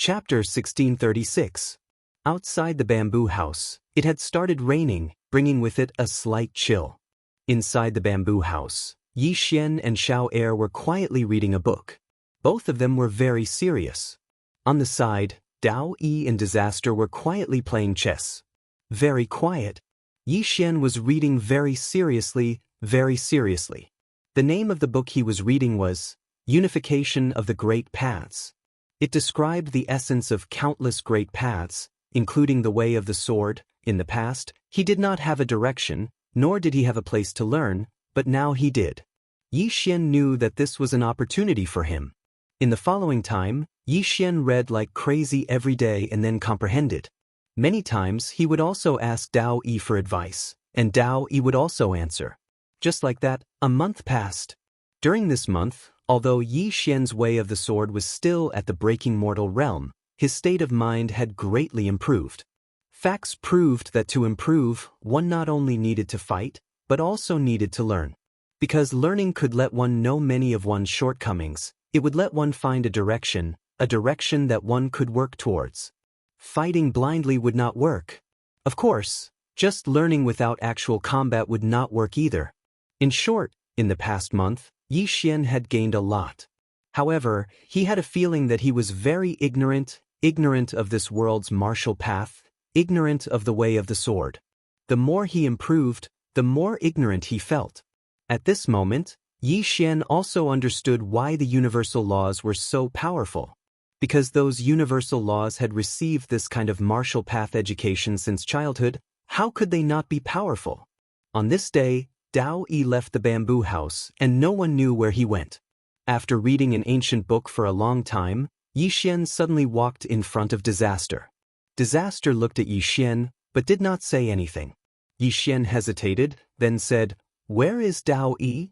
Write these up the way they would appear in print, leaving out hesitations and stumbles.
Chapter 1636. Outside the bamboo house, it had started raining, bringing with it a slight chill. Inside the bamboo house, Yixian and Xiao were quietly reading a book. Both of them were very serious. On the side, Daoist and Disaster were quietly playing chess. Very quiet. Yixian was reading very seriously. The name of the book he was reading was Unification of the Great Paths. It described the essence of countless great paths, including the way of the sword. In the past, he did not have a direction, nor did he have a place to learn, but now he did. Yixian knew that this was an opportunity for him. In the following time, Yixian read like crazy every day and then comprehended. Many times he would also ask Daoist for advice, and Daoist would also answer. Just like that, a month passed. During this month, although Yixian's way of the sword was still at the breaking mortal realm, his state of mind had greatly improved. Facts proved that to improve, one not only needed to fight, but also needed to learn. Because learning could let one know many of one's shortcomings, it would let one find a direction that one could work towards. Fighting blindly would not work. Of course, just learning without actual combat would not work either. In short, in the past month, Yixian had gained a lot. However, he had a feeling that he was very ignorant of this world's martial path, ignorant of the way of the sword. The more he improved, the more ignorant he felt. At this moment, Yixian also understood why the universal laws were so powerful. Because those universal laws had received this kind of martial path education since childhood, how could they not be powerful? On this day, Daoist left the bamboo house, and no one knew where he went. After reading an ancient book for a long time, Yixian suddenly walked in front of Disaster. Disaster looked at Yixian, but did not say anything. Yixian hesitated, then said, "Where is Daoist?"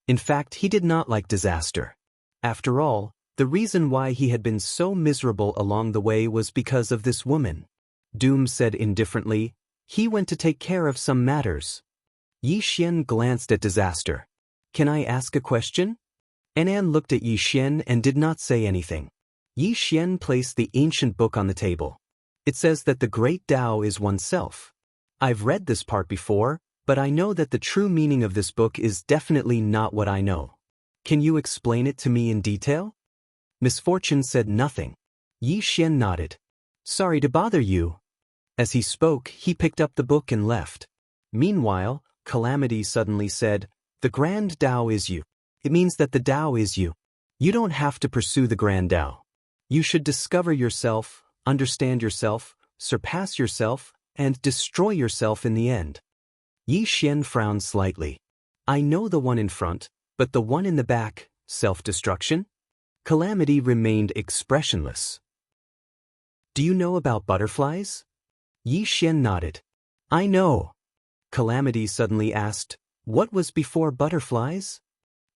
In fact, he did not like Disaster. After all, the reason why he had been so miserable along the way was because of this woman. Doom said indifferently, "He went to take care of some matters." Yixian glanced at Disaster. "Can I ask a question?" Anan looked at Yixian and did not say anything. Yixian placed the ancient book on the table. It says that the great Tao is oneself. I've read this part before, but I know that the true meaning of this book is definitely not what I know. Can you explain it to me in detail? Misfortune said nothing. Yixian nodded. "Sorry to bother you." As he spoke, he picked up the book and left. Meanwhile, Calamity suddenly said, "The Grand Tao is you. It means that the Tao is you. You don't have to pursue the Grand Tao. You should discover yourself, understand yourself, surpass yourself, and destroy yourself in the end." Yixian frowned slightly. "I know the one in front, but the one in the back, self-destruction?" Calamity remained expressionless. "Do you know about butterflies?" Yixian nodded. "I know." Calamity suddenly asked, "What was before butterflies?"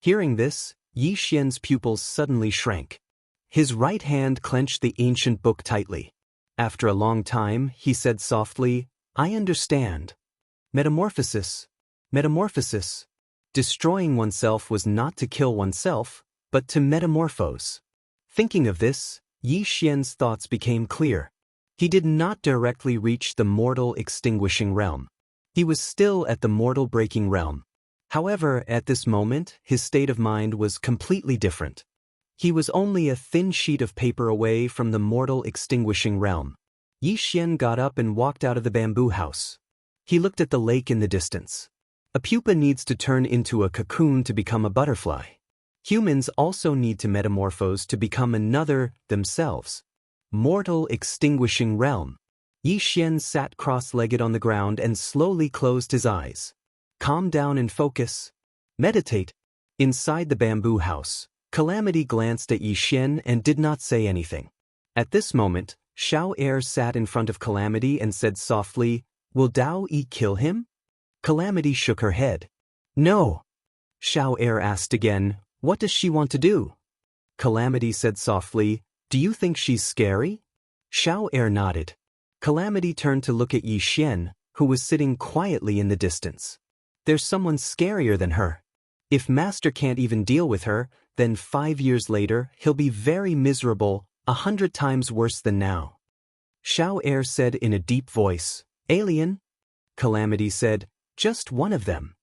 Hearing this, Yixian's pupils suddenly shrank. His right hand clenched the ancient book tightly. After a long time, he said softly, "I understand. Metamorphosis. Metamorphosis. Destroying oneself was not to kill oneself, but to metamorphose." Thinking of this, Yixian's thoughts became clear. He did not directly reach the mortal extinguishing realm. He was still at the mortal breaking realm. However, at this moment, his state of mind was completely different. He was only a thin sheet of paper away from the mortal extinguishing realm. Yixian got up and walked out of the bamboo house. He looked at the lake in the distance. A pupa needs to turn into a cocoon to become a butterfly. Humans also need to metamorphose to become another themselves. Mortal extinguishing realm. Yixian sat cross-legged on the ground and slowly closed his eyes. Calm down and focus. Meditate. Inside the bamboo house, Calamity glanced at Yixian and did not say anything. At this moment, Xiao sat in front of Calamity and said softly, "Will Daoist kill him?" Calamity shook her head. "No." Xiao asked again, "What does she want to do?" Calamity said softly, "Do you think she's scary?" Xiao nodded. Calamity turned to look at Yixian, who was sitting quietly in the distance. "There's someone scarier than her. If Master can't even deal with her, then 5 years later he'll be very miserable, 100 times worse than now. Xiao Er said in a deep voice, "Alien?" Calamity said, "Just one of them."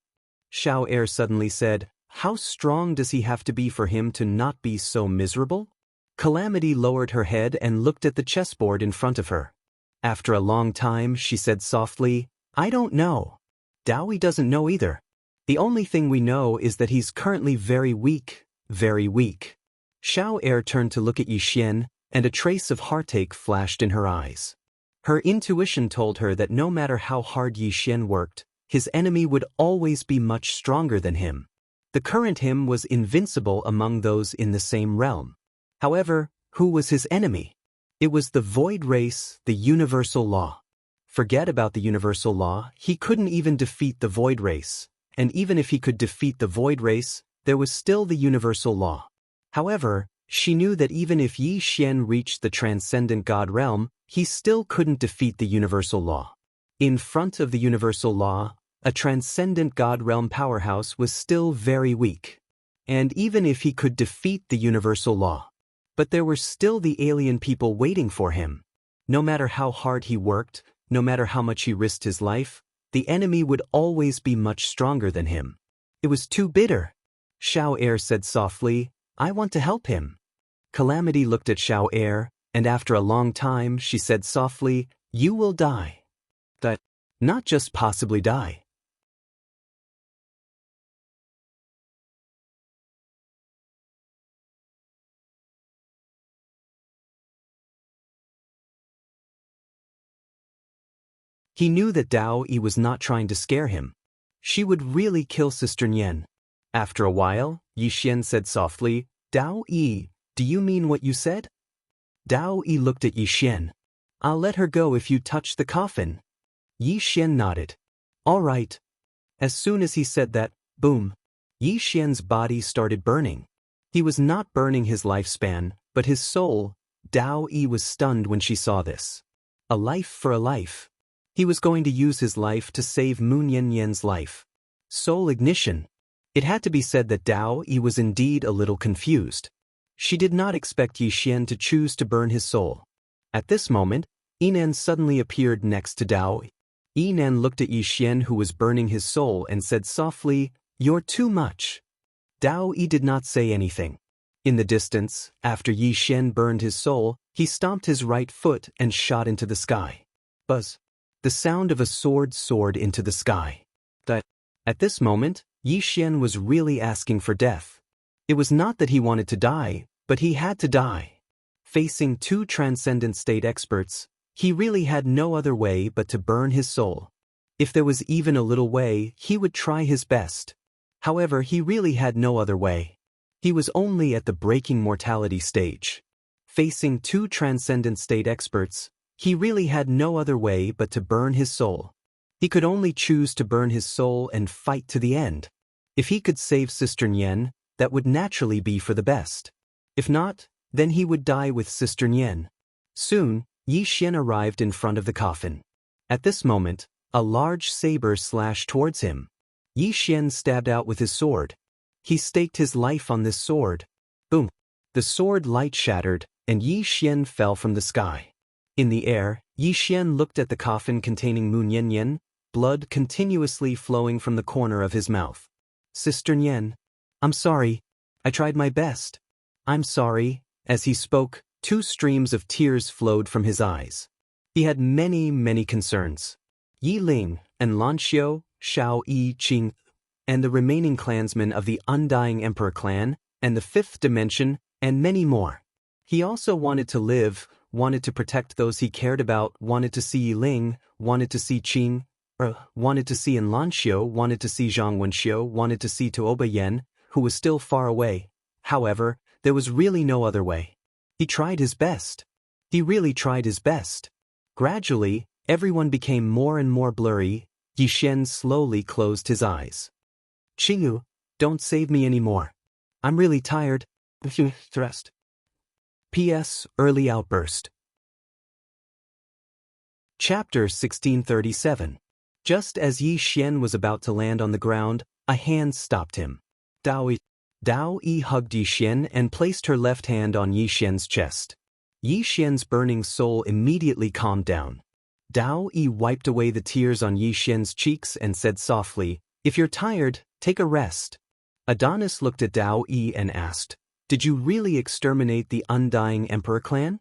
Xiao Er suddenly said, "How strong does he have to be for him to not be so miserable?" Calamity lowered her head and looked at the chessboard in front of her. After a long time, she said softly, "I don't know. Daoist doesn't know either. The only thing we know is that he's currently very weak, very weak." Xiao Er turned to look at Yixian, and a trace of heartache flashed in her eyes. Her intuition told her that no matter how hard Yixian worked, his enemy would always be much stronger than him. The current him was invincible among those in the same realm. However, who was his enemy? It was the void race, the universal law. Forget about the universal law, he couldn't even defeat the void race. And even if he could defeat the void race, there was still the universal law. However, she knew that even if Yi Xian reached the transcendent God realm, he still couldn't defeat the universal law. In front of the universal law, a transcendent God realm powerhouse was still very weak. And even if he could defeat the universal law, but there were still the alien people waiting for him. No matter how hard he worked, no matter how much he risked his life, the enemy would always be much stronger than him. It was too bitter. Xiao Er said softly, "I want to help him." Calamity looked at Xiao Er, and after a long time she said softly, "You will die." That, not just possibly die. He knew that Daoist was not trying to scare him. She would really kill Sister Nian. After a while, Yixian said softly, "Daoist, do you mean what you said?" Daoist looked at Yixian. "I'll let her go if you touch the coffin." Yixian nodded. "All right." As soon as he said that, boom, Yixian's body started burning. He was not burning his lifespan, but his soul. Daoist was stunned when she saw this. A life for a life. He was going to use his life to save Mu Nian's life. Soul ignition. It had to be said that Daoist was indeed a little confused. She did not expect Yixian to choose to burn his soul. At this moment, Yinan suddenly appeared next to Daoist. Yinan looked at Yixian who was burning his soul and said softly, "You're too much." Daoist did not say anything. In the distance, after Yixian burned his soul, he stomped his right foot and shot into the sky. Buzz. The sound of a sword soared into the sky. At this moment, Yixian was really asking for death. It was not that he wanted to die, but he had to die. Facing two transcendent state experts, he really had no other way but to burn his soul. If there was even a little way, he would try his best. However, he really had no other way. He was only at the breaking mortality stage. Facing two transcendent state experts, he really had no other way but to burn his soul. He could only choose to burn his soul and fight to the end. If he could save Sister Nian, that would naturally be for the best. If not, then he would die with Sister Nian. Soon, Yixian arrived in front of the coffin. At this moment, a large saber slashed towards him. Yixian stabbed out with his sword. He staked his life on this sword. Boom! The sword light shattered, and Yixian fell from the sky. In the air, Yixian looked at the coffin containing Mu Nian, blood continuously flowing from the corner of his mouth. "Sister Nian, I'm sorry. I tried my best. I'm sorry." As he spoke, two streams of tears flowed from his eyes. He had many concerns. Yi Ling and Lanxiu, Shao Yi Qing, and the remaining clansmen of the Undying Emperor clan, and the Fifth Dimension, and many more. He also wanted to live, wanted to protect those he cared about, wanted to see Yi Ling, wanted to see Qing, wanted to see Lanxiu, wanted to see Zhang Wenxiu, wanted to see Tuoba Yan, who was still far away. However, there was really no other way. He tried his best. He really tried his best. Gradually, everyone became more and more blurry. Yixian slowly closed his eyes. "Qingyu, don't save me anymore. I'm really tired." Thrust. P.S. Early outburst. Chapter 1637. Just as Yixian was about to land on the ground, a hand stopped him. Daoist hugged Yixian and placed her left hand on Yixian's chest. Yi Xian's burning soul immediately calmed down. Dao Yi wiped away the tears on Yi Xian's cheeks and said softly, "If you're tired, take a rest." Adonis looked at Dao Yi and asked, "Did you really exterminate the undying emperor clan?"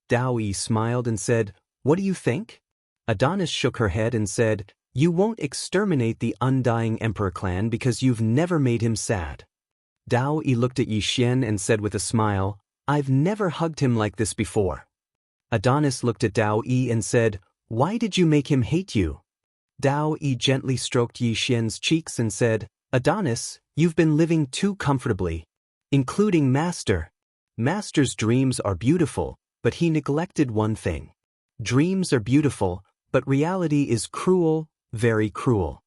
Dao Yi smiled and said, "What do you think?" Adonis shook her head and said, "You won't exterminate the undying emperor clan because you've never made him sad." Dao Yi looked at Yi Xian and said with a smile, "I've never hugged him like this before." Adonis looked at Dao Yi and said, "Why did you make him hate you?" Dao Yi gently stroked Yi Xian's cheeks and said, "Adonis, you've been living too comfortably. Including Master. Master's dreams are beautiful, but he neglected one thing. Dreams are beautiful, but reality is cruel, very cruel."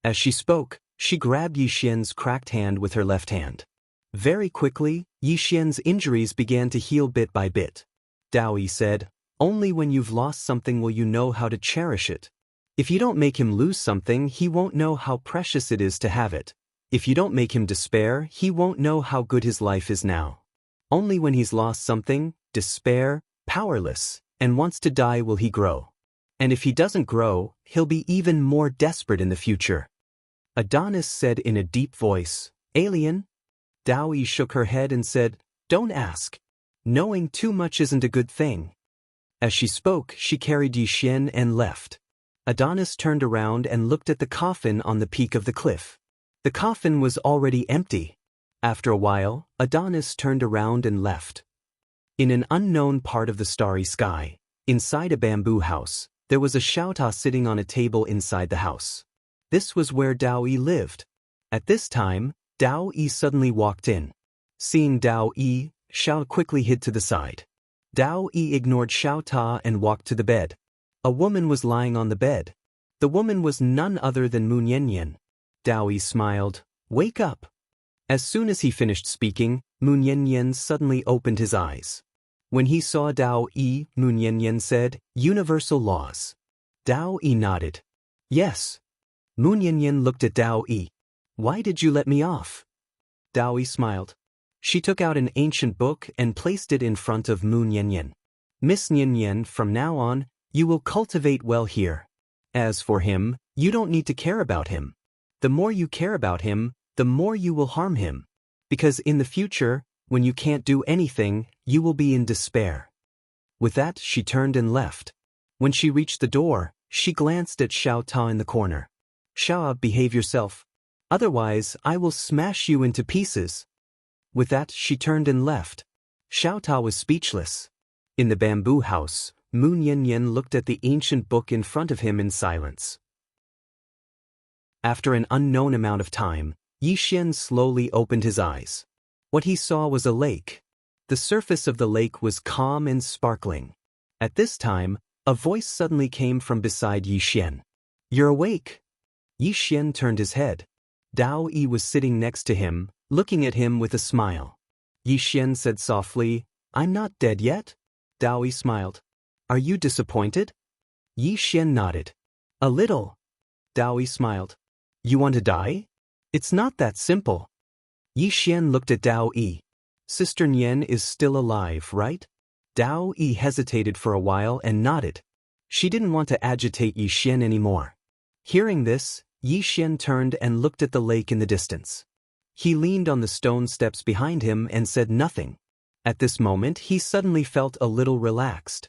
As she spoke, she grabbed Yi Xian's cracked hand with her left hand. Very quickly, Yi Xian's injuries began to heal bit by bit. Dao Yi said, "Only when you've lost something will you know how to cherish it. If you don't make him lose something, he won't know how precious it is to have it. If you don't make him despair, he won't know how good his life is now. Only when he's lost something, despair, powerless, and wants to die will he grow. And if he doesn't grow, he'll be even more desperate in the future." Adonis said in a deep voice, "Alien?" Dao Yi shook her head and said, "Don't ask. Knowing too much isn't a good thing." As she spoke, she carried Yi Xian and left. Adonis turned around and looked at the coffin on the peak of the cliff. The coffin was already empty. After a while, Adonis turned around and left. In an unknown part of the starry sky, inside a bamboo house, there was a Xiaota sitting on a table inside the house. This was where Dao Yi lived. At this time, Dao Yi suddenly walked in. Seeing Dao Yi, Xiao quickly hid to the side. Dao Yi ignored Xiaota and walked to the bed. A woman was lying on the bed. The woman was none other than Mu Niannian. Dao Yi smiled, "Wake up." As soon as he finished speaking, Mu Niannian suddenly opened his eyes. When he saw Dao Yi, Mu Niannian said, "Universal laws." Dao Yi nodded. "Yes." Mu Niannian looked at Dao Yi. "Why did you let me off?" Dao Yi smiled. She took out an ancient book and placed it in front of Mu Niannian. "Miss Niannian, from now on, you will cultivate well here. As for him, you don't need to care about him. The more you care about him, the more you will harm him. Because in the future, when you can't do anything, you will be in despair." With that, she turned and left. When she reached the door, she glanced at Xiao Ta in the corner. "Xiao, behave yourself. Otherwise, I will smash you into pieces." With that, she turned and left. Xiao Ta was speechless. In the bamboo house, Mu Niannian looked at the ancient book in front of him in silence. After an unknown amount of time, Yi Xian slowly opened his eyes. What he saw was a lake. The surface of the lake was calm and sparkling. At this time, a voice suddenly came from beside Yi Xian. "You're awake." Yi Xian turned his head. Dao Yi was sitting next to him, looking at him with a smile. Yi Xian said softly, "I'm not dead yet?" Dao Yi smiled. "Are you disappointed?" Yi Xian nodded. "A little." Dao Yi smiled. "You want to die? It's not that simple." Yi Xian looked at Dao Yi. "Sister Nian is still alive, right?" Dao Yi hesitated for a while and nodded. She didn't want to agitate Yi Xian anymore. Hearing this, Yi Xian turned and looked at the lake in the distance. He leaned on the stone steps behind him and said nothing. At this moment, he suddenly felt a little relaxed.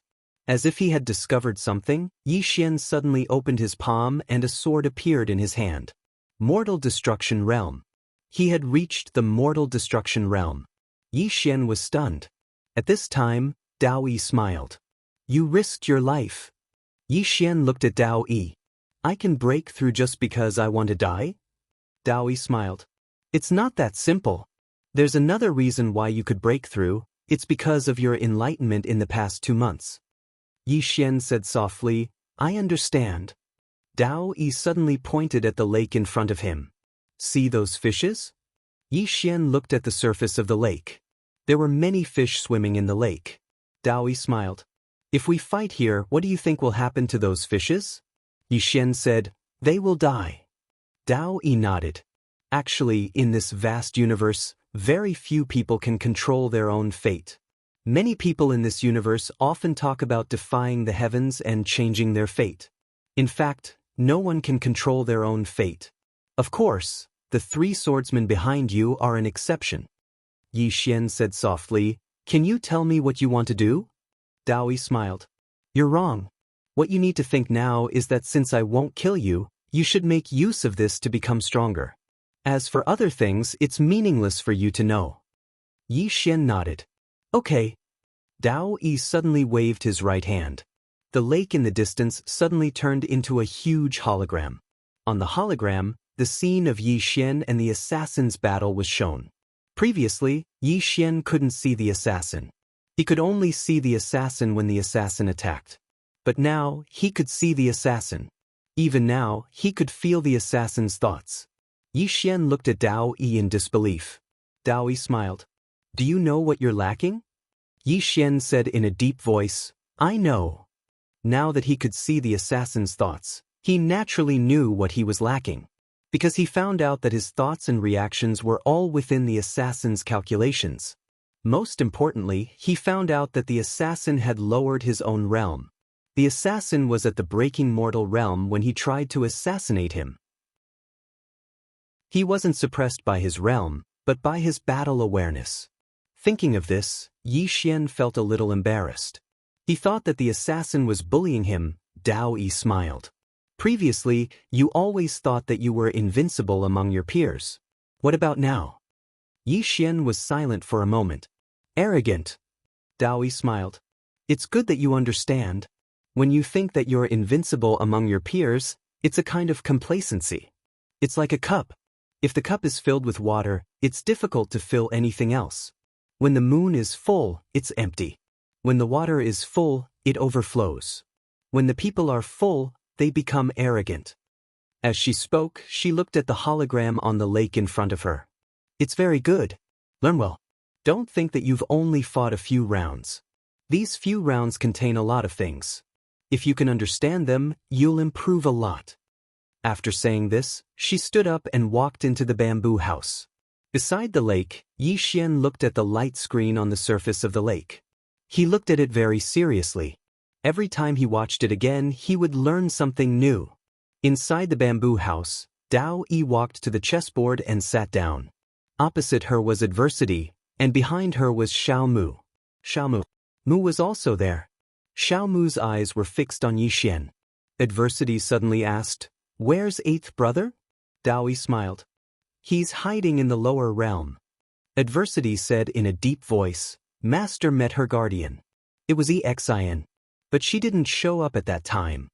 As if he had discovered something, Yi Xian suddenly opened his palm and a sword appeared in his hand. Mortal Destruction Realm. He had reached the Mortal Destruction Realm. Yi Xian was stunned. At this time, Dao Yi smiled. "You risked your life." Yi Xian looked at Dao Yi. "I can break through just because I want to die?" Dao Yi smiled. "It's not that simple. There's another reason why you could break through. It's because of your enlightenment in the past 2 months. Yi Xian said softly, "I understand." Dao Yi suddenly pointed at the lake in front of him. "See those fishes?" Yi Xian looked at the surface of the lake. There were many fish swimming in the lake. Dao Yi smiled. "If we fight here, what do you think will happen to those fishes?" Yi Xian said, "They will die." Dao Yi nodded. Actually, in this vast universe, very few people can control their own fate. Many people in this universe often talk about defying the heavens and changing their fate. In fact, no one can control their own fate. Of course, the 3 swordsmen behind you are an exception. Yi Xian said softly, "Can you tell me what you want to do?" Daoist smiled. "You're wrong. What you need to think now is that since I won't kill you, you should make use of this to become stronger. As for other things, it's meaningless for you to know." Yi Xian nodded. "Okay." Daoist suddenly waved his right hand. The lake in the distance suddenly turned into a huge hologram. On the hologram, the scene of Yi Xian and the assassin's battle was shown. Previously, Yi Xian couldn't see the assassin. He could only see the assassin when the assassin attacked. But now, he could see the assassin. Even now, he could feel the assassin's thoughts. Yi Xian looked at Daoist in disbelief. Daoist smiled. "Do you know what you're lacking?" Yi Xian said in a deep voice, "I know." Now that he could see the assassin's thoughts, he naturally knew what he was lacking. Because he found out that his thoughts and reactions were all within the assassin's calculations. Most importantly, he found out that the assassin had lowered his own realm. The assassin was at the breaking mortal realm when he tried to assassinate him. He wasn't suppressed by his realm, but by his battle awareness. Thinking of this, Yi Xian felt a little embarrassed. He thought that the assassin was bullying him. Daoist smiled. "Previously, you always thought that you were invincible among your peers. What about now?" Yi Xian was silent for a moment. "Arrogant." Daoist smiled. "It's good that you understand. When you think that you're invincible among your peers, it's a kind of complacency. It's like a cup. If the cup is filled with water, it's difficult to fill anything else. When the moon is full, it's empty. When the water is full, it overflows. When the people are full, they become arrogant." As she spoke, she looked at the hologram on the lake in front of her. "It's very good. Learn well. Don't think that you've only fought a few rounds. These few rounds contain a lot of things. If you can understand them, you'll improve a lot." After saying this, she stood up and walked into the bamboo house. Beside the lake, Yi Xian looked at the light screen on the surface of the lake. He looked at it very seriously. Every time he watched it again, he would learn something new. Inside the bamboo house, Daoist walked to the chessboard and sat down. Opposite her was Adversity, and behind her was Xiaomu. Mu was also there. Xiaomu's eyes were fixed on Yi Xian. Adversity suddenly asked, "Where's 8th brother?" Daoist smiled. "He's hiding in the lower realm." Adversity said in a deep voice, "Master met her guardian. It was Xian. But she didn't show up at that time."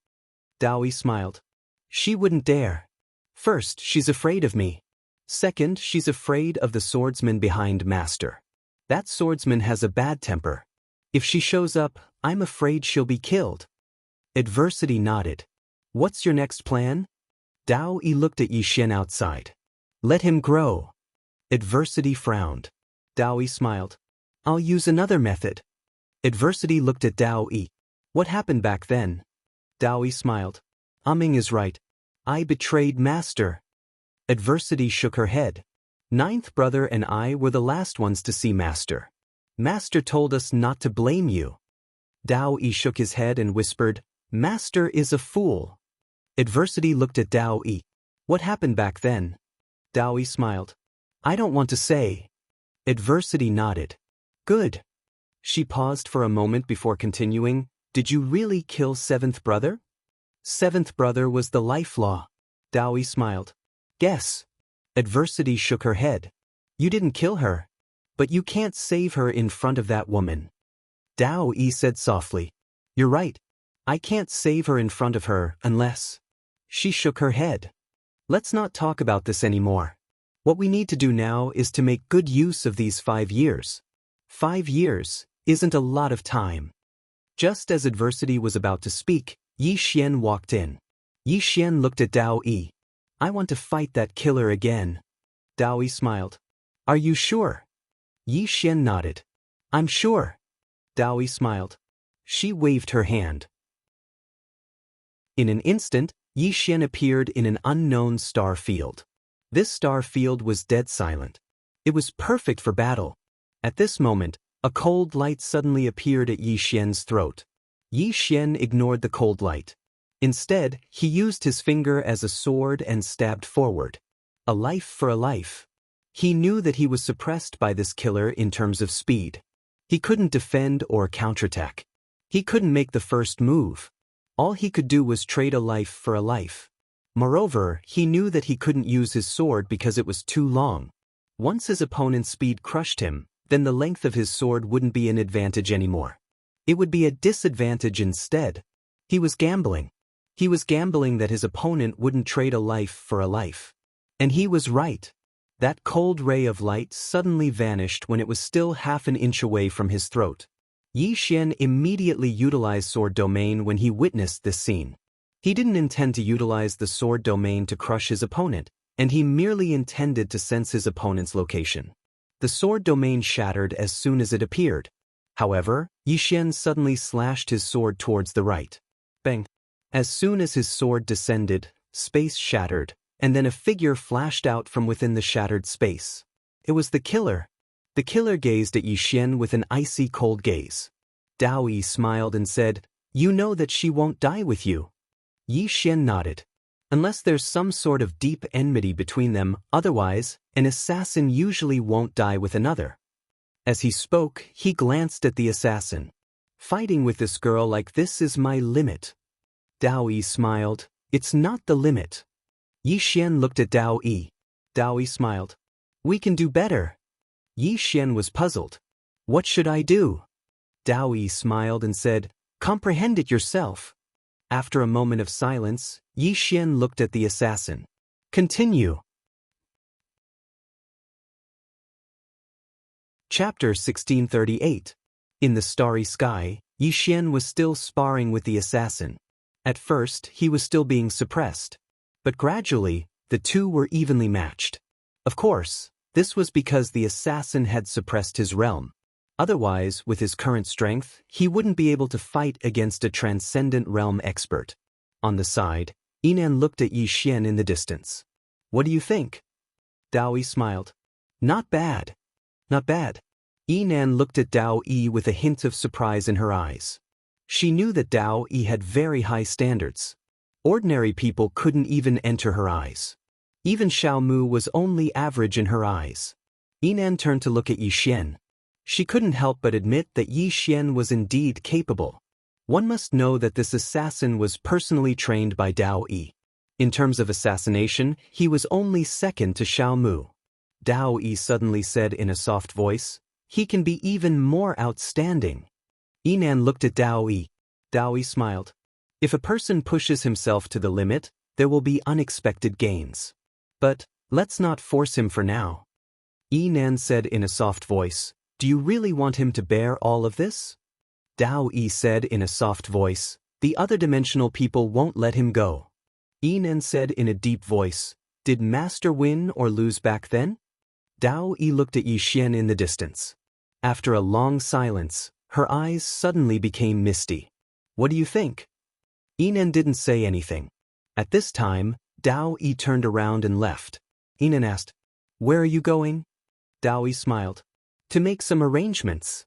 Daoist smiled. "She wouldn't dare. First, she's afraid of me. Second, she's afraid of the swordsman behind Master. That swordsman has a bad temper. If she shows up, I'm afraid she'll be killed." Adversity nodded. "What's your next plan?" Daoist looked at Yi Xian outside. "Let him grow." Adversity frowned. Daoist smiled. "I'll use another method." Adversity looked at Daoist. "What happened back then?" Daoist smiled. "Ming is right. I betrayed Master." Adversity shook her head. "9th brother and I were the last ones to see Master. Master told us not to blame you." Daoist shook his head and whispered, "Master is a fool." Adversity looked at Daoist. "What happened back then?" Daoist smiled. "I don't want to say." Adversity nodded. "Good." She paused for a moment before continuing, "Did you really kill 7th brother?" "7th brother was the life law." Daoist smiled. "Guess." Adversity shook her head. "You didn't kill her. But you can't save her in front of that woman." Daoist said softly. "You're right. I can't save her in front of her unless..." She shook her head. "Let's not talk about this anymore. What we need to do now is to make good use of these 5 years. 5 years isn't a lot of time." Just as Adversity was about to speak, Yi Xian walked in. Yi Xian looked at Daoist. "I want to fight that killer again." Daoist smiled. "Are you sure?" Yi Xian nodded. "I'm sure." Daoist smiled. She waved her hand. In an instant, Yi Xian appeared in an unknown star field. This star field was dead silent. It was perfect for battle. At this moment, A cold light suddenly appeared at Yi Xian's throat. Yi Xian ignored the cold light. Instead, he used his finger as a sword and stabbed forward. A life for a life. He knew that he was suppressed by this killer in terms of speed. He couldn't defend or counterattack. He couldn't make the first move. All he could do was trade a life for a life. Moreover, he knew that he couldn't use his sword because it was too long. Once his opponent's speed crushed him, then the length of his sword wouldn't be an advantage anymore. It would be a disadvantage instead. He was gambling. He was gambling that his opponent wouldn't trade a life for a life. And he was right. That cold ray of light suddenly vanished when it was still half an inch away from his throat. Yi Xian immediately utilized sword domain when he witnessed this scene. He didn't intend to utilize the sword domain to crush his opponent, and he merely intended to sense his opponent's location. The sword domain shattered as soon as it appeared. However, Yi Xian suddenly slashed his sword towards the right. Bang! As soon as his sword descended, space shattered, and then a figure flashed out from within the shattered space. It was the killer. The killer gazed at Yi Xian with an icy cold gaze. Daoist smiled and said, "You know that she won't die with you." Yi Xian nodded. Unless there's some sort of deep enmity between them, otherwise, an assassin usually won't die with another. As he spoke, he glanced at the assassin. "Fighting with this girl like this is my limit." Daoist smiled. "It's not the limit." Yi Xian looked at Daoist. Daoist smiled. "We can do better." Yi Xian was puzzled. "What should I do?" Daoist smiled and said, "Comprehend it yourself." After a moment of silence, Yi Xian looked at the assassin. Continue. Chapter 1638. In the starry sky, Yi Xian was still sparring with the assassin. At first, he was still being suppressed. But gradually, the two were evenly matched. Of course, this was because the assassin had suppressed his realm. Otherwise, with his current strength, he wouldn't be able to fight against a transcendent realm expert. On the side, Yinan looked at Yi Xian in the distance. "What do you think?" Daoist smiled. "Not bad. Not bad." Yinan looked at Daoist with a hint of surprise in her eyes. She knew that Daoist had very high standards. Ordinary people couldn't even enter her eyes. Even Xiaomu was only average in her eyes. Yinan turned to look at Yi Xian. She couldn't help but admit that Yi Xian was indeed capable. One must know that this assassin was personally trained by Daoist. In terms of assassination, he was only second to Xiaomu. Daoist suddenly said in a soft voice, "He can be even more outstanding." Yinan looked at Daoist. Daoist smiled. "If a person pushes himself to the limit, there will be unexpected gains. But, let's not force him for now." Yinan said in a soft voice, "Do you really want him to bear all of this?" Daoist said in a soft voice, "The other dimensional people won't let him go." Yinan said in a deep voice, "Did Master win or lose back then?" Daoist looked at Yi Xian in the distance. After a long silence, her eyes suddenly became misty. "What do you think?" Yinan didn't say anything. At this time, Daoist turned around and left. Yinan asked, "Where are you going?" Daoist smiled. "To make some arrangements."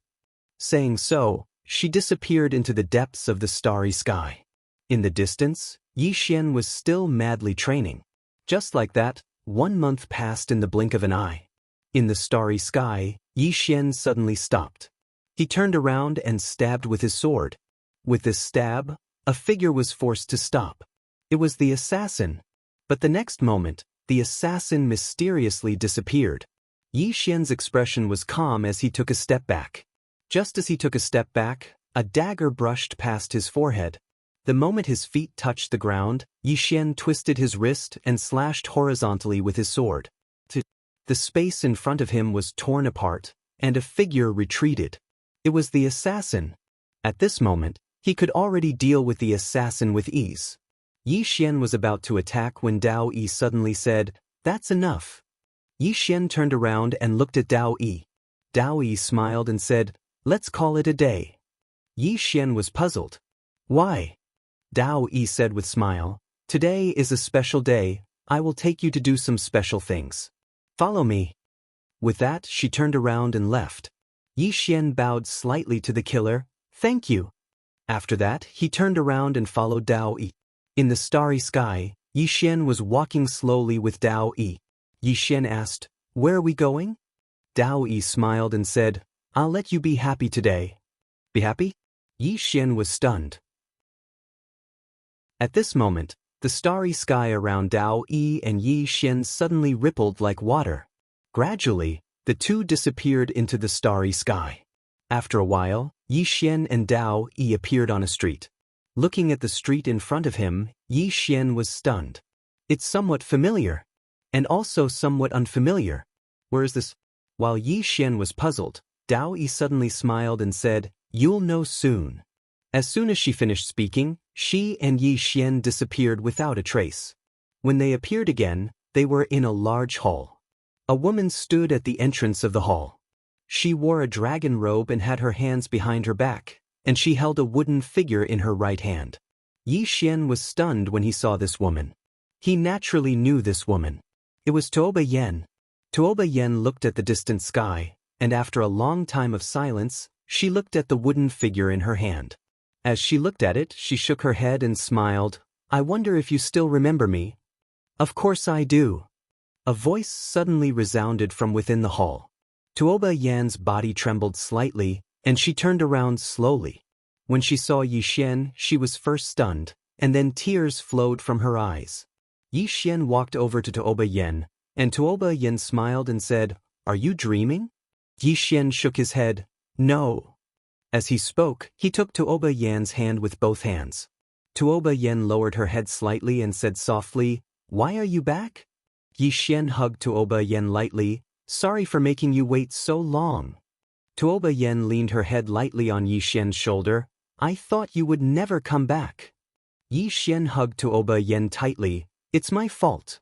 Saying so, she disappeared into the depths of the starry sky. In the distance, Yi Xian was still madly training. Just like that, 1 month passed in the blink of an eye. In the starry sky, Yi Xian suddenly stopped. He turned around and stabbed with his sword. With this stab, a figure was forced to stop. It was the assassin. But the next moment, the assassin mysteriously disappeared. Yi Xian's expression was calm as he took a step back. Just as he took a step back, a dagger brushed past his forehead. The moment his feet touched the ground, Yi Xian twisted his wrist and slashed horizontally with his sword. The space in front of him was torn apart, and a figure retreated. It was the assassin. At this moment, he could already deal with the assassin with ease. Yi Xian was about to attack when Daoist suddenly said, "That's enough." Yi Xian turned around and looked at Daoist. Daoist smiled and said, "Let's call it a day." Yi Xian was puzzled. "Why?" Daoist said with smile, "Today is a special day. I will take you to do some special things. Follow me." With that, she turned around and left. Yi Xian bowed slightly to the killer. Thank you. After that, he turned around and followed Daoist. In the starry sky, Yi Xian was walking slowly with Daoist. Yi Xian asked, "Where are we going?" Daoist smiled and said, "I'll let you be happy today." Be happy? Yi Xian was stunned. At this moment, the starry sky around Daoist and Yi Xian suddenly rippled like water. Gradually, the two disappeared into the starry sky. After a while, Yi Xian and Daoist appeared on a street. Looking at the street in front of him, Yi Xian was stunned. It's somewhat familiar. And also somewhat unfamiliar. Where is this? While Yi Xian was puzzled, Daoist suddenly smiled and said, "You'll know soon." As soon as she finished speaking, she and Yi Xian disappeared without a trace. When they appeared again, they were in a large hall. A woman stood at the entrance of the hall. She wore a dragon robe and had her hands behind her back, and she held a wooden figure in her right hand. Yi Xian was stunned when he saw this woman. He naturally knew this woman. It was Tuoba Yen. Tuoba Yen looked at the distant sky, and after a long time of silence, she looked at the wooden figure in her hand. As she looked at it, she shook her head and smiled. "I wonder if you still remember me." "Of course I do." A voice suddenly resounded from within the hall. Tuoba Yan's body trembled slightly, and she turned around slowly. When she saw Yi Xian, she was first stunned, and then tears flowed from her eyes. Yi Xian walked over to Tuoba Yen, and Tuoba Yen smiled and said, "Are you dreaming?" Yi Xian shook his head. "No." As he spoke, he took Tuoba Yan's hand with both hands. Tuoba Yen lowered her head slightly and said softly, "Why are you back?" Yi Xian hugged Tuoba Yen lightly. "Sorry for making you wait so long." Tuoba Yen leaned her head lightly on Yi Xian's shoulder. "I thought you would never come back." Yi Xian hugged Tuoba Yen tightly. "It's my fault."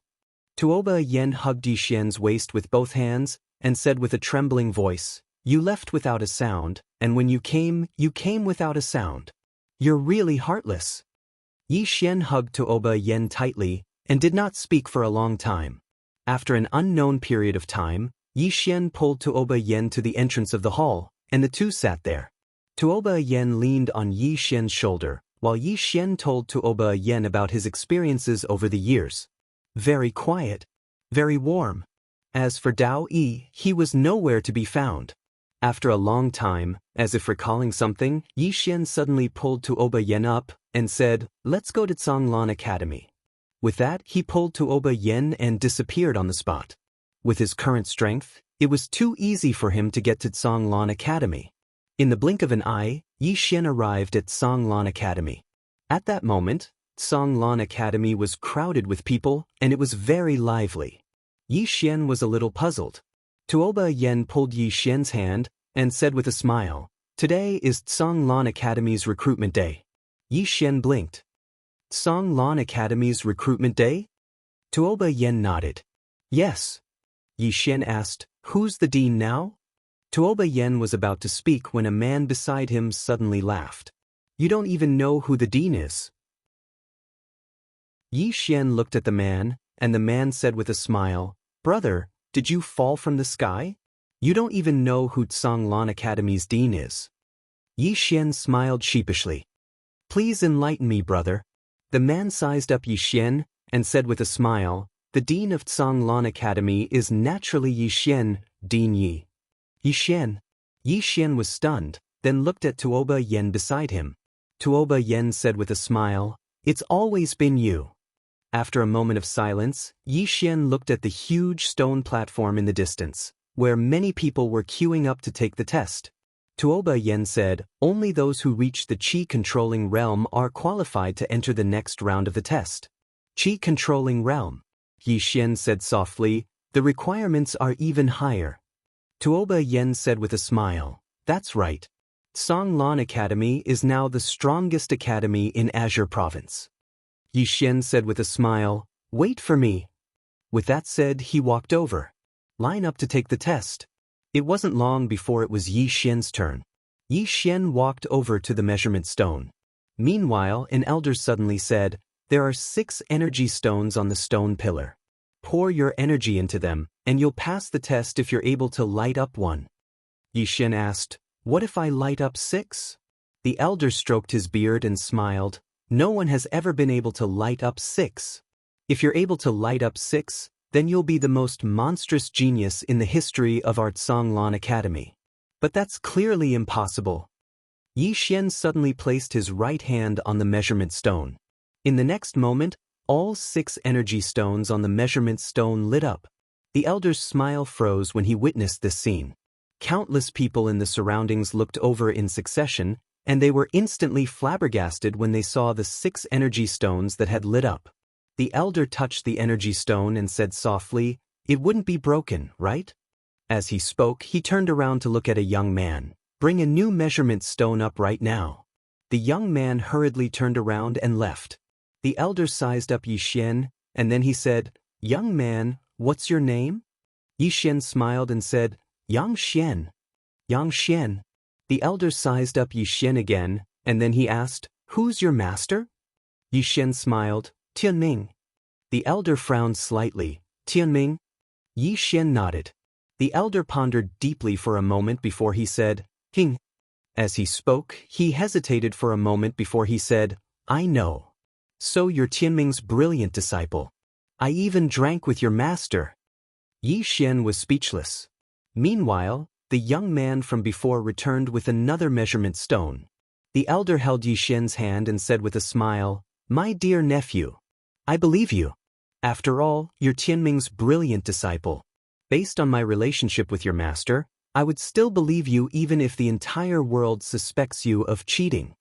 Tuoba Yen hugged Yi Xian's waist with both hands and said with a trembling voice, "You left without a sound, and when you came without a sound. You're really heartless." Yi Xian hugged Tuoba Yen tightly and did not speak for a long time. After an unknown period of time, Yi Xian pulled Tuoba Yen to the entrance of the hall, and the two sat there. Tuoba Yen leaned on Yi Xian's shoulder, while Yi Xian told Tuoba Yen about his experiences over the years. Very quiet, very warm. As for Daoist, he was nowhere to be found. After a long time, as if recalling something, Yi Xian suddenly pulled Tuoba Yen up and said, "Let's go to Canglan Academy." With that, he pulled Tuoba Yen and disappeared on the spot. With his current strength, it was too easy for him to get to Canglan Academy. In the blink of an eye, Yi Xian arrived at Canglan Academy. At that moment, Canglan Academy was crowded with people, and it was very lively. Yi Xian was a little puzzled. Tuoba Yen pulled Yi Xian's hand and said with a smile, "Today is Canglan Academy's recruitment day." Yi Xian blinked. Canglan Academy's recruitment day? Tuoba Yen nodded. "Yes." Yi Xian asked, "Who's the dean now?" Tuoba Yen was about to speak when a man beside him suddenly laughed. "You don't even know who the dean is." Yi Xian looked at the man, and the man said with a smile, "Brother, did you fall from the sky? You don't even know who Canglan Academy's dean is." Yi Xian smiled sheepishly. "Please enlighten me, brother." The man sized up Yi Xian and said with a smile, "The dean of Canglan Academy is naturally Yi Xian, Dean Yi." Yi Xian. Yi Xian was stunned, then looked at Tuoba Yen beside him. Tuoba Yen said with a smile, "It's always been you." After a moment of silence, Yi Xian looked at the huge stone platform in the distance, where many people were queuing up to take the test. Tuoba Yen said, "Only those who reach the Qi-controlling realm are qualified to enter the next round of the test." Qi-controlling realm. Yi Xian said softly, "The requirements are even higher." Tuoba Yen said with a smile, "That's right. Canglan Academy is now the strongest academy in Azure Province." Yi Xian said with a smile, "Wait for me." With that said, he walked over. "Line up to take the test." It wasn't long before it was Yi Xian's turn. Yi Xian walked over to the measurement stone. Meanwhile, an elder suddenly said, "There are 6 energy stones on the stone pillar. Pour your energy into them, and you'll pass the test if you're able to light up one." Yi Xian asked. What if I light up 6? The elder stroked his beard and smiled. No one has ever been able to light up 6. If you're able to light up 6, then you'll be the most monstrous genius in the history of Art Songlan Academy. But that's clearly impossible. Yi Xian suddenly placed his right hand on the measurement stone. In the next moment, all 6 energy stones on the measurement stone lit up. The elder's smile froze when he witnessed this scene. Countless people in the surroundings looked over in succession, and they were instantly flabbergasted when they saw the 6 energy stones that had lit up. The elder touched the energy stone and said softly, "It wouldn't be broken, right?" As he spoke, he turned around to look at a young man. "Bring a new measurement stone up right now." The young man hurriedly turned around and left. The elder sized up Yi Xian, and then he said, "Young man, what's your name?" Yi Xian smiled and said, "Yang Xian." Yang Xian. The elder sized up Yi Xian again, and then he asked, "Who's your master?" Yi Xian smiled, "Tianming." The elder frowned slightly. "Tianming?" Yi Xian nodded. The elder pondered deeply for a moment before he said, "King." As he spoke, he hesitated for a moment before he said, "I know. So you're Tianming's brilliant disciple. I even drank with your master." Yi Xian was speechless. Meanwhile, the young man from before returned with another measurement stone. The elder held Yi Xian's hand and said with a smile, "My dear nephew, I believe you. After all, you're Tianming's brilliant disciple. Based on my relationship with your master, I would still believe you even if the entire world suspects you of cheating.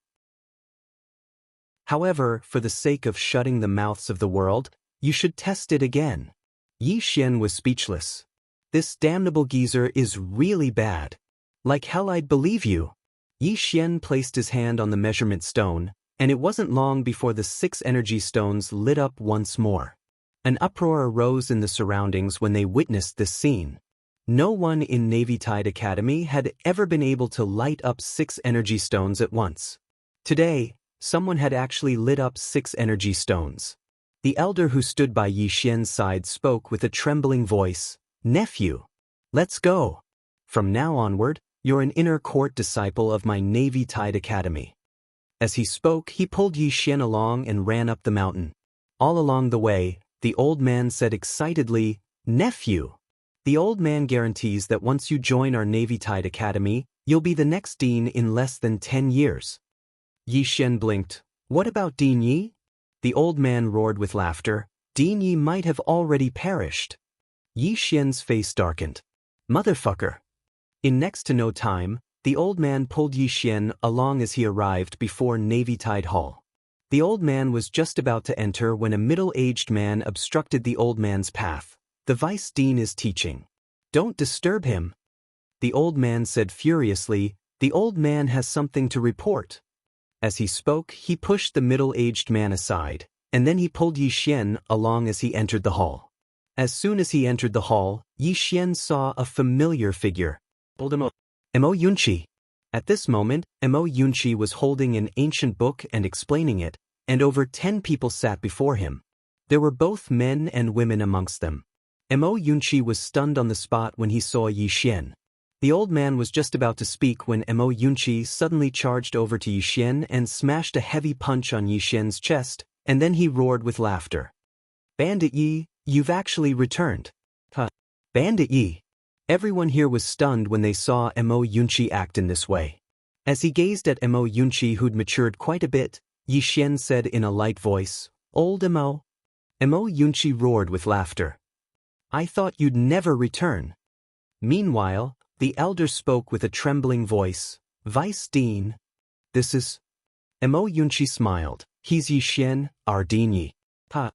However, for the sake of shutting the mouths of the world, you should test it again." Yi Xian was speechless. This damnable geezer is really bad. Like hell I'd believe you. Yi Xian placed his hand on the measurement stone, and it wasn't long before the 6 energy stones lit up once more. An uproar arose in the surroundings when they witnessed this scene. No one in Navy Tide Academy had ever been able to light up 6 energy stones at once. Today, someone had actually lit up 6 energy stones. The elder who stood by Yi Xian's side spoke with a trembling voice, "Nephew, let's go. From now onward, you're an inner court disciple of my Navy Tide Academy." As he spoke, he pulled Yi Xian along and ran up the mountain. All along the way, the old man said excitedly, "Nephew, the old man guarantees that once you join our Navy Tide Academy, you'll be the next dean in less than 10 years. Yi Xian blinked. "What about Dean Yi?" The old man roared with laughter. "Dean Yi might have already perished." Yi Xian's face darkened. "Motherfucker." In next to no time, the old man pulled Yi Xian along as he arrived before Navy Tide Hall. The old man was just about to enter when a middle-aged man obstructed the old man's path. "The vice dean is teaching. Don't disturb him." The old man said furiously, "The old man has something to report." As he spoke, he pushed the middle-aged man aside, and then he pulled Yi Xian along as he entered the hall. As soon as he entered the hall, Yi Xian saw a familiar figure. Mo Yunqi. At this moment, Mo Yunqi was holding an ancient book and explaining it, and over 10 people sat before him. There were both men and women amongst them. Mo Yunqi was stunned on the spot when he saw Yi Xian. The old man was just about to speak when Mo Yunqi suddenly charged over to Yi Xian and smashed a heavy punch on Yi Xian's chest, and then he roared with laughter. "Bandit Yi, you've actually returned." "Huh. Bandit Yi." Everyone here was stunned when they saw Mo Yunqi act in this way. As he gazed at Mo Yunqi, who'd matured quite a bit, Yi Xian said in a light voice, "Old Mo." Mo Yunqi roared with laughter. "I thought you'd never return." Meanwhile, the elder spoke with a trembling voice, "Vice Dean. This is..." Mo Yunqi smiled. "He's Yi Xian, our Dean Yi." "Ha."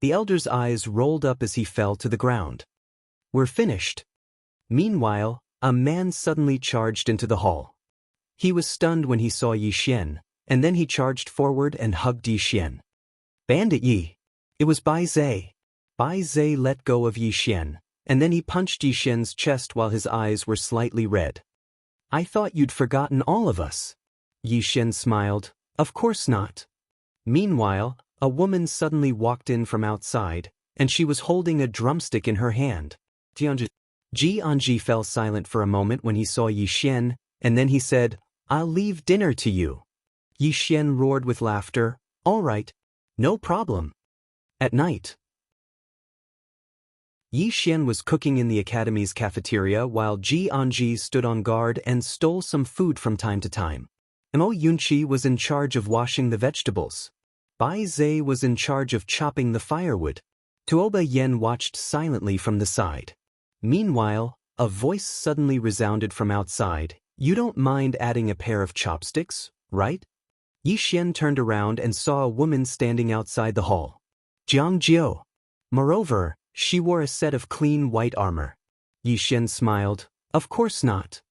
The elder's eyes rolled up as he fell to the ground. "We're finished." Meanwhile, a man suddenly charged into the hall. He was stunned when he saw Yi Xian, and then he charged forward and hugged Yi Xian. "Bandit Yi." It was Bai Zai. Bai Zai let go of Yi Xian, and then he punched Yi Xian's chest while his eyes were slightly red. "I thought you'd forgotten all of us." Yi Xian smiled. "Of course not." Meanwhile, a woman suddenly walked in from outside, and she was holding a drumstick in her hand. Xianxia fell silent for a moment when he saw Yi Xian, and then he said, "I'll leave dinner to you." Yi Xian roared with laughter, "All right, no problem." At night, Yi Xian was cooking in the academy's cafeteria while Xianxia stood on guard and stole some food from time to time. Mo Yunqi was in charge of washing the vegetables. Bai Zhe was in charge of chopping the firewood. Tuoba Yen watched silently from the side. Meanwhile, a voice suddenly resounded from outside, "You don't mind adding a pair of chopsticks, right?" Yi Xian turned around and saw a woman standing outside the hall. Jiang Jiu. Moreover, she wore a set of clean white armor. Yi Xian smiled, "Of course not."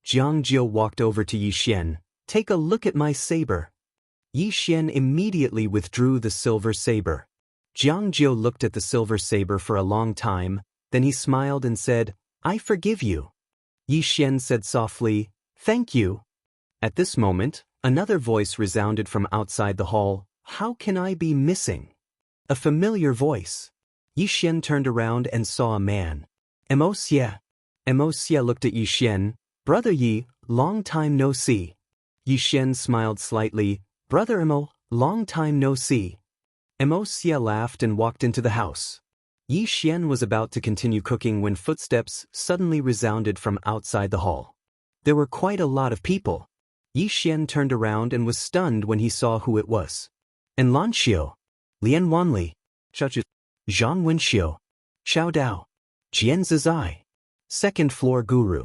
Jiang Jiu walked over to Yi Xian. "Take a look at my saber." Yi Xian immediately withdrew the silver saber. Jiang Jiu looked at the silver saber for a long time, then he smiled and said, "I forgive you." Yi Xian said softly, "Thank you." At this moment, another voice resounded from outside the hall, "How can I be missing?" A familiar voice. Yi Xian turned around and saw a man. Mo Xie. Mo Xie looked at Yi Xian. "Brother Yi, long time no see." Yi Xian smiled slightly. "Brother Mo, long time no see." Mo Xie laughed and walked into the house. Yi Xian was about to continue cooking when footsteps suddenly resounded from outside the hall. There were quite a lot of people. Yi Xian turned around and was stunned when he saw who it was. En Lanxiu, Lian Wanli, Xiaoju, Zhang Wenxiu, Xiao Dao, Jian Zizai, second floor guru,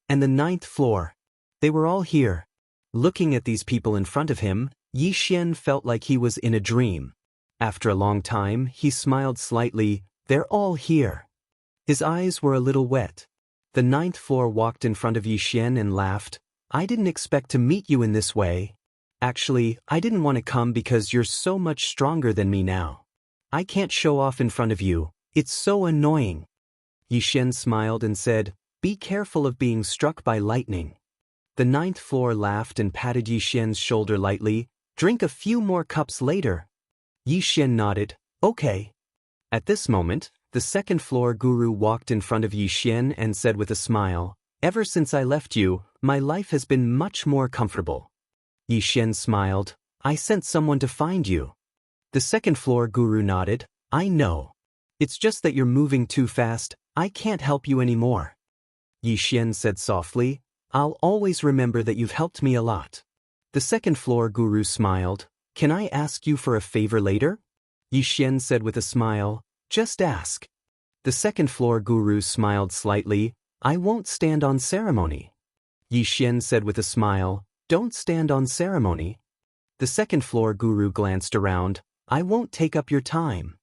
and the ninth floor. They were all here. Looking at these people in front of him, Yi Xian felt like he was in a dream. After a long time, he smiled slightly. "They're all here." His eyes were a little wet. The ninth floor walked in front of Yi Xian and laughed. "I didn't expect to meet you in this way. Actually, I didn't want to come because you're so much stronger than me now. I can't show off in front of you. It's so annoying." Yi Xian smiled and said, "Be careful of being struck by lightning." The ninth floor laughed and patted Yi Xian's shoulder lightly. "Drink a few more cups later." Yi Xian nodded, "Okay." At this moment, the second floor guru walked in front of Yi Xian and said with a smile, "Ever since I left you, my life has been much more comfortable." Yi Xian smiled, "I sent someone to find you." The second floor guru nodded, "I know. It's just that you're moving too fast. I can't help you anymore." Yi Xian said softly, "I'll always remember that you've helped me a lot." The second floor guru smiled, "Can I ask you for a favor later?" Yi Xian said with a smile, "Just ask." The second floor guru smiled slightly, "I won't stand on ceremony." Yi Xian said with a smile, "Don't stand on ceremony." The second floor guru glanced around, "I won't take up your time."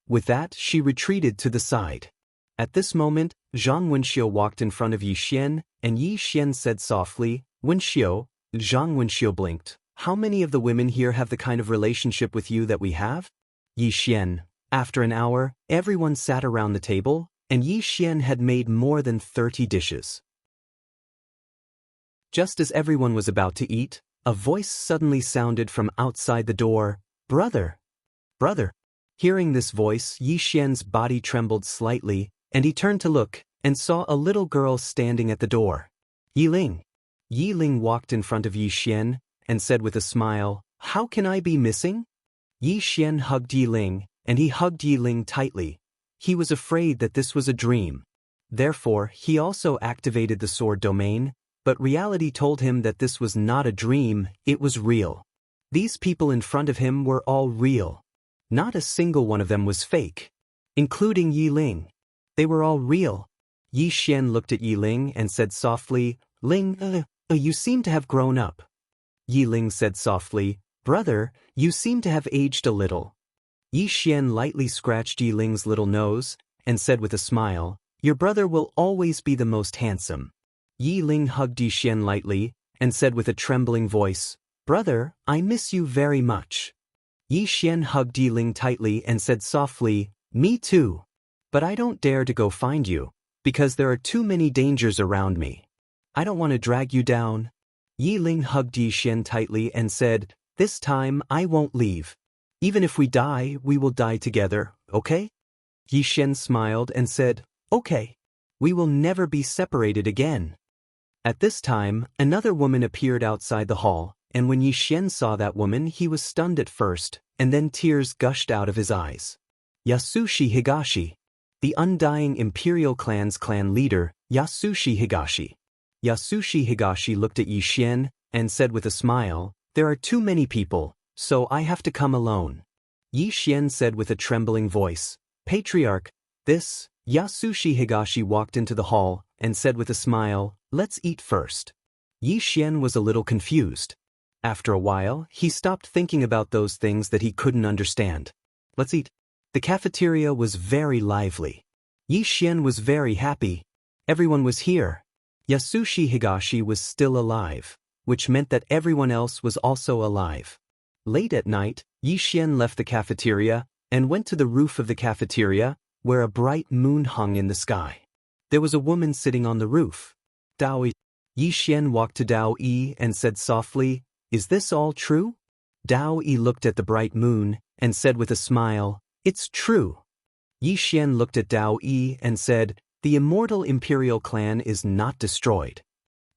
With that, she retreated to the side. At this moment, Zhang Wenxiu walked in front of Yi Xian, and Yi Xian said softly, "Wenxiu." Zhang Wenxiu blinked. "How many of the women here have the kind of relationship with you that we have?" Yi Xian. After an hour, everyone sat around the table, and Yi Xian had made more than 30 dishes. Just as everyone was about to eat, a voice suddenly sounded from outside the door, "Brother! Brother!" Hearing this voice, Yi Xian's body trembled slightly, and he turned to look, and saw a little girl standing at the door. Yi Ling. Yi Ling walked in front of Yi Xian, and said with a smile, "How can I be missing?" Yi Xian hugged Yi Ling, and he hugged Yi Ling tightly. He was afraid that this was a dream. Therefore, he also activated the sword domain, but reality told him that this was not a dream, it was real. These people in front of him were all real. Not a single one of them was fake, including Yi Ling. They were all real. Yi Xian looked at Yi Ling and said softly, "Ling, you seem to have grown up." Yi Ling said softly, "Brother, you seem to have aged a little." Yi Xian lightly scratched Yi Ling's little nose, and said with a smile, "Your brother will always be the most handsome." Yi Ling hugged Yi Xian lightly, and said with a trembling voice, "Brother, I miss you very much." Yi Xian hugged Yi Ling tightly and said softly, "Me too. But I don't dare to go find you, because there are too many dangers around me. I don't want to drag you down." Yi Ling hugged Yi Xian tightly and said, "This time I won't leave. Even if we die, we will die together, okay?" Yi Xian smiled and said, "Okay." We will never be separated again. At this time, another woman appeared outside the hall, and when Yi Xian saw that woman he was stunned at first, and then tears gushed out of his eyes. Yasushi Higashi. The undying Imperial Clan's clan leader, Yasushi Higashi. Yasushi Higashi looked at Yi Xian, and said with a smile, "There are too many people, so I have to come alone." Yi Xian said with a trembling voice, "Patriarch, this..." Yasushi Higashi walked into the hall, and said with a smile, "Let's eat first." Yi Xian was a little confused. After a while, he stopped thinking about those things that he couldn't understand. "Let's eat." The cafeteria was very lively. Yi Xian was very happy. Everyone was here. Yasushi Higashi was still alive, which meant that everyone else was also alive. Late at night, Yi Xian left the cafeteria and went to the roof of the cafeteria, where a bright moon hung in the sky. There was a woman sitting on the roof. Daoist. Yi Xian walked to Daoist and said softly, "Is this all true?" Daoist looked at the bright moon and said with a smile, "It's true." Yi Xian looked at Daoist and said, "The immortal Imperial Clan is not destroyed."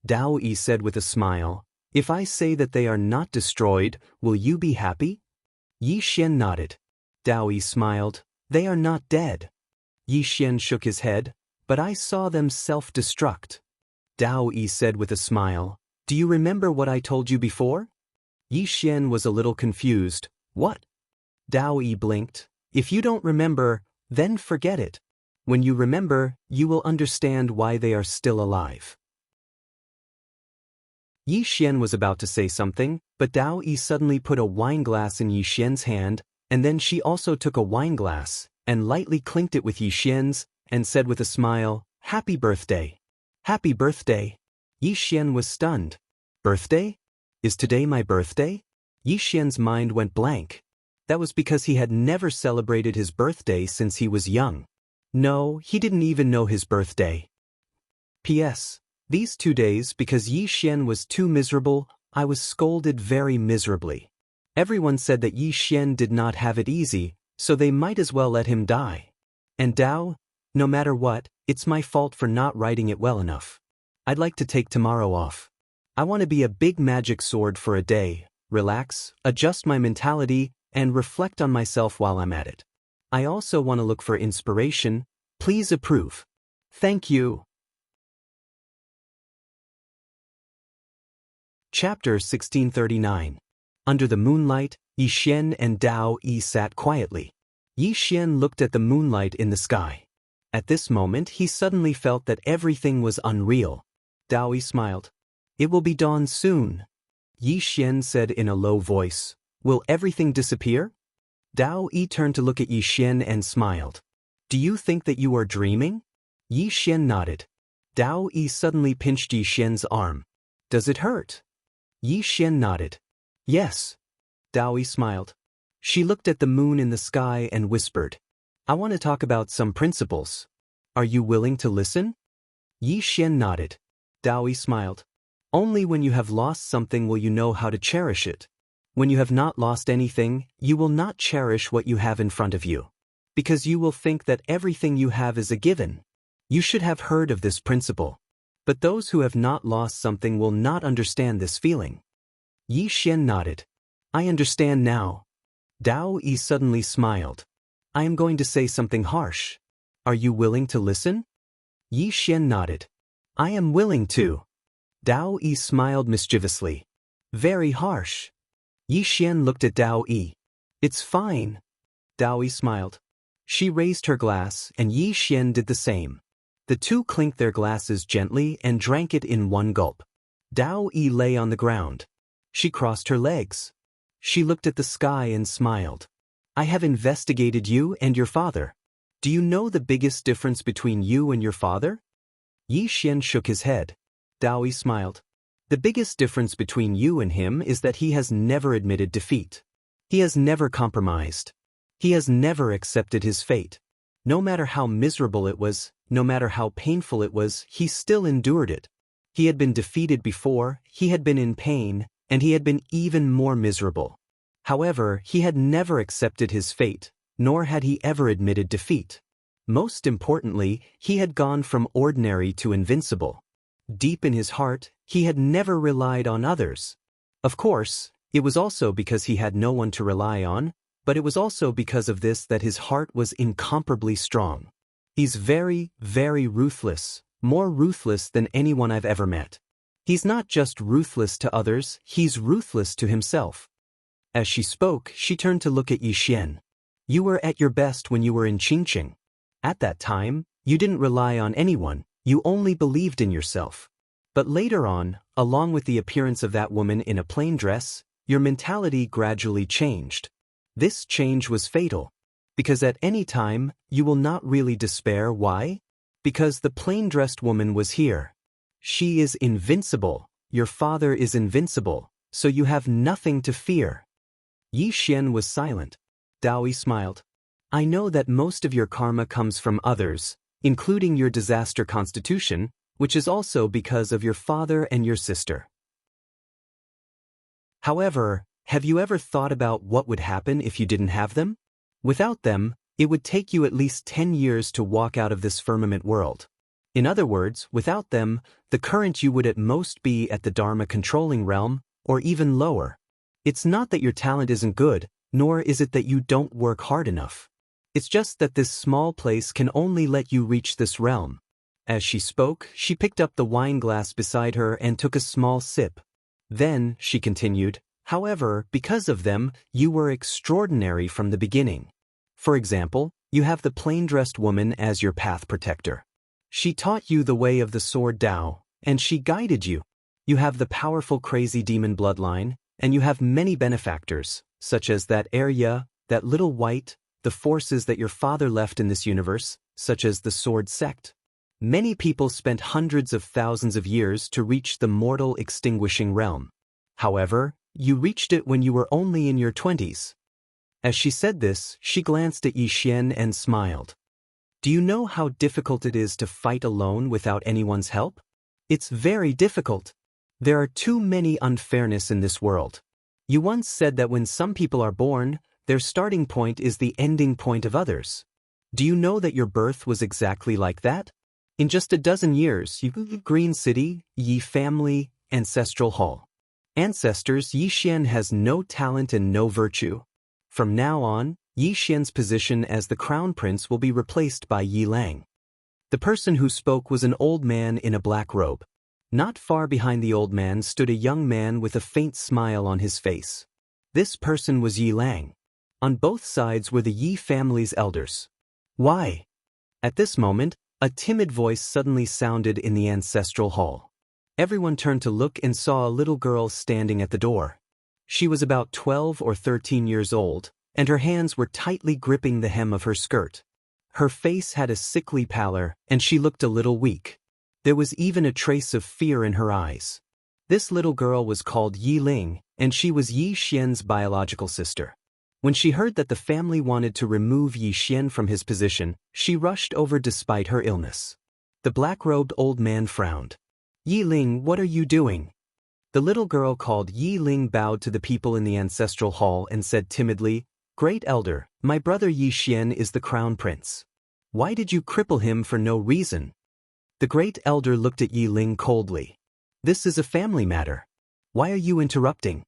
Daoist said with a smile, "If I say that they are not destroyed, will you be happy?" Yi Xian nodded. Daoist smiled, "They are not dead." Yi Xian shook his head, "But I saw them self-destruct." Daoist said with a smile, "Do you remember what I told you before?" Yi Xian was a little confused. "What?" Daoist blinked. "If you don't remember, then forget it. When you remember, you will understand why they are still alive." Yi Xian was about to say something, but Daoist suddenly put a wine glass in Yi Xian's hand, and then she also took a wine glass, and lightly clinked it with Yi Xian's, and said with a smile, "Happy birthday." "Happy birthday." Yi Xian was stunned. "Birthday? Is today my birthday?" Yi Xian's mind went blank. That was because he had never celebrated his birthday since he was young. No, he didn't even know his birthday. P.S. These 2 days, because Yi Xian was too miserable, I was scolded very miserably. Everyone said that Yi Xian did not have it easy, so they might as well let him die. And Dao, no matter what, it's my fault for not writing it well enough. I'd like to take tomorrow off. I want to be a big magic sword for a day, relax, adjust my mentality, and reflect on myself while I'm at it. I also want to look for inspiration. Please approve. Thank you. Chapter 1639. Under the moonlight, Yi Xian and Daoist sat quietly. Yi Xian looked at the moonlight in the sky. At this moment he suddenly felt that everything was unreal. Daoist smiled. "It will be dawn soon." Yi Xian said in a low voice, "Will everything disappear?" Daoist turned to look at Yi Xian and smiled. "Do you think that you are dreaming?" Yi Xian nodded. Daoist suddenly pinched Yi Xian's arm. "Does it hurt?" Yi Xian nodded. "Yes." Daoist smiled. She looked at the moon in the sky and whispered, "I want to talk about some principles. Are you willing to listen?" Yi Xian nodded. Daoist smiled. "Only when you have lost something will you know how to cherish it. When you have not lost anything, you will not cherish what you have in front of you. Because you will think that everything you have is a given. You should have heard of this principle. But those who have not lost something will not understand this feeling." Yi Xian nodded. "I understand now." Daoist suddenly smiled. "I am going to say something harsh. Are you willing to listen?" Yi Xian nodded. "I am willing to." Daoist smiled mischievously. "Very harsh." Yi Xian looked at Daoist. "It's fine." Daoist smiled. She raised her glass and Yi Xian did the same. The two clinked their glasses gently and drank it in one gulp. Daoist lay on the ground. She crossed her legs. She looked at the sky and smiled. "I have investigated you and your father. Do you know the biggest difference between you and your father?" Yi Xian shook his head. Daoist smiled. "The biggest difference between you and him is that he has never admitted defeat. He has never compromised. He has never accepted his fate. No matter how miserable it was, no matter how painful it was, he still endured it. He had been defeated before, he had been in pain, and he had been even more miserable. However, he had never accepted his fate, nor had he ever admitted defeat. Most importantly, he had gone from ordinary to invincible. Deep in his heart, he had never relied on others. Of course, it was also because he had no one to rely on, but it was also because of this that his heart was incomparably strong. He's very, very ruthless, more ruthless than anyone I've ever met. He's not just ruthless to others, he's ruthless to himself. As she spoke, she turned to look at Yixian. You were at your best when you were in Qingqing. At that time, you didn't rely on anyone, you only believed in yourself. But later on, along with the appearance of that woman in a plain dress, your mentality gradually changed. This change was fatal. Because at any time, you will not really despair. Why? Because the plain-dressed woman was here. She is invincible, your father is invincible, so you have nothing to fear. Yixian was silent. Daoist smiled. I know that most of your karma comes from others, including your disaster constitution, which is also because of your father and your sister. However, have you ever thought about what would happen if you didn't have them? Without them, it would take you at least 10 years to walk out of this firmament world. In other words, without them, the current you would at most be at the Dharma controlling realm, or even lower. It's not that your talent isn't good, nor is it that you don't work hard enough. It's just that this small place can only let you reach this realm. As she spoke, she picked up the wine glass beside her and took a small sip. Then, she continued, however, because of them, you were extraordinary from the beginning. For example, you have the plain-dressed woman as your path protector. She taught you the way of the sword Dao, and she guided you. You have the powerful crazy demon bloodline, and you have many benefactors, such as that area, that little white, the forces that your father left in this universe, such as the sword sect. Many people spent hundreds of thousands of years to reach the mortal extinguishing realm. However, you reached it when you were only in your 20s. As she said this, she glanced at Yixian and smiled. Do you know how difficult it is to fight alone without anyone's help? It's very difficult. There are too many unfairness in this world. You once said that when some people are born, their starting point is the ending point of others. Do you know that your birth was exactly like that? In just a dozen years, you Green City, Yi family, Ancestral Hall. Ancestors, Yixian has no talent and no virtue. From now on, Yixian's position as the crown prince will be replaced by Yi Lang. The person who spoke was an old man in a black robe. Not far behind the old man stood a young man with a faint smile on his face. This person was Yi Lang. On both sides were the Yi family's elders. Why? At this moment, a timid voice suddenly sounded in the ancestral hall. Everyone turned to look and saw a little girl standing at the door. She was about 12 or 13 years old, and her hands were tightly gripping the hem of her skirt. Her face had a sickly pallor, and she looked a little weak. There was even a trace of fear in her eyes. This little girl was called Yi Ling, and she was Yi Xian's biological sister. When she heard that the family wanted to remove Yi Xian from his position, she rushed over despite her illness. The black-robed old man frowned. Yi Ling, what are you doing? The little girl called Yi Ling bowed to the people in the ancestral hall and said timidly, Great Elder, my brother Yi Xian is the crown prince. Why did you cripple him for no reason? The great elder looked at Yi Ling coldly. This is a family matter. Why are you interrupting?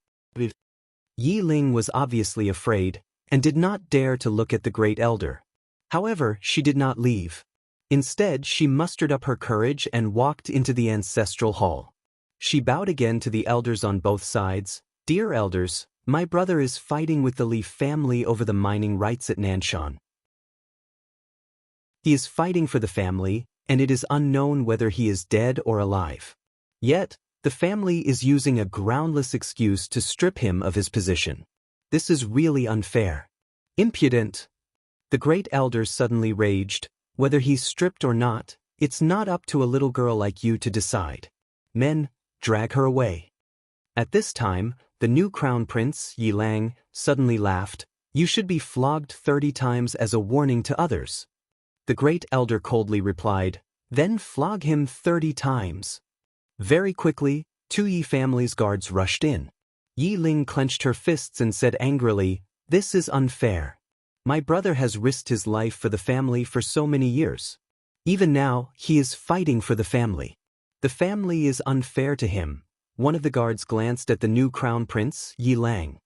Yi Ling was obviously afraid, and did not dare to look at the great elder. However, she did not leave. Instead, she mustered up her courage and walked into the ancestral hall. She bowed again to the elders on both sides. Dear elders, my brother is fighting with the Li family over the mining rights at Nanshan. He is fighting for the family, and it is unknown whether he is dead or alive. Yet, the family is using a groundless excuse to strip him of his position. This is really unfair. Impudent. The great elder suddenly raged. Whether he's stripped or not, it's not up to a little girl like you to decide. Men, drag her away. At this time, the new crown prince, Yi Lang, suddenly laughed. You should be flogged 30 times as a warning to others. The great elder coldly replied, Then flog him 30 times. Very quickly, 2 Yi family's guards rushed in. Yi Ling clenched her fists and said angrily, This is unfair. My brother has risked his life for the family for so many years. Even now, he is fighting for the family. The family is unfair to him. One of the guards glanced at the new crown prince, Yi Lang.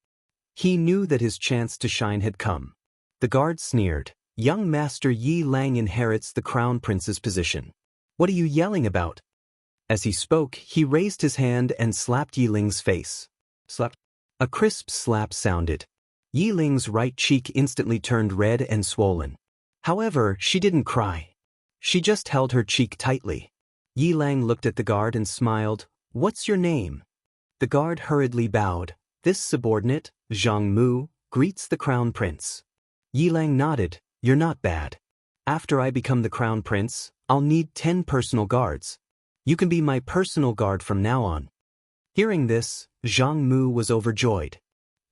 He knew that his chance to shine had come. The guard sneered. Young Master Yi Lang inherits the crown prince's position. What are you yelling about? As he spoke, he raised his hand and slapped Yi Ling's face. Slap. A crisp slap sounded. Yi Ling's right cheek instantly turned red and swollen. However, she didn't cry. She just held her cheek tightly. Yi Lang looked at the guard and smiled. What's your name? The guard hurriedly bowed. This subordinate, Zhang Mu, greets the crown prince. Yi Lang nodded. You're not bad. After I become the crown prince, I'll need 10 personal guards. You can be my personal guard from now on. Hearing this, Zhang Mu was overjoyed.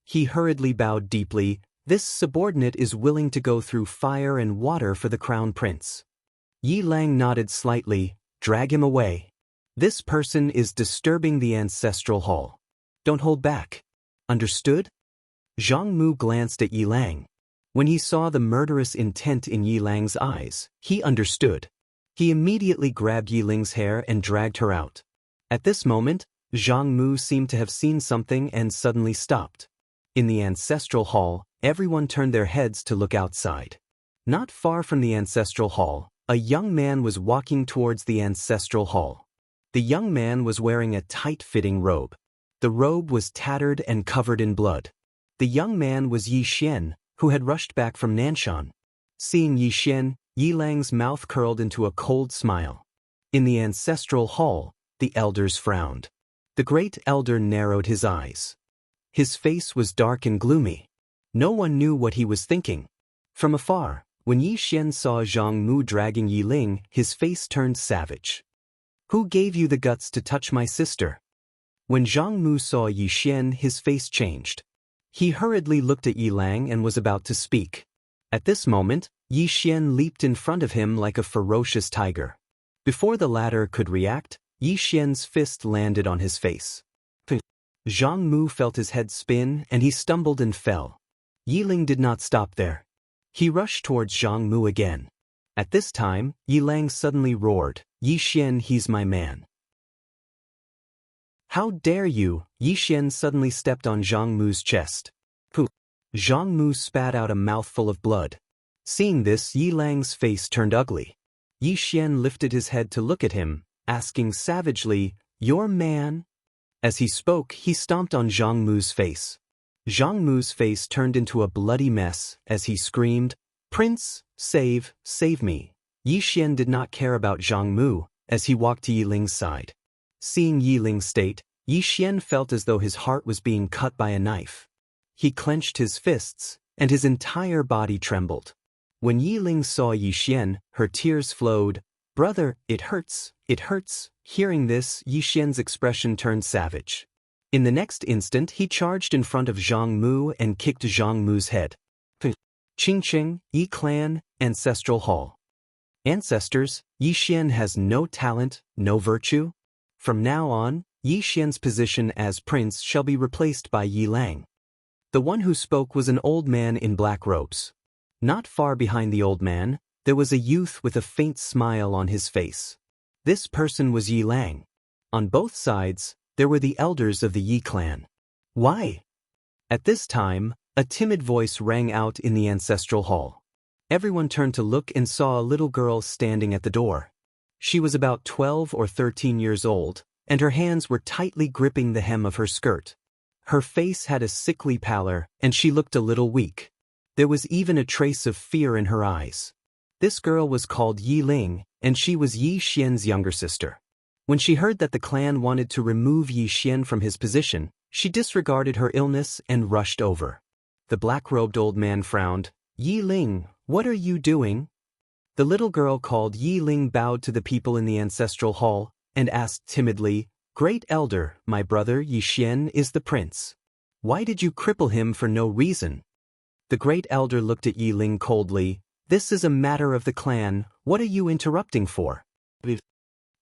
He hurriedly bowed deeply. This subordinate is willing to go through fire and water for the crown prince. Yi Lang nodded slightly. Drag him away. This person is disturbing the ancestral hall. Don't hold back. Understood? Zhang Mu glanced at Yi Lang. When he saw the murderous intent in Yi Lang's eyes, he understood. He immediately grabbed Yi Ling's hair and dragged her out. At this moment, Zhang Mu seemed to have seen something and suddenly stopped. In the ancestral hall, everyone turned their heads to look outside. Not far from the ancestral hall, a young man was walking towards the ancestral hall. The young man was wearing a tight-fitting robe. The robe was tattered and covered in blood. The young man was Yi Xian, who had rushed back from Nanshan. Seeing Yi Xian, Yi Lang's mouth curled into a cold smile. In the ancestral hall, the elders frowned. The great elder narrowed his eyes. His face was dark and gloomy. No one knew what he was thinking. From afar, when Yi Xian saw Zhang Mu dragging Yi Ling, his face turned savage. Who gave you the guts to touch my sister? When Zhang Mu saw Yi Xian, his face changed. He hurriedly looked at Yi Lang and was about to speak. At this moment, Yi Xian leaped in front of him like a ferocious tiger. Before the latter could react, Yi Xian's fist landed on his face. Zhang Mu felt his head spin and he stumbled and fell. Yi Ling did not stop there. He rushed towards Zhang Mu again. At this time, Yi Lang suddenly roared, Yi Xian, he's my man. How dare you? Yi Xian suddenly stepped on Zhang Mu's chest. Pooh! Zhang Mu spat out a mouthful of blood. Seeing this, Yi Lang's face turned ugly. Yi Xian lifted his head to look at him, asking savagely, your man? As he spoke, he stomped on Zhang Mu's face. Zhang Mu's face turned into a bloody mess as he screamed, Prince, save me. Yi Xian did not care about Zhang Mu as he walked to Yi Ling's side. Seeing Yi Ling's state, Yi Xian felt as though his heart was being cut by a knife. He clenched his fists, and his entire body trembled. When Yi Ling saw Yi Xian, her tears flowed. Brother, it hurts, it hurts. Hearing this, Yi Xian's expression turned savage. In the next instant, he charged in front of Zhang Mu and kicked Zhang Mu's head. Qingqing, Yi Clan, Ancestral Hall. Ancestors, Yi Xian has no talent, no virtue. From now on, Yi Xian's position as prince shall be replaced by Yi Lang. The one who spoke was an old man in black robes. Not far behind the old man, there was a youth with a faint smile on his face. This person was Yi Lang. On both sides, there were the elders of the Yi clan. Why? At this time, a timid voice rang out in the ancestral hall. Everyone turned to look and saw a little girl standing at the door. She was about 12 or 13 years old, and her hands were tightly gripping the hem of her skirt. Her face had a sickly pallor, and she looked a little weak. There was even a trace of fear in her eyes. This girl was called Yi Ling, and she was Yi Xian's younger sister. When she heard that the clan wanted to remove Yi Xian from his position, she disregarded her illness and rushed over. The black-robed old man frowned. Yi Ling, what are you doing? The little girl called Yi Ling bowed to the people in the ancestral hall and asked timidly, Great Elder, my brother Yi Xian is the prince. Why did you cripple him for no reason? The great elder looked at Yi Ling coldly. This is a matter of the clan, what are you interrupting for?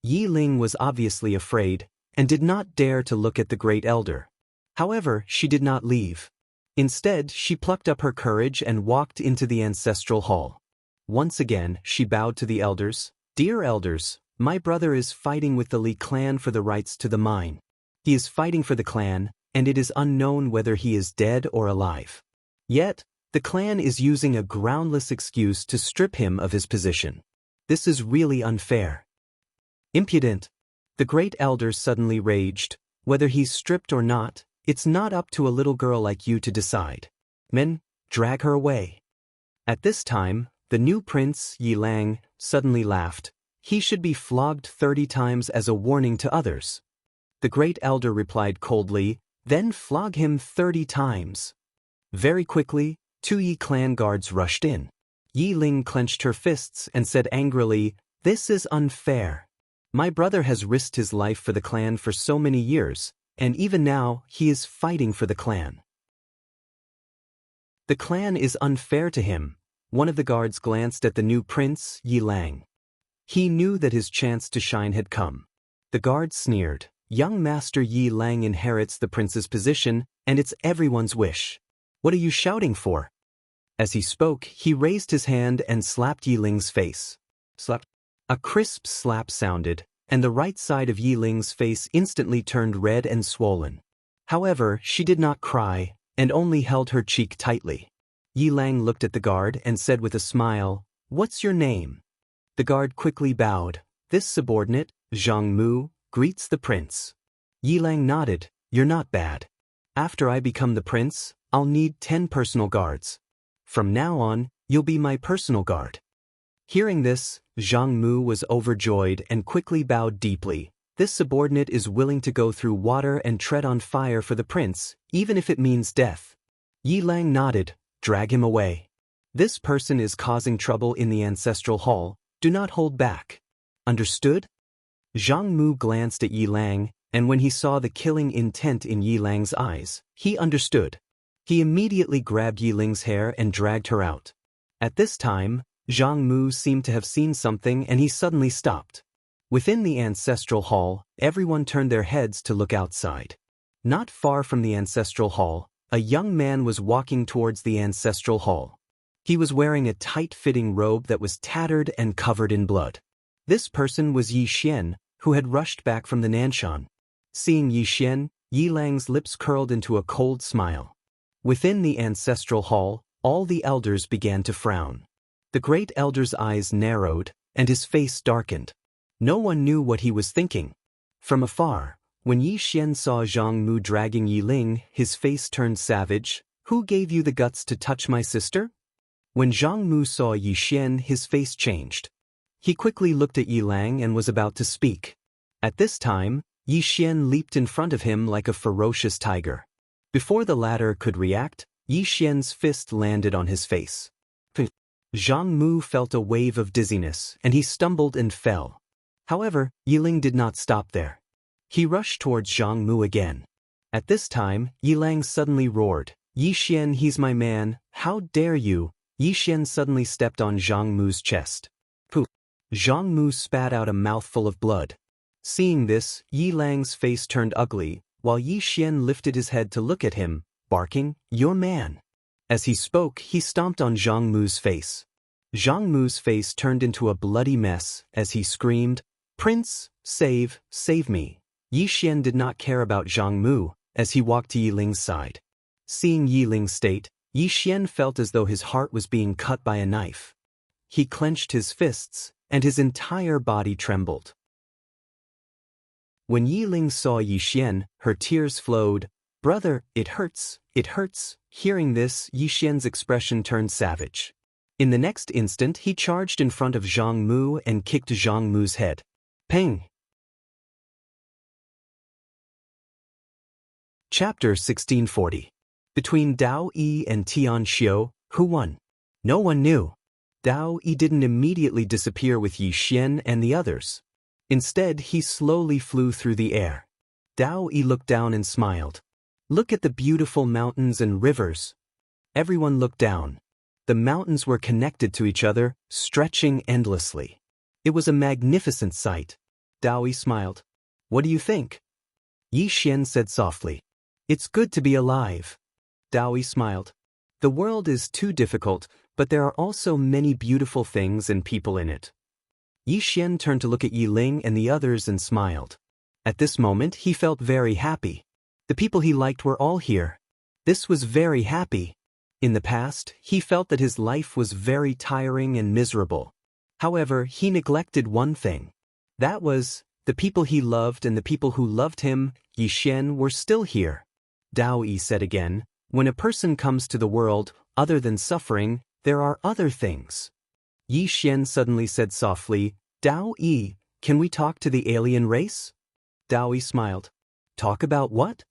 Yi Ling was obviously afraid and did not dare to look at the great elder. However, she did not leave. Instead, she plucked up her courage and walked into the ancestral hall. Once again, she bowed to the elders. "Dear elders, my brother is fighting with the Li clan for the rights to the mine. He is fighting for the clan, and it is unknown whether he is dead or alive. Yet, the clan is using a groundless excuse to strip him of his position. This is really unfair." "Impudent!" the great elder suddenly raged. "Whether he's stripped or not, it's not up to a little girl like you to decide. Men, drag her away." At this time, the new prince, Yi Lang, suddenly laughed. "He should be flogged 30 times as a warning to others." The great elder replied coldly, "Then flog him 30 times. Very quickly, 2 Yi clan guards rushed in. Yi Ling clenched her fists and said angrily, "This is unfair. My brother has risked his life for the clan for so many years, and even now he is fighting for the clan. The clan is unfair to him." One of the guards glanced at the new prince, Yi Lang. He knew that his chance to shine had come. The guard sneered, "Young Master Yi Lang inherits the prince's position, and it's everyone's wish. What are you shouting for?" As he spoke, he raised his hand and slapped Yi Ling's face. Slap. A crisp slap sounded, and the right side of Yi Ling's face instantly turned red and swollen. However, she did not cry, and only held her cheek tightly. Yi Lang looked at the guard and said with a smile, "What's your name?" The guard quickly bowed. "This subordinate, Zhang Mu, greets the prince." Yi Lang nodded. "You're not bad. After I become the prince, I'll need 10 personal guards. From now on, you'll be my personal guard." Hearing this, Zhang Mu was overjoyed and quickly bowed deeply. This subordinate is willing to go through water and tread on fire for the prince, even if it means death. Yi Lang nodded. "Drag him away. This person is causing trouble in the ancestral hall. Do not hold back. Understood?" Zhang Mu glanced at Yi Lang, and when he saw the killing intent in Yi Lang's eyes, he understood. He immediately grabbed Yi Ling's hair and dragged her out. At this time, Zhang Mu seemed to have seen something and he suddenly stopped. Within the ancestral hall, everyone turned their heads to look outside. Not far from the ancestral hall, a young man was walking towards the ancestral hall. He was wearing a tight-fitting robe that was tattered and covered in blood. This person was Yi Xian, who had rushed back from the Nanshan. Seeing Yi Xian, Yi Lang's lips curled into a cold smile. Within the ancestral hall, all the elders began to frown. The great elder's eyes narrowed, and his face darkened. No one knew what he was thinking. From afar, when Yi Xian saw Zhang Mu dragging Yi Ling, his face turned savage. "Who gave you the guts to touch my sister?" When Zhang Mu saw Yi Xian, his face changed. He quickly looked at Yi Lang and was about to speak. At this time, Yi Xian leaped in front of him like a ferocious tiger. Before the latter could react, Yi Xian's fist landed on his face. Zhang Mu felt a wave of dizziness, and he stumbled and fell. However, Yi Ling did not stop there. He rushed towards Zhang Mu again. At this time, Yi Lang suddenly roared, "Yi Xian, he's my man, how dare you!" Yi Xian suddenly stepped on Zhang Mu's chest. Poof! Zhang Mu spat out a mouthful of blood. Seeing this, Yi Lang's face turned ugly, while Yi Xian lifted his head to look at him, barking, "Your man." As he spoke, he stomped on Zhang Mu's face. Zhang Mu's face turned into a bloody mess as he screamed, "Prince, save me." Yi Xian did not care about Zhang Mu as he walked to Yi Ling's side. Seeing Yi Ling's state, Yi Xian felt as though his heart was being cut by a knife. He clenched his fists, and his entire body trembled. When Yi Ling saw Yi Xian, her tears flowed. "Brother, it hurts, it hurts." Hearing this, Yi Xian's expression turned savage. In the next instant, he charged in front of Zhang Mu and kicked Zhang Mu's head. Ping! Chapter 1640. Between Dao Yi and Tian Xiu, who won? No one knew. Dao Yi didn't immediately disappear with Yi Xian and the others. Instead, he slowly flew through the air. Dao Yi looked down and smiled. "Look at the beautiful mountains and rivers." Everyone looked down. The mountains were connected to each other, stretching endlessly. It was a magnificent sight. Dao Yi smiled. "What do you think?" Yi Xian said softly. "It's good to be alive." Daoist smiled. The world is too difficult, but there are also many beautiful things and people in it. Yi Xian turned to look at Yi Ling and the others and smiled. At this moment he felt very happy. The people he liked were all here. This was very happy. In the past, he felt that his life was very tiring and miserable. However, he neglected one thing. That was, the people he loved and the people who loved him, Yi Xian, were still here. Daoist said again, when a person comes to the world, other than suffering, there are other things. Yi Xian suddenly said softly, Daoist, can we talk to the alien race? Daoist smiled. Talk about what?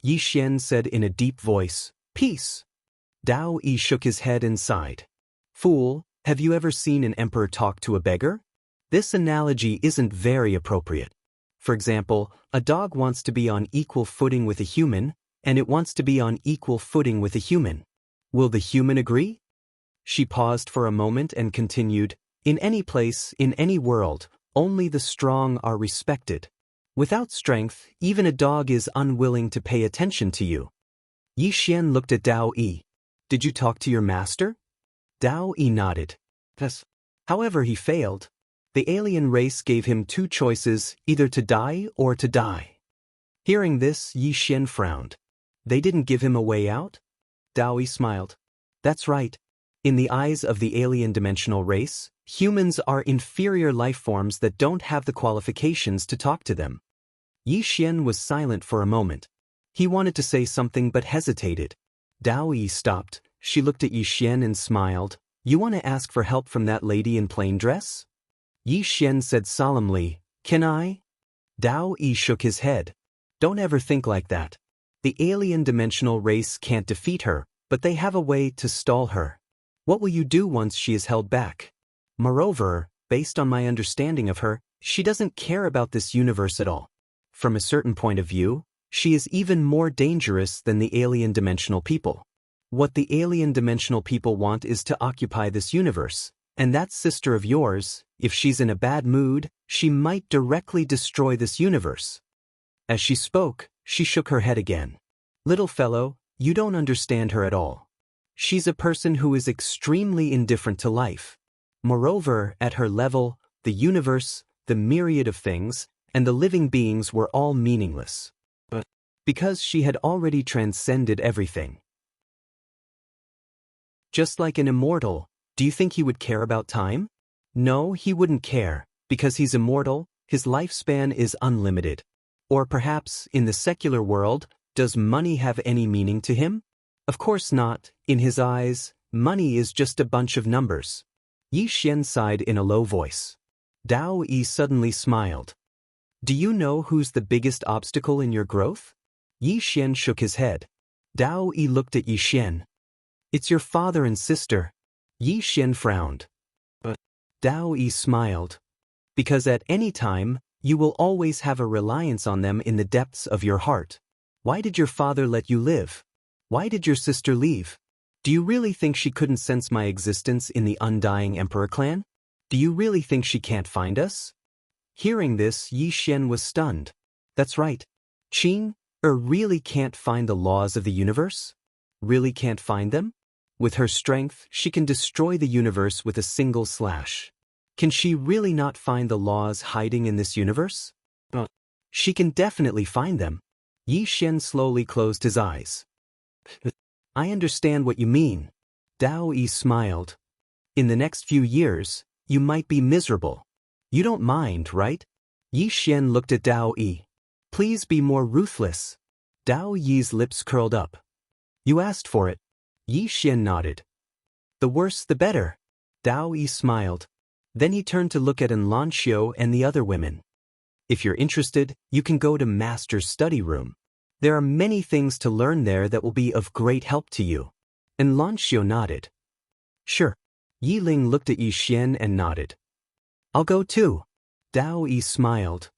Yi Xian said in a deep voice, peace. Daoist shook his head and sighed. Fool, have you ever seen an emperor talk to a beggar? This analogy isn't very appropriate. For example, a dog wants to be on equal footing with a human, and it wants to be on equal footing with a human. Will the human agree? She paused for a moment and continued, in any place, in any world, only the strong are respected. Without strength, even a dog is unwilling to pay attention to you. Yi Xian looked at Daoist. Did you talk to your master? Daoist nodded. Yes. However, he failed. The alien race gave him two choices, either to die or to die. Hearing this, Yi Xian frowned. They didn't give him a way out? Daoist smiled. That's right. In the eyes of the alien dimensional race, humans are inferior life forms that don't have the qualifications to talk to them. Yi Xian was silent for a moment. He wanted to say something but hesitated. Daoist stopped. She looked at Yi Xian and smiled. You want to ask for help from that lady in plain dress? Yi Xian said solemnly, Can I? Daoist shook his head. Don't ever think like that. The alien dimensional race can't defeat her, but they have a way to stall her. What will you do once she is held back? Moreover, based on my understanding of her, she doesn't care about this universe at all. From a certain point of view, she is even more dangerous than the alien dimensional people. What the alien dimensional people want is to occupy this universe, and that sister of yours, if she's in a bad mood, she might directly destroy this universe. As she spoke, she shook her head again. Little fellow, you don't understand her at all. She's a person who is extremely indifferent to life. Moreover, at her level, the universe, the myriad of things, and the living beings were all meaningless. But because she had already transcended everything. Just like an immortal, do you think he would care about time? No, he wouldn't care, because he's immortal, his lifespan is unlimited. Or perhaps, in the secular world, does money have any meaning to him? Of course not. In his eyes, money is just a bunch of numbers. Yi Xian sighed in a low voice. Daoist suddenly smiled. Do you know who's the biggest obstacle in your growth? Yi Xian shook his head. Daoist looked at Yi Xian. It's your father and sister. Yi Xian frowned. But Daoist smiled. Because at any time, you will always have a reliance on them in the depths of your heart. Why did your father let you live? Why did your sister leave? Do you really think she couldn't sense my existence in the undying Emperor clan? Do you really think she can't find us? Hearing this, Yi Xian was stunned. That's right. Qing, really can't find the laws of the universe? Really can't find them? With her strength, she can destroy the universe with a single slash. Can she really not find the laws hiding in this universe? She can definitely find them. Yi Xian slowly closed his eyes. I understand what you mean. Daoist smiled. In the next few years, you might be miserable. You don't mind, right? Yi Xian looked at Daoist. Please be more ruthless. Daoist's lips curled up. You asked for it. Yi Xian nodded. The worse the better. Daoist smiled. Then he turned to look at Xianxia and the other women. If you're interested, you can go to Master's study room. There are many things to learn there that will be of great help to you. Xianxia nodded. Sure. Yi Ling looked at Yi Xian and nodded. I'll go too. Daoist smiled.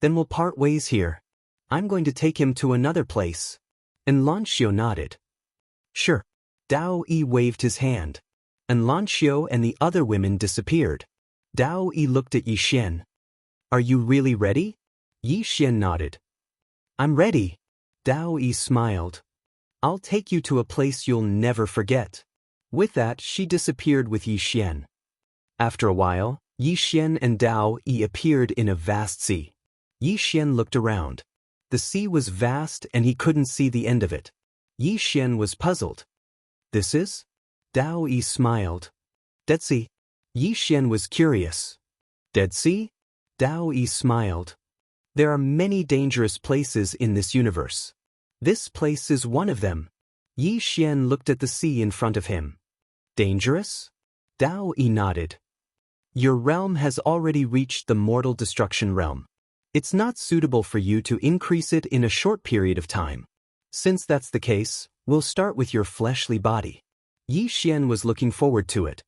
Then we'll part ways here. I'm going to take him to another place. Xianxia nodded. Sure. Daoist waved his hand. Xianxia and the other women disappeared. Daoist looked at Yi Xian. Are you really ready? Yi Xian nodded. I'm ready. Daoist smiled. I'll take you to a place you'll never forget. With that, she disappeared with Yi Xian. After a while, Yi Xian and Dao Yi appeared in a vast sea. Yi Xian looked around. The sea was vast and he couldn't see the end of it. Yi Xian was puzzled. This is? Dao Yi smiled. Dead Sea? Yi Xian was curious. Dead Sea? Dao Yi smiled. There are many dangerous places in this universe. This place is one of them. Yi Xian looked at the sea in front of him. Dangerous? Dao Yi nodded. Your realm has already reached the mortal destruction realm. It's not suitable for you to increase it in a short period of time. Since that's the case, we'll start with your fleshly body. Yi Xian was looking forward to it.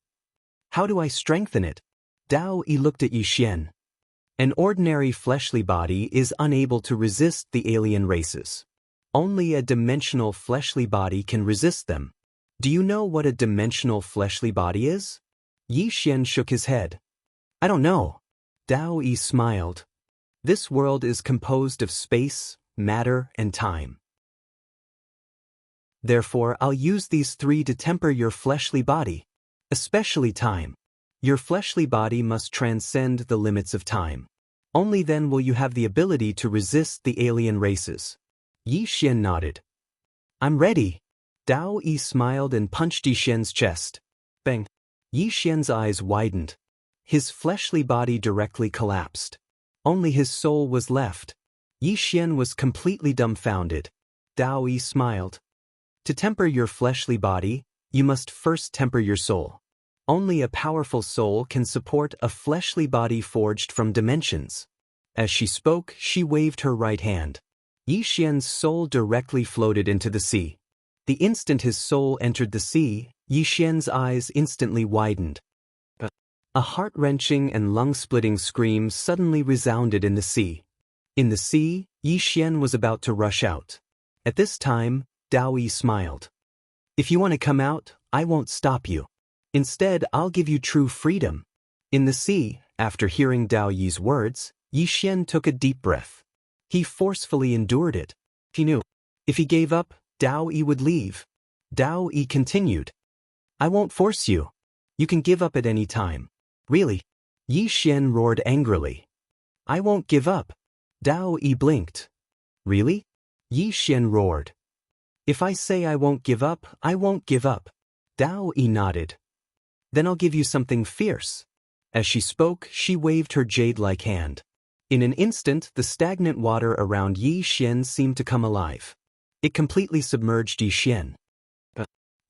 How do I strengthen it? Dao Yi looked at Yi Xian. An ordinary fleshly body is unable to resist the alien races. Only a dimensional fleshly body can resist them. Do you know what a dimensional fleshly body is? Yi Xian shook his head. I don't know. Dao Yi smiled. This world is composed of space, matter, and time. Therefore, I'll use these three to temper your fleshly body, especially time. Your fleshly body must transcend the limits of time. Only then will you have the ability to resist the alien races. Yi Xian nodded. I'm ready. Dao Yi smiled and punched Yi Xian's chest. Bang. Yi Xian's eyes widened. His fleshly body directly collapsed. Only his soul was left. Yi Xian was completely dumbfounded. Dao Yi smiled. To temper your fleshly body, you must first temper your soul. Only a powerful soul can support a fleshly body forged from dimensions. As she spoke, she waved her right hand. Yi Xian's soul directly floated into the sea. The instant his soul entered the sea, Yi Xian's eyes instantly widened. A heart-wrenching and lung-splitting scream suddenly resounded in the sea. In the sea, Yi Xian was about to rush out. At this time, Dao Yi smiled. If you want to come out, I won't stop you. Instead, I'll give you true freedom. In the sea, after hearing Dao Yi's words, Yi Xian took a deep breath. He forcefully endured it. He knew, if he gave up, Dao Yi would leave. Dao Yi continued. I won't force you. You can give up at any time. Really? Yi Xian roared angrily. I won't give up. Dao Yi blinked. Really? Yi Xian roared. If I say I won't give up, I won't give up. Dao Yi nodded. Then I'll give you something fierce. As she spoke, she waved her jade-like hand. In an instant, the stagnant water around Yi Xian seemed to come alive. It completely submerged Yi Xian.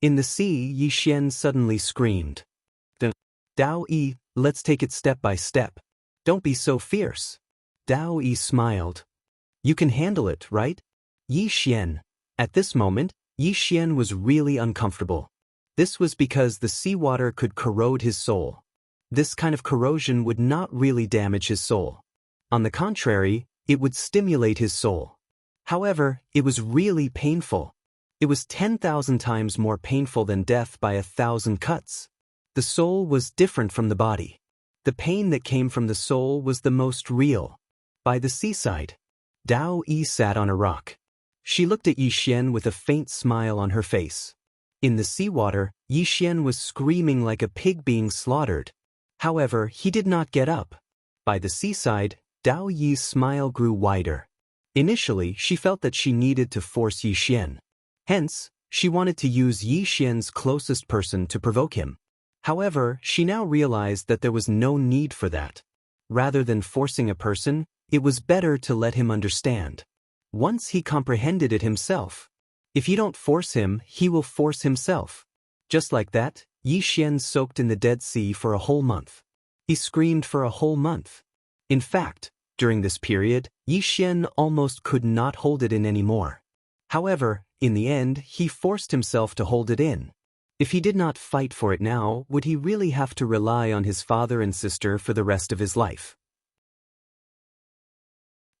In the sea, Yi Xian suddenly screamed. Dao Yi, let's take it step by step. Don't be so fierce. Dao Yi smiled. You can handle it, right? Yi Xian. At this moment, Yi Xian was really uncomfortable. This was because the seawater could corrode his soul. This kind of corrosion would not really damage his soul. On the contrary, it would stimulate his soul. However, it was really painful. It was 10,000 times more painful than death by 1,000 cuts. The soul was different from the body. The pain that came from the soul was the most real. By the seaside, Dao Yi sat on a rock. She looked at Yi Xian with a faint smile on her face. In the seawater, Yi Xian was screaming like a pig being slaughtered. However, he did not get up. By the seaside, Dao Yi's smile grew wider. Initially, she felt that she needed to force Yi Xian. Hence, she wanted to use Yi Xian's closest person to provoke him. However, she now realized that there was no need for that. Rather than forcing a person, it was better to let him understand. Once he comprehended it himself. If you don't force him, he will force himself. Just like that, Yi Xian soaked in the Dead Sea for a whole month. He screamed for a whole month. In fact, during this period, Yi Xian almost could not hold it in anymore. However, in the end, he forced himself to hold it in. If he did not fight for it now, would he really have to rely on his father and sister for the rest of his life?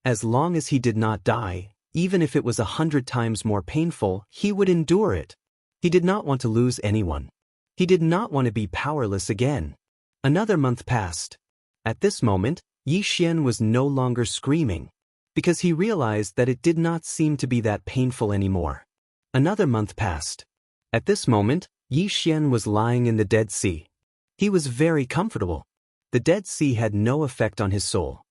As long as he did not die, even if it was 100 times more painful, he would endure it. He did not want to lose anyone. He did not want to be powerless again. Another month passed. At this moment, Yi Xian was no longer screaming, because he realized that it did not seem to be that painful anymore. Another month passed. At this moment, Yi Xian was lying in the Dead Sea. He was very comfortable. The Dead Sea had no effect on his soul.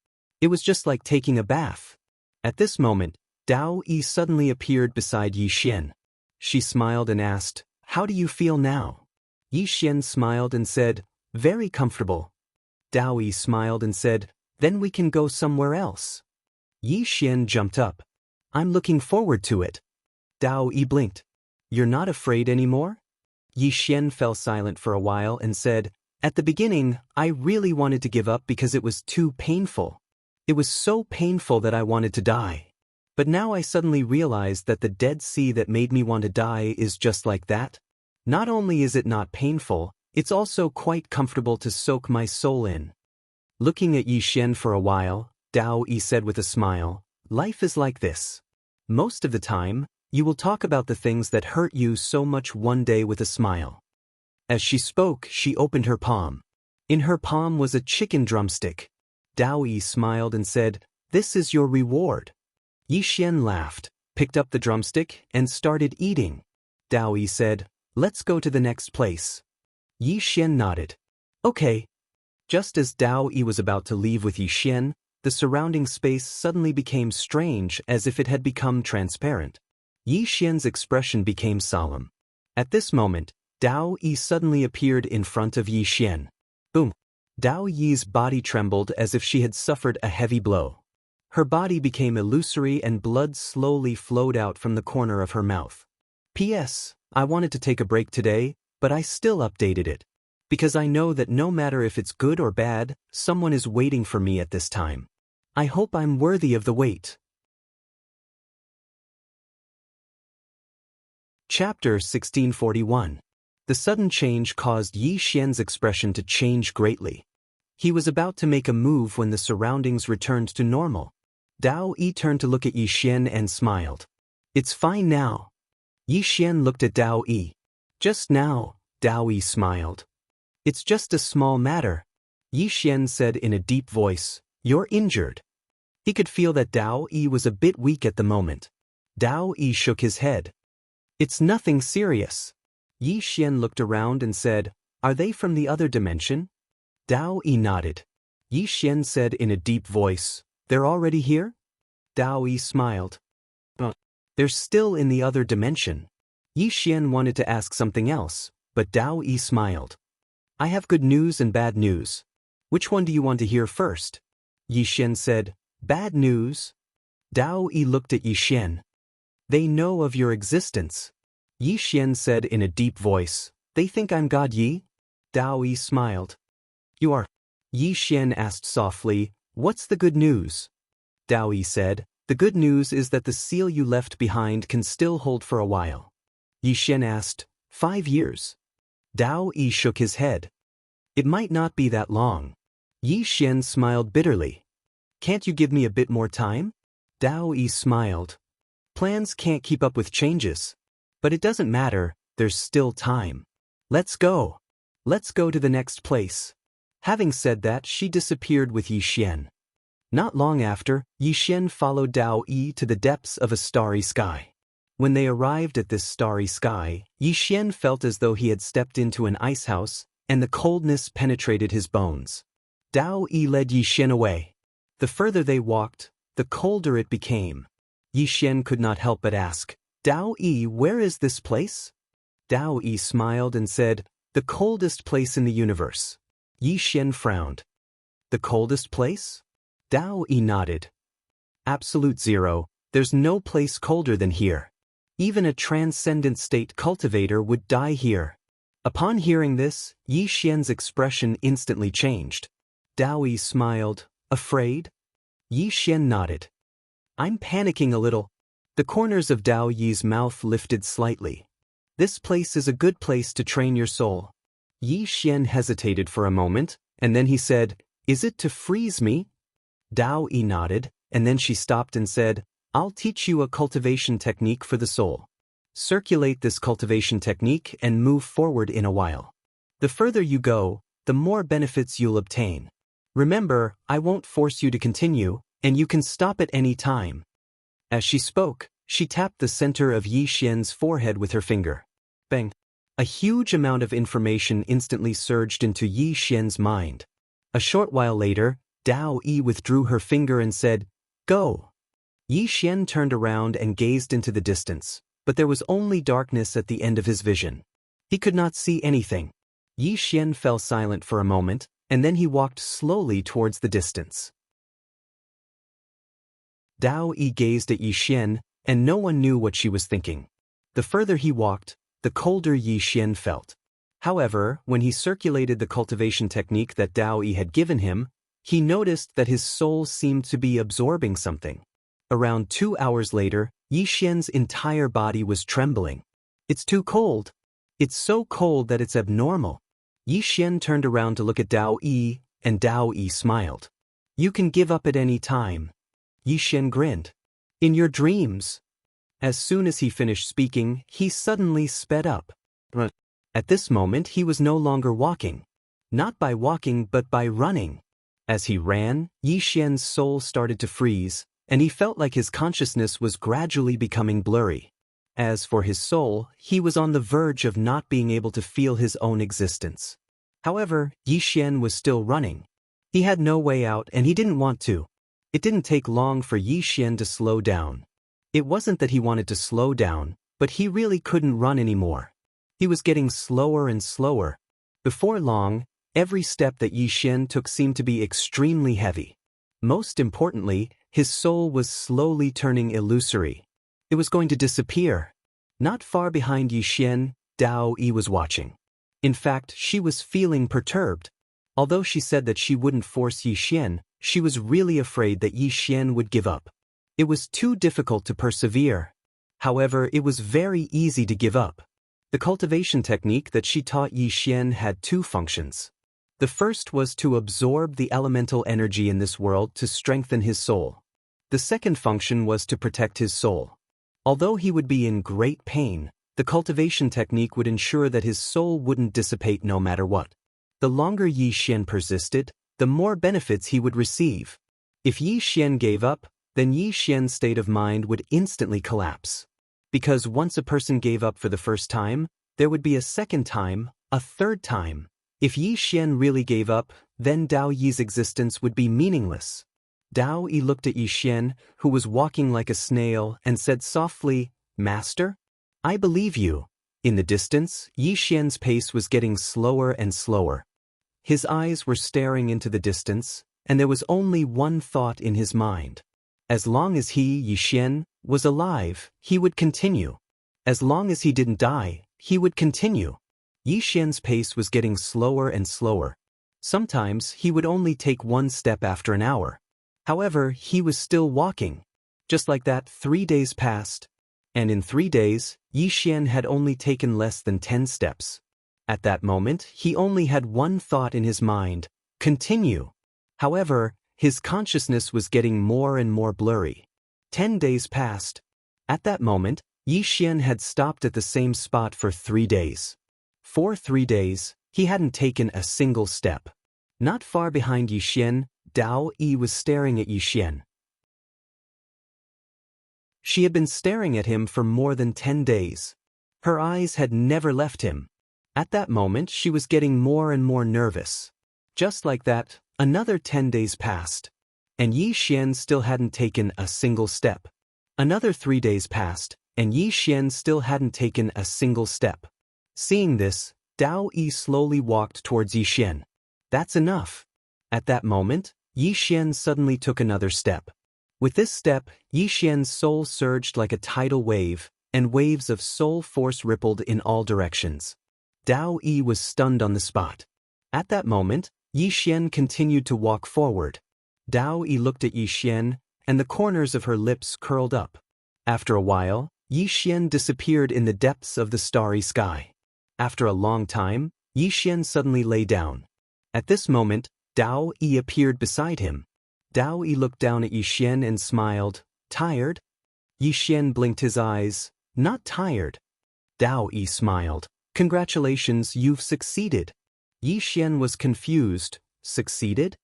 It was just like taking a bath. At this moment, Dao Yi suddenly appeared beside Yi Xian. She smiled and asked, "How do you feel now?" Yi Xian smiled and said, "Very comfortable." Dao Yi smiled and said, "Then we can go somewhere else." Yi Xian jumped up. "I'm looking forward to it." Dao Yi blinked. "You're not afraid anymore?" Yi Xian fell silent for a while and said, "At the beginning, I really wanted to give up because it was too painful. It was so painful that I wanted to die. But now I suddenly realized that the Dead Sea that made me want to die is just like that. Not only is it not painful, it's also quite comfortable to soak my soul in." Looking at Yi Xian for a while, Dao Yi said with a smile, "Life is like this. Most of the time, you will talk about the things that hurt you so much one day with a smile." As she spoke, she opened her palm. In her palm was a chicken drumstick. Dao Yi smiled and said, "This is your reward." Yi Xian laughed, picked up the drumstick, and started eating. Dao Yi said, "Let's go to the next place." Yi Xian nodded. "Okay." Just as Dao Yi was about to leave with Yi Xian, the surrounding space suddenly became strange, as if it had become transparent. Yi Xian's expression became solemn. At this moment, Dao Yi suddenly appeared in front of Yi Xian. Boom! Dao Yi's body trembled as if she had suffered a heavy blow. Her body became illusory and blood slowly flowed out from the corner of her mouth. P.S. I wanted to take a break today, but I still updated it. Because I know that no matter if it's good or bad, someone is waiting for me at this time. I hope I'm worthy of the wait. Chapter 1641. The sudden change caused Yi Xian's expression to change greatly. He was about to make a move when the surroundings returned to normal. Dao Yi turned to look at Yi Xian and smiled. "It's fine now." Yi Xian looked at Dao Yi. "Just now," Dao Yi smiled. "It's just a small matter." Yi Xian said in a deep voice, "You're injured." He could feel that Dao Yi was a bit weak at the moment. Dao Yi shook his head. "It's nothing serious." Yi Xian looked around and said, "Are they from the other dimension?" Dao Yi nodded. Yi Xian said in a deep voice, "They're already here?" Dao Yi smiled. "They're still in the other dimension." Yi Xian wanted to ask something else, but Dao Yi smiled. "I have good news and bad news. Which one do you want to hear first?" Yi Xian said, "Bad news." Dao Yi looked at Yi Xian. "They know of your existence." Yi Xian said in a deep voice, "They think I'm God Yi?" Dao Yi smiled. "You are." Yi Xian asked softly, "What's the good news?" Dao Yi said, "The good news is that the seal you left behind can still hold for a while." Yi Xian asked, 5 years? Dao Yi shook his head. "It might not be that long." Yi Xian smiled bitterly. "Can't you give me a bit more time?" Dao Yi smiled. "Plans can't keep up with changes. But it doesn't matter, there's still time. Let's go. Let's go to the next place." Having said that, she disappeared with Yi Xian. Not long after, Yi Xian followed Dao Yi to the depths of a starry sky. When they arrived at this starry sky, Yi Xian felt as though he had stepped into an ice house, and the coldness penetrated his bones. Dao Yi led Yi Xian away. The further they walked, the colder it became. Yi Xian could not help but ask, "Dao Yi, where is this place?" Dao Yi smiled and said, "The coldest place in the universe." Yi Xian frowned. "The coldest place?" Dao Yi nodded. "Absolute zero, there's no place colder than here. Even a transcendent state cultivator would die here." Upon hearing this, Yi Xian's expression instantly changed. Dao Yi smiled. "Afraid?" Yi Xian nodded. "I'm panicking a little." The corners of Dao Yi's mouth lifted slightly. "This place is a good place to train your soul." Yi Xian hesitated for a moment, and then he said, "Is it to freeze me?" Dao Yi nodded, and then she stopped and said, "I'll teach you a cultivation technique for the soul. Circulate this cultivation technique and move forward in a while. The further you go, the more benefits you'll obtain. Remember, I won't force you to continue, and you can stop at any time." As she spoke, She tapped the center of Yi Xian's forehead with her finger. Bang! A huge amount of information instantly surged into Yi Xian's mind. A short while later, Dao Yi withdrew her finger and said, "Go." Yi Xian turned around and gazed into the distance, but there was only darkness at the end of his vision. He could not see anything. Yi Xian fell silent for a moment, and then he walked slowly towards the distance. Dao Yi gazed at Yi Xian, and no one knew what she was thinking. The further he walked, the colder Yi Xian felt. However, when he circulated the cultivation technique that Dao Yi had given him, he noticed that his soul seemed to be absorbing something. Around 2 hours later, Yi Xian's entire body was trembling. "It's too cold. It's so cold that it's abnormal." Yi Xian turned around to look at Dao Yi, and Dao Yi smiled. "You can give up at any time." Yi Xian grinned. "In your dreams." As soon as he finished speaking, he suddenly sped up. At this moment he was no longer walking. Not by walking but by running. As he ran, Yi Xian's soul started to freeze, and he felt like his consciousness was gradually becoming blurry. As for his soul, he was on the verge of not being able to feel his own existence. However, Yi Xian was still running. He had no way out and he didn't want to. It didn't take long for Yi Xian to slow down. It wasn't that he wanted to slow down, but he really couldn't run anymore. He was getting slower and slower. Before long, every step that Yi Xian took seemed to be extremely heavy. Most importantly, his soul was slowly turning illusory. It was going to disappear. Not far behind Yi Xian, Dao Yi was watching. In fact, she was feeling perturbed. Although she said that she wouldn't force Yi Xian, she was really afraid that Yi Xian would give up. It was too difficult to persevere. However, it was very easy to give up. The cultivation technique that she taught Yi Xian had two functions. The first was to absorb the elemental energy in this world to strengthen his soul. The second function was to protect his soul. Although he would be in great pain, the cultivation technique would ensure that his soul wouldn't dissipate no matter what. The longer Yi Xian persisted, the more benefits he would receive. If Yi Xian gave up, then Yi Xian's state of mind would instantly collapse. Because once a person gave up for the first time, there would be a second time, a third time. If Yi Xian really gave up, then Dao Yi's existence would be meaningless. Dao Yi looked at Yi Xian, who was walking like a snail, and said softly, "Master? I believe you." In the distance, Yi Xian's pace was getting slower and slower. His eyes were staring into the distance, and there was only one thought in his mind. As long as he, Yi Xian, was alive, he would continue. As long as he didn't die, he would continue. Yi Xian's pace was getting slower and slower. Sometimes he would only take one step after an hour. However, he was still walking. Just like that, 3 days passed. And in 3 days, Yi Xian had only taken less than 10 steps. At that moment, he only had one thought in his mind: continue. However, his consciousness was getting more and more blurry. 10 days passed. At that moment, Yi Xian had stopped at the same spot for 3 days. For 3 days, he hadn't taken a single step. Not far behind Yi Xian, Dao Yi was staring at Yi Xian. She had been staring at him for more than 10 days. Her eyes had never left him. At that moment, she was getting more and more nervous. Just like that, another 10 days passed. And Yi Xian still hadn't taken a single step. Another 3 days passed, and Yi Xian still hadn't taken a single step. Seeing this, Dao Yi slowly walked towards Yi Xian. "That's enough." At that moment, Yi Xian suddenly took another step. With this step, Yi Xian's soul surged like a tidal wave, and waves of soul force rippled in all directions. Dao Yi was stunned on the spot. At that moment, Yi Xian continued to walk forward. Dao Yi looked at Yi Xian, and the corners of her lips curled up. After a while, Yi Xian disappeared in the depths of the starry sky. After a long time, Yi Xian suddenly lay down. At this moment, Dao Yi appeared beside him. Dao Yi looked down at Yi Xian and smiled. "Tired?" Yi Xian blinked his eyes. "Not tired." Dao Yi smiled. "Congratulations, you've succeeded." Yi Xian was confused. "Succeeded?"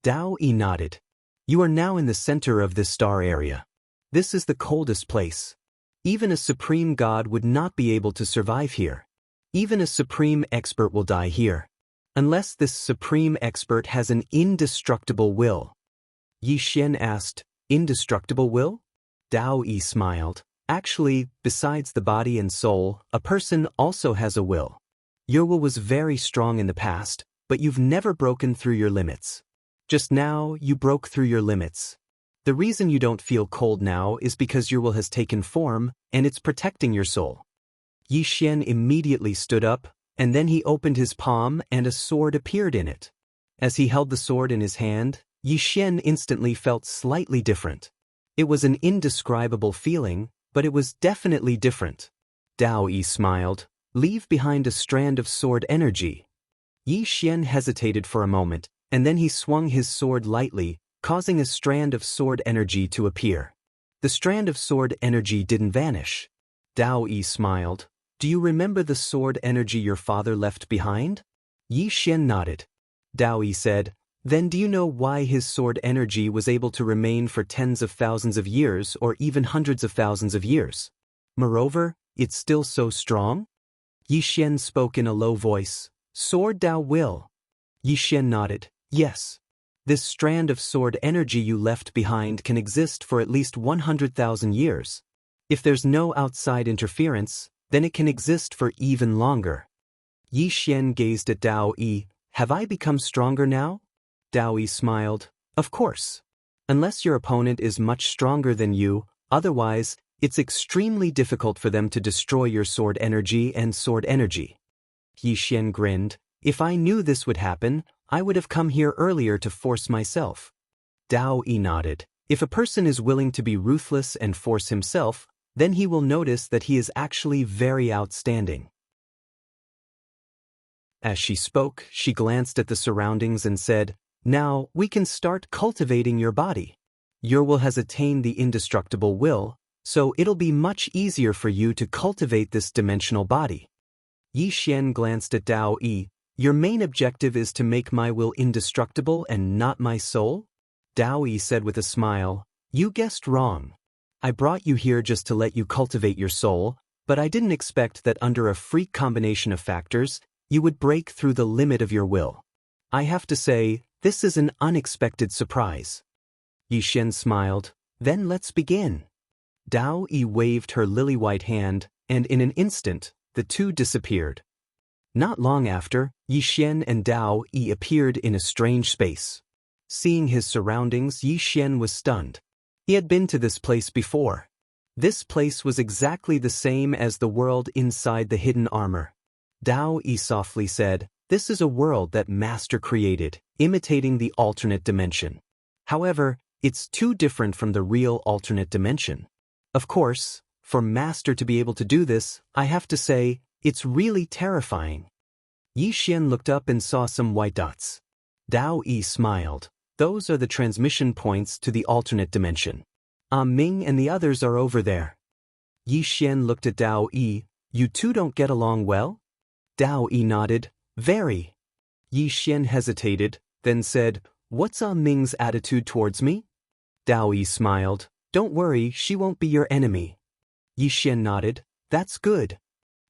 Dao Yi nodded. "You are now in the center of this star area. This is the coldest place. Even a supreme god would not be able to survive here. Even a supreme expert will die here. Unless this supreme expert has an indestructible will. Yi Xian asked, indestructible will? Dao Yi smiled. Actually, besides the body and soul, a person also has a will. Your will was very strong in the past, but you've never broken through your limits. Just now, you broke through your limits. The reason you don't feel cold now is because your will has taken form, and it's protecting your soul. Yi Xian immediately stood up, and then he opened his palm and a sword appeared in it. As he held the sword in his hand, Yi Xian instantly felt slightly different. It was an indescribable feeling, but it was definitely different. Dao Yi smiled. Leave behind a strand of sword energy. Yi Xian hesitated for a moment, and then he swung his sword lightly, causing a strand of sword energy to appear. The strand of sword energy didn't vanish. Dao Yi smiled. Do you remember the sword energy your father left behind? Yi Xian nodded. Dao Yi said, then do you know why his sword energy was able to remain for tens of thousands of years or even hundreds of thousands of years? Moreover, it's still so strong? Yi Xian spoke in a low voice. Sword Dao will. Yi Xian nodded. Yes. This strand of sword energy you left behind can exist for at least 100,000 years. If there's no outside interference, then it can exist for even longer. Yi Xian gazed at Dao Yi. Have I become stronger now? Dao Yi smiled. Of course. Unless your opponent is much stronger than you, otherwise, it's extremely difficult for them to destroy your sword energy and sword energy. Yi Xian grinned. If I knew this would happen, I would have come here earlier to force myself. Dao Yi nodded. If a person is willing to be ruthless and force himself, then he will notice that he is actually very outstanding. As she spoke, she glanced at the surroundings and said, now, we can start cultivating your body. Your will has attained the indestructible will, so it'll be much easier for you to cultivate this dimensional body. Yi Xian glanced at Dao Yi. Your main objective is to make my will indestructible and not my soul? Dao Yi said with a smile, you guessed wrong. I brought you here just to let you cultivate your soul, but I didn't expect that under a freak combination of factors, you would break through the limit of your will. I have to say, this is an unexpected surprise. Yi Xian smiled. Then let's begin. Dao Yi waved her lily-white hand, and in an instant, the two disappeared. Not long after, Yi Xian and Dao Yi appeared in a strange space. Seeing his surroundings, Yi Xian was stunned. He had been to this place before. This place was exactly the same as the world inside the hidden armor. Dao Yi softly said, this is a world that Master created, imitating the alternate dimension. However, it's too different from the real alternate dimension. Of course, for Master to be able to do this, I have to say, it's really terrifying. Yi Xian looked up and saw some white dots. Dao Yi smiled. Those are the transmission points to the alternate dimension. Ming and the others are over there. Yi Xian looked at Dao Yi. You two don't get along well? Dao Yi nodded. Very. Yi Xian hesitated, then said, what's Ming's attitude towards me? Dao Yi smiled. Don't worry, she won't be your enemy. Yi Xian nodded. That's good.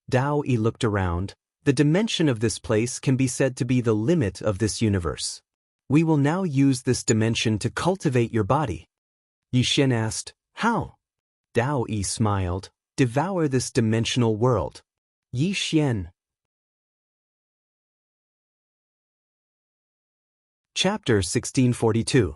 Dao Yi looked around. The dimension of this place can be said to be the limit of this universe. We will now use this dimension to cultivate your body. Yi Xian asked, how? Dao Yi smiled. Devour this dimensional world. Yi Xian. Chapter 1642.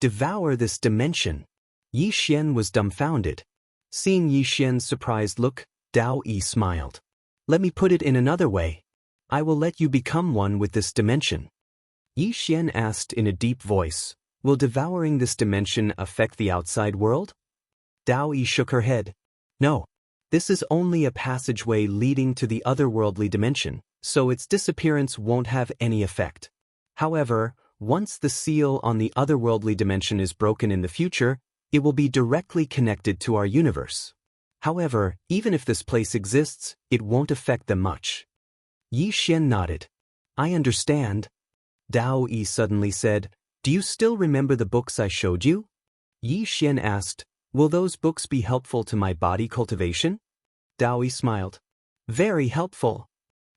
Devour this dimension. Yi Xian was dumbfounded. Seeing Yi Xian's surprised look, Dao Yi smiled. Let me put it in another way. I will let you become one with this dimension. Yi Xian asked in a deep voice, will devouring this dimension affect the outside world? Dao Yi shook her head. No. This is only a passageway leading to the otherworldly dimension, so its disappearance won't have any effect. However, once the seal on the otherworldly dimension is broken in the future, it will be directly connected to our universe. However, even if this place exists, it won't affect them much. Yi Xian nodded. I understand. Dao Yi suddenly said, do you still remember the books I showed you? Yi Xian asked, Will those books be helpful to my body cultivation? Daoist smiled. Very helpful.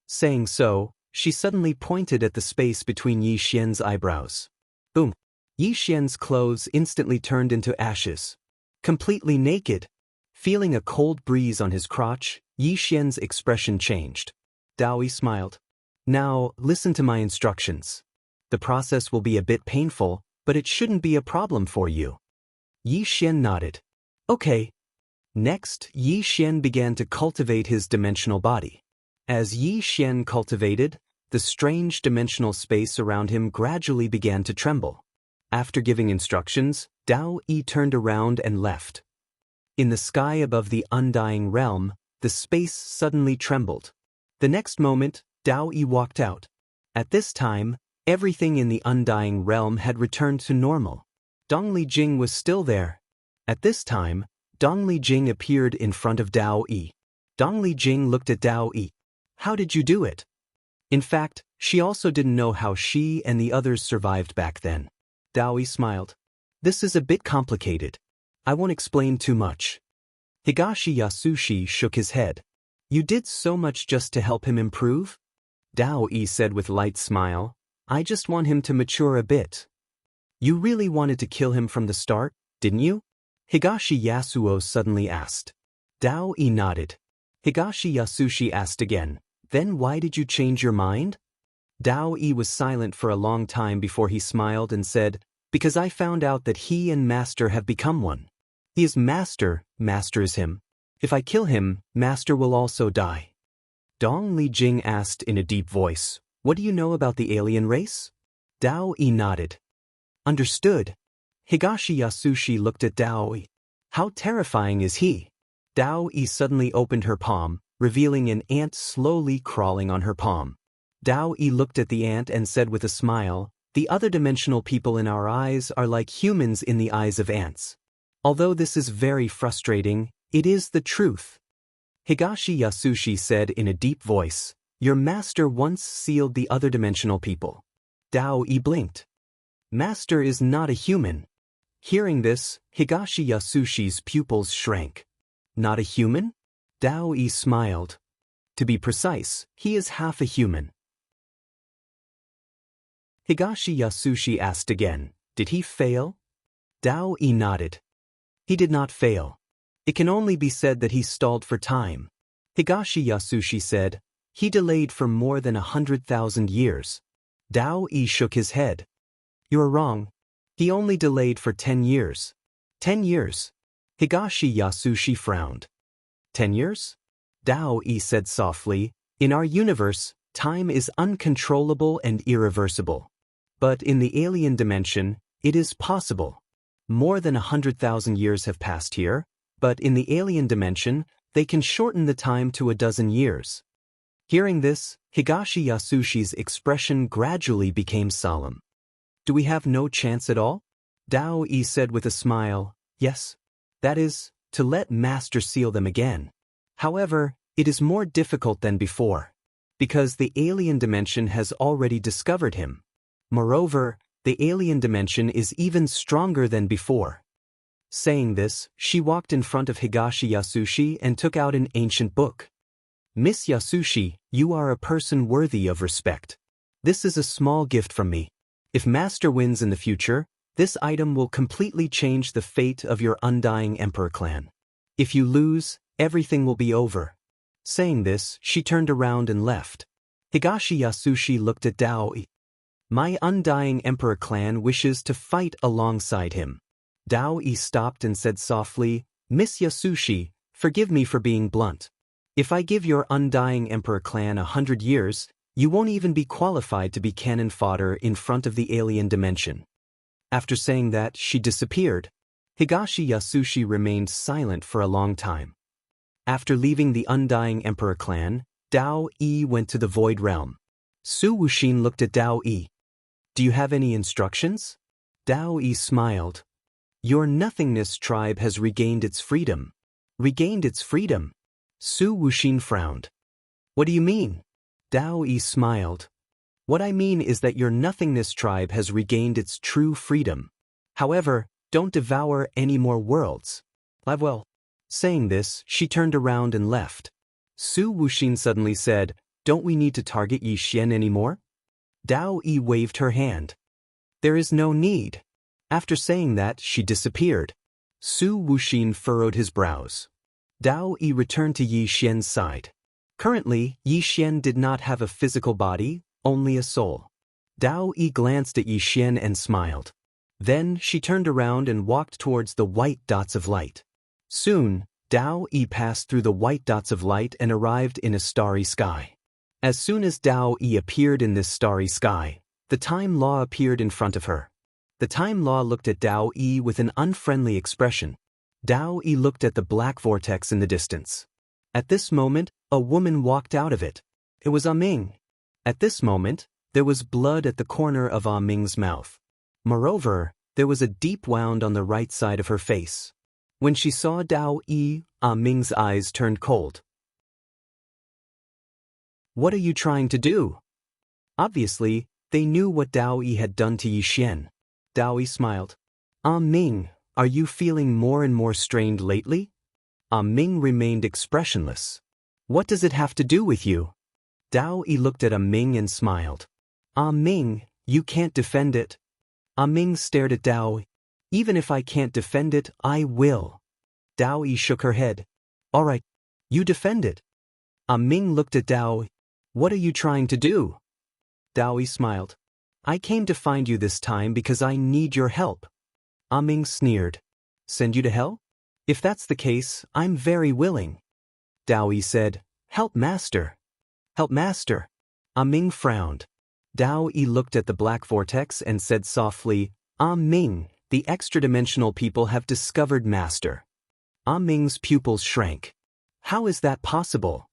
Saying so, she suddenly pointed at the space between Yi Xian's eyebrows. Boom. Yi Xian's clothes instantly turned into ashes. Completely naked. Feeling a cold breeze on his crotch, Yi Xian's expression changed. Daoist smiled. Now, listen to my instructions. The process will be a bit painful, but it shouldn't be a problem for you. Yi Xian nodded. Okay. Next, Yi Xian began to cultivate his dimensional body. As Yi Xian cultivated, the strange dimensional space around him gradually began to tremble. After giving instructions, Dao Yi turned around and left. In the sky above the undying realm, the space suddenly trembled. The next moment, Dao Yi walked out. At this time, everything in the undying realm had returned to normal. Dongli Jing was still there. At this time, Dongli Jing appeared in front of Dao Yi. Dongli Jing looked at Dao Yi. How did you do it? In fact, she also didn't know how she and the others survived back then. Dao Yi smiled. This is a bit complicated. I won't explain too much. Higashi Yasushi shook his head. You did so much just to help him improve? Dao Yi said with light smile. I just want him to mature a bit. You really wanted to kill him from the start, didn't you? Higashi Yasuo suddenly asked. Dao Yi nodded. Higashi Yasushi asked again. Then why did you change your mind? Dao Yi was silent for a long time before he smiled and said, Because I found out that he and Master have become one. He is Master, Master is him. If I kill him, Master will also die. Dongli Jing asked in a deep voice, What do you know about the alien race? Dao Yi nodded. Understood. Higashi Yasushi looked at Dao Yi. How terrifying is he? Dao Yi suddenly opened her palm, revealing an ant slowly crawling on her palm. Dao Yi looked at the ant and said with a smile, The other dimensional people in our eyes are like humans in the eyes of ants. Although this is very frustrating, it is the truth. Higashi Yasushi said in a deep voice, Your master once sealed the other dimensional people. Dao Yi blinked. Master is not a human. Hearing this, Higashi Yasushi's pupils shrank. Not a human? Dao Yi smiled. To be precise, he is half a human. Higashi Yasushi asked again, Did he fail? Dao Yi nodded. He did not fail. It can only be said that he stalled for time. Higashi Yasushi said, He delayed for more than 100,000 years. Dao Yi shook his head. You are wrong. He only delayed for 10 years. 10 years. Higashi Yasushi frowned. 10 years? Dao Yi said softly, In our universe, time is uncontrollable and irreversible. But in the alien dimension, it is possible. More than 100,000 years have passed here, but in the alien dimension, they can shorten the time to 12 years. Hearing this, Higashi Yasushi's expression gradually became solemn. Do we have no chance at all? Dao Yi said with a smile, Yes. That is, to let Master seal them again. However, it is more difficult than before, because the alien dimension has already discovered him. Moreover, the alien dimension is even stronger than before. Saying this, she walked in front of Higashi Yasushi and took out an ancient book. Miss Yasushi, you are a person worthy of respect. This is a small gift from me. If Master wins in the future, this item will completely change the fate of your undying Emperor clan. If you lose, everything will be over. Saying this, she turned around and left. Higashi Yasushi looked at Dao Yi. My undying Emperor clan wishes to fight alongside him. Dao Yi stopped and said softly, Miss Yasushi, forgive me for being blunt. If I give your undying Emperor clan 100 years, you won't even be qualified to be cannon fodder in front of the alien dimension. After saying that, she disappeared. Higashi Yasushi remained silent for a long time. After leaving the undying Emperor clan, Dao Yi went to the Void Realm. Su Wuxin looked at Dao Yi. Do you have any instructions? Dao Yi smiled. Your nothingness tribe has regained its freedom. Regained its freedom? Su Wuxin frowned. What do you mean? Dao Yi smiled. What I mean is that your nothingness tribe has regained its true freedom. However, don't devour any more worlds. Live well. Saying this, she turned around and left. Su Wuxin suddenly said, "Don't we need to target Yi Xian anymore?" Dao Yi waved her hand. "There is no need." After saying that, she disappeared. Su Wuxin furrowed his brows. Dao Yi returned to Yi Xian's side. Currently, Yi Xian did not have a physical body, only a soul. Dao Yi glanced at Yi Xian and smiled. Then she turned around and walked towards the white dots of light. Soon, Dao Yi passed through the white dots of light and arrived in a starry sky. As soon as Dao Yi appeared in this starry sky, the Time Law appeared in front of her. The Time Law looked at Dao Yi with an unfriendly expression. Dao Yi looked at the black vortex in the distance. At this moment, a woman walked out of it. It was Ah Ming. At this moment, there was blood at the corner of Ah Ming's mouth. Moreover, there was a deep wound on the right side of her face. When she saw Dao Yi, Ah Ming's eyes turned cold. "What are you trying to do?" Obviously, they knew what Dao Yi had done to Yi Xian. Dao Yi smiled. "Ah Ming, are you feeling more and more strained lately?" Ah Ming remained expressionless. "What does it have to do with you?" Dao Yi looked at Ah Ming and smiled. "Ah Ming, you can't defend it." Ah Ming stared at Dao Yi. "Even if I can't defend it, I will." Dao Yi shook her head. "All right, you defend it." Ah Ming looked at Dao Yi. "What are you trying to do?" Dao Yi smiled. "I came to find you this time because I need your help." Ah Ming sneered. "Send you to hell? If that's the case, I'm very willing." Dao Yi said, "Help master." "Help master." Ah Ming frowned. Dao Yi looked at the black vortex and said softly, "Ah Ming, the extra-dimensional people have discovered master." Ah Ming's pupils shrank. "How is that possible?"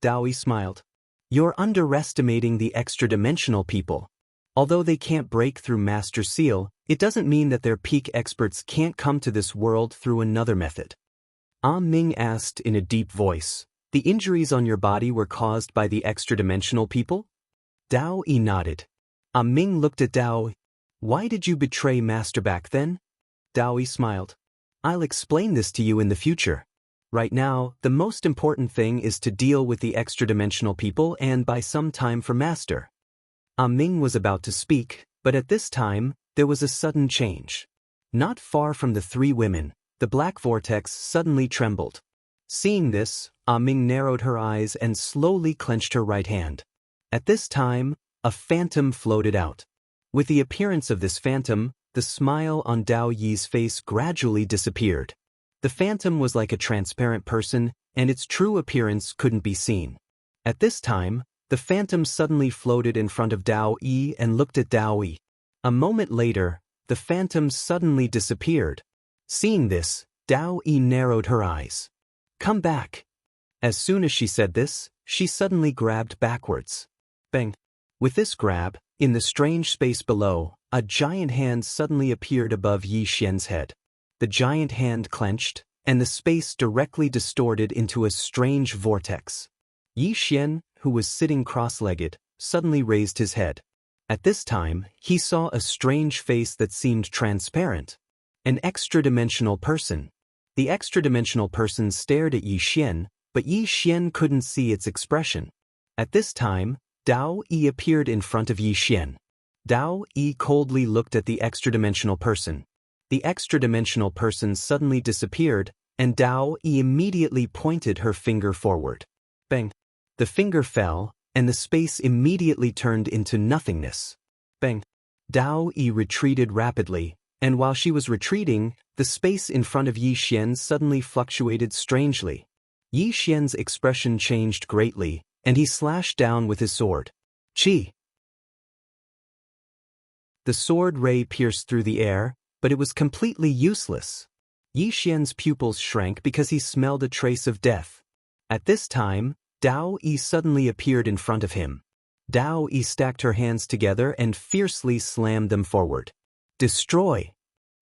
Dao Yi smiled. "You're underestimating the extra-dimensional people. Although they can't break through Master Seal, it doesn't mean that their peak experts can't come to this world through another method." Ah Ming asked in a deep voice, "The injuries on your body were caused by the extra-dimensional people?" Dao Yi nodded. Ah Ming looked at Dao Yi. "Why did you betray Master back then?" Dao Yi smiled. "I'll explain this to you in the future. Right now, the most important thing is to deal with the extra-dimensional people and buy some time for Master." Ah Ming was about to speak, but at this time, there was a sudden change. Not far from the three women, the black vortex suddenly trembled. Seeing this, Ah Ming narrowed her eyes and slowly clenched her right hand. At this time, a phantom floated out. With the appearance of this phantom, the smile on Dao Yi's face gradually disappeared. The phantom was like a transparent person, and its true appearance couldn't be seen. At this time, the phantom suddenly floated in front of Dao Yi and looked at Dao Yi. A moment later, the phantom suddenly disappeared. Seeing this, Dao Yi narrowed her eyes. "Come back." As soon as she said this, she suddenly grabbed backwards. Bang! With this grab, in the strange space below, a giant hand suddenly appeared above Yi Xian's head. The giant hand clenched, and the space directly distorted into a strange vortex. Yi Xian, who was sitting cross-legged, suddenly raised his head. At this time, he saw a strange face that seemed transparent. An extra-dimensional person. The extra-dimensional person stared at Yi Xian, but Yi Xian couldn't see its expression. At this time, Dao Yi appeared in front of Yi Xian. Dao Yi coldly looked at the extra-dimensional person. The extra-dimensional person suddenly disappeared, and Dao Yi immediately pointed her finger forward. Bang! The finger fell, and the space immediately turned into nothingness. Bang! Dao Yi retreated rapidly, and while she was retreating, the space in front of Yi Xian suddenly fluctuated strangely. Yi Xian's expression changed greatly, and he slashed down with his sword. Chi! The sword ray pierced through the air, but it was completely useless. Yi Xian's pupils shrank because he smelled a trace of death. At this time, Dao Yi suddenly appeared in front of him. Dao Yi stacked her hands together and fiercely slammed them forward. Destroy!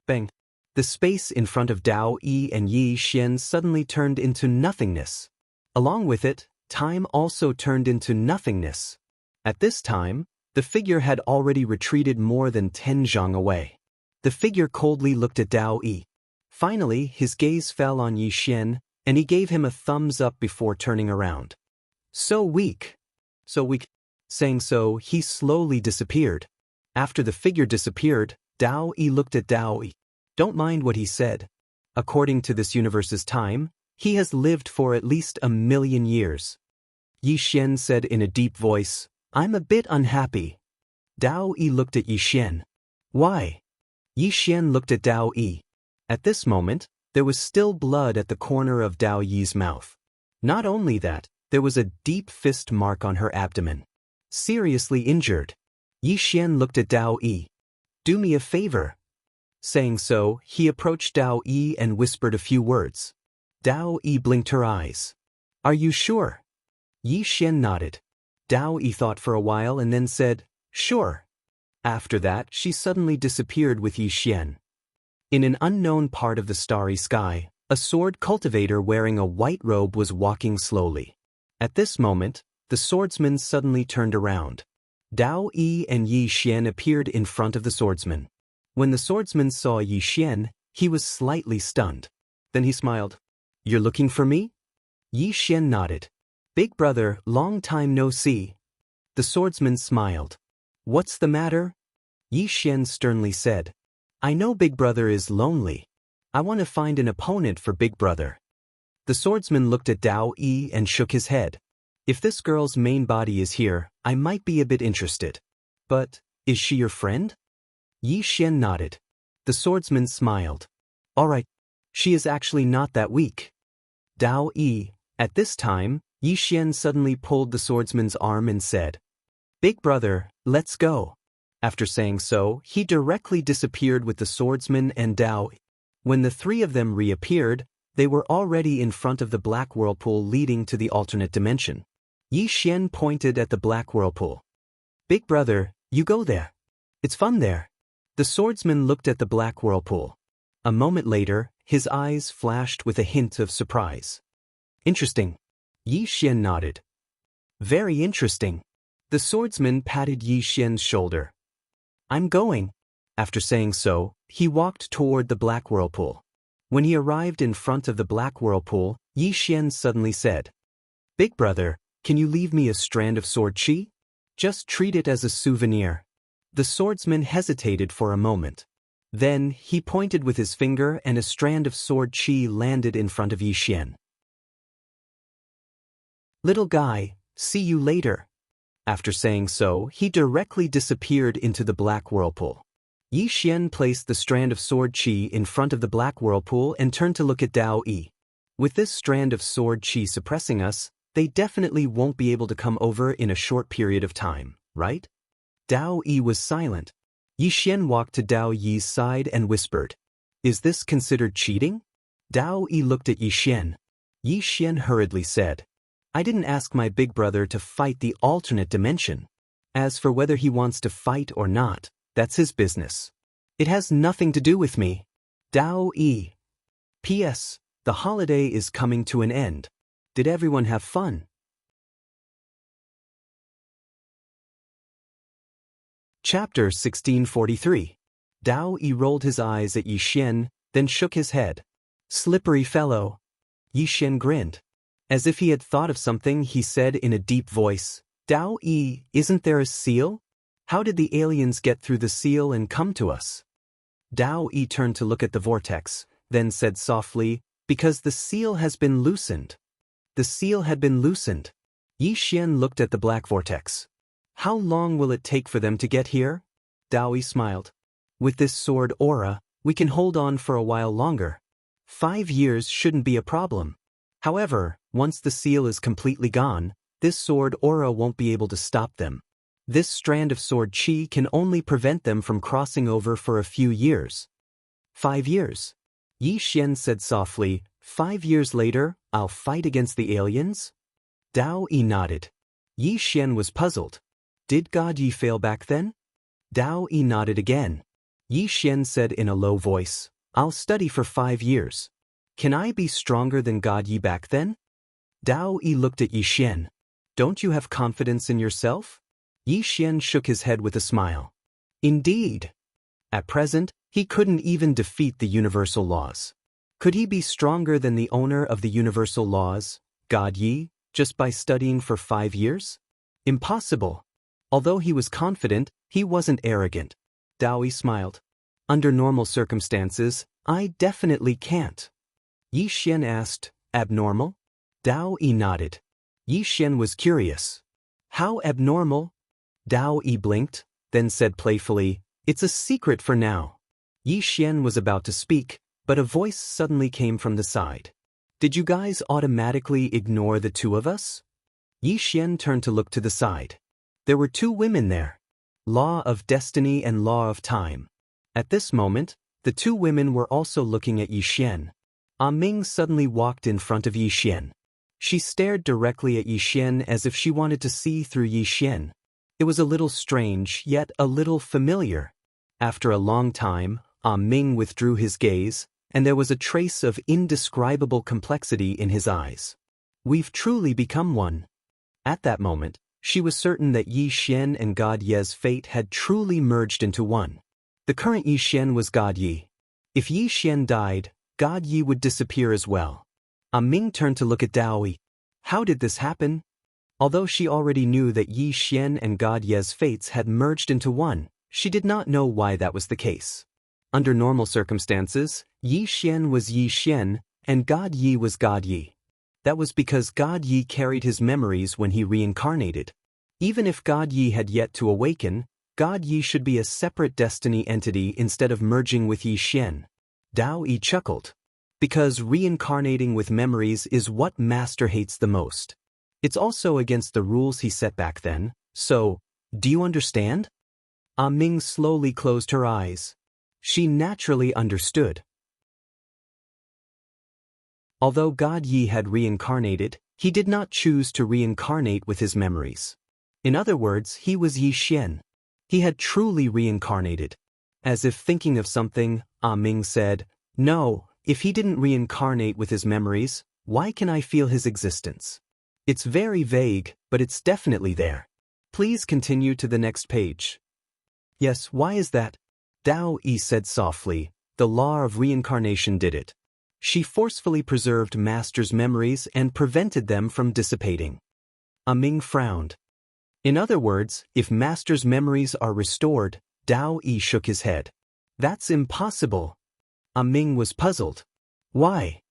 Bang! The space in front of Dao Yi and Yi Xian suddenly turned into nothingness. Along with it, time also turned into nothingness. At this time, the figure had already retreated more than 10 zhang away. The figure coldly looked at Dao Yi. Finally, his gaze fell on Yi Xian, and he gave him a thumbs up before turning around. So weak. So weak. Saying so, he slowly disappeared. After the figure disappeared, Dao Yi looked at Dao Yi. Don't mind what he said. According to this universe's time, he has lived for at least 1,000,000 years. Yi Xian said in a deep voice, I'm a bit unhappy. Dao Yi looked at Yi Xian. Why? Yi Xian looked at Dao Yi. At this moment, there was still blood at the corner of Dao Yi's mouth. Not only that, there was a deep fist mark on her abdomen. Seriously injured. Yi Xian looked at Dao Yi. Do me a favor. Saying so, he approached Dao Yi and whispered a few words. Dao Yi blinked her eyes. Are you sure? Yi Xian nodded. Dao Yi thought for a while and then said, Sure. After that, she suddenly disappeared with Yi Xian. In an unknown part of the starry sky, a sword cultivator wearing a white robe was walking slowly. At this moment, the swordsman suddenly turned around. Dao Yi and Yi Xian appeared in front of the swordsman. When the swordsman saw Yi Xian, he was slightly stunned. Then he smiled. You're looking for me? Yi Xian nodded. Big brother, long time no see. The swordsman smiled. What's the matter? Yi Xian sternly said. I know Big Brother is lonely. I want to find an opponent for Big Brother. The swordsman looked at Dao Yi and shook his head. If this girl's main body is here, I might be a bit interested. But, is she your friend? Yi Xian nodded. The swordsman smiled. All right. She is actually not that weak. Dao Yi. At this time, Yi Xian suddenly pulled the swordsman's arm and said, Big brother, let's go. After saying so, he directly disappeared with the swordsman and Dao Yi. When the three of them reappeared, they were already in front of the black whirlpool leading to the alternate dimension. Yi Xian pointed at the black whirlpool. Big brother, you go there. It's fun there. The swordsman looked at the black whirlpool. A moment later, his eyes flashed with a hint of surprise. Interesting. Yi Xian nodded. Very interesting. The swordsman patted Yi Xian's shoulder. I'm going. After saying so, he walked toward the black whirlpool. When he arrived in front of the black whirlpool, Yi Xian suddenly said, Big brother, can you leave me a strand of sword chi? Just treat it as a souvenir. The swordsman hesitated for a moment. Then, he pointed with his finger and a strand of sword chi landed in front of Yi Xian. Little guy, see you later. After saying so, he directly disappeared into the black whirlpool. Yi Xian placed the strand of sword chi in front of the black whirlpool and turned to look at Dao Yi. With this strand of sword chi suppressing us, they definitely won't be able to come over in a short period of time, right? Dao Yi was silent. Yi Xian walked to Dao Yi's side and whispered, Is this considered cheating? Dao Yi looked at Yi Xian. Yi Xian hurriedly said, I didn't ask my big brother to fight the alternate dimension. As for whether he wants to fight or not, that's his business. It has nothing to do with me. Dao Yi. P.S. The holiday is coming to an end. Did everyone have fun? Chapter 1643. Dao Yi rolled his eyes at Yi Xian, then shook his head. Slippery fellow. Yi Xian grinned. As if he had thought of something, he said in a deep voice, Dao Yi, isn't there a seal? How did the aliens get through the seal and come to us? Dao Yi turned to look at the vortex, then said softly, Because the seal has been loosened. The seal had been loosened. Yi Xian looked at the black vortex. How long will it take for them to get here? Dao Yi smiled. With this sword aura, we can hold on for a while longer. 5 years shouldn't be a problem. However, once the seal is completely gone, this sword aura won't be able to stop them. This strand of sword chi can only prevent them from crossing over for a few years. 5 years. Yi Xian said softly, 5 years later, I'll fight against the aliens? Dao Yi nodded. Yi Xian was puzzled. Did God Yi fail back then? Dao Yi nodded again. Yi Xian said in a low voice, I'll study for 5 years. Can I be stronger than God Yi back then? Dao Yi looked at Yi Xian. Don't you have confidence in yourself? Yi Xian shook his head with a smile. Indeed. At present, he couldn't even defeat the universal laws. Could he be stronger than the owner of the universal laws, God Yi, just by studying for 5 years? Impossible. Although he was confident, he wasn't arrogant. Daoist smiled. Under normal circumstances, I definitely can't. Yi Xian asked, abnormal? Daoist nodded. Yi Xian was curious. How abnormal? Daoist blinked, then said playfully, it's a secret for now. Yi Xian was about to speak, but a voice suddenly came from the side. Did you guys automatically ignore the two of us? Yi Xian turned to look to the side. There were 2 women there. Law of Destiny and Law of Time. At this moment, the 2 women were also looking at Yi Xian. Ming suddenly walked in front of Yi Xian. She stared directly at Yi Xian as if she wanted to see through Yi Xian. It was a little strange, yet a little familiar. After a long time, Ming withdrew his gaze, and there was a trace of indescribable complexity in his eyes. We've truly become one. At that moment, she was certain that Yi Xian and God Ye's fate had truly merged into one. The current Yi Xian was God Yi. If Yi Xian died, God Yi would disappear as well. Ming turned to look at Daoist. How did this happen? Although she already knew that Yi Xian and God Ye's fates had merged into one, she did not know why that was the case. Under normal circumstances, Yi Xian was Yi Xian, and God Yi was God Yi. That was because God Yi carried his memories when he reincarnated. Even if God Yi had yet to awaken, God Yi should be a separate destiny entity instead of merging with Yi Xian. Daoist chuckled. Because reincarnating with memories is what Master hates the most. It's also against the rules he set back then, so, do you understand? Ming slowly closed her eyes. She naturally understood. Although God Yi had reincarnated, he did not choose to reincarnate with his memories. In other words, he was Yi Xian. He had truly reincarnated. As if thinking of something, Ming said, no, if he didn't reincarnate with his memories, why can I feel his existence? It's very vague, but it's definitely there. Please continue to the next page. Yes, why is that? Daoist said softly, the law of reincarnation did it. She forcefully preserved Master's memories and prevented them from dissipating. Ming frowned. In other words, if Master's memories are restored, Daoist shook his head. That's impossible. Ming was puzzled. Why?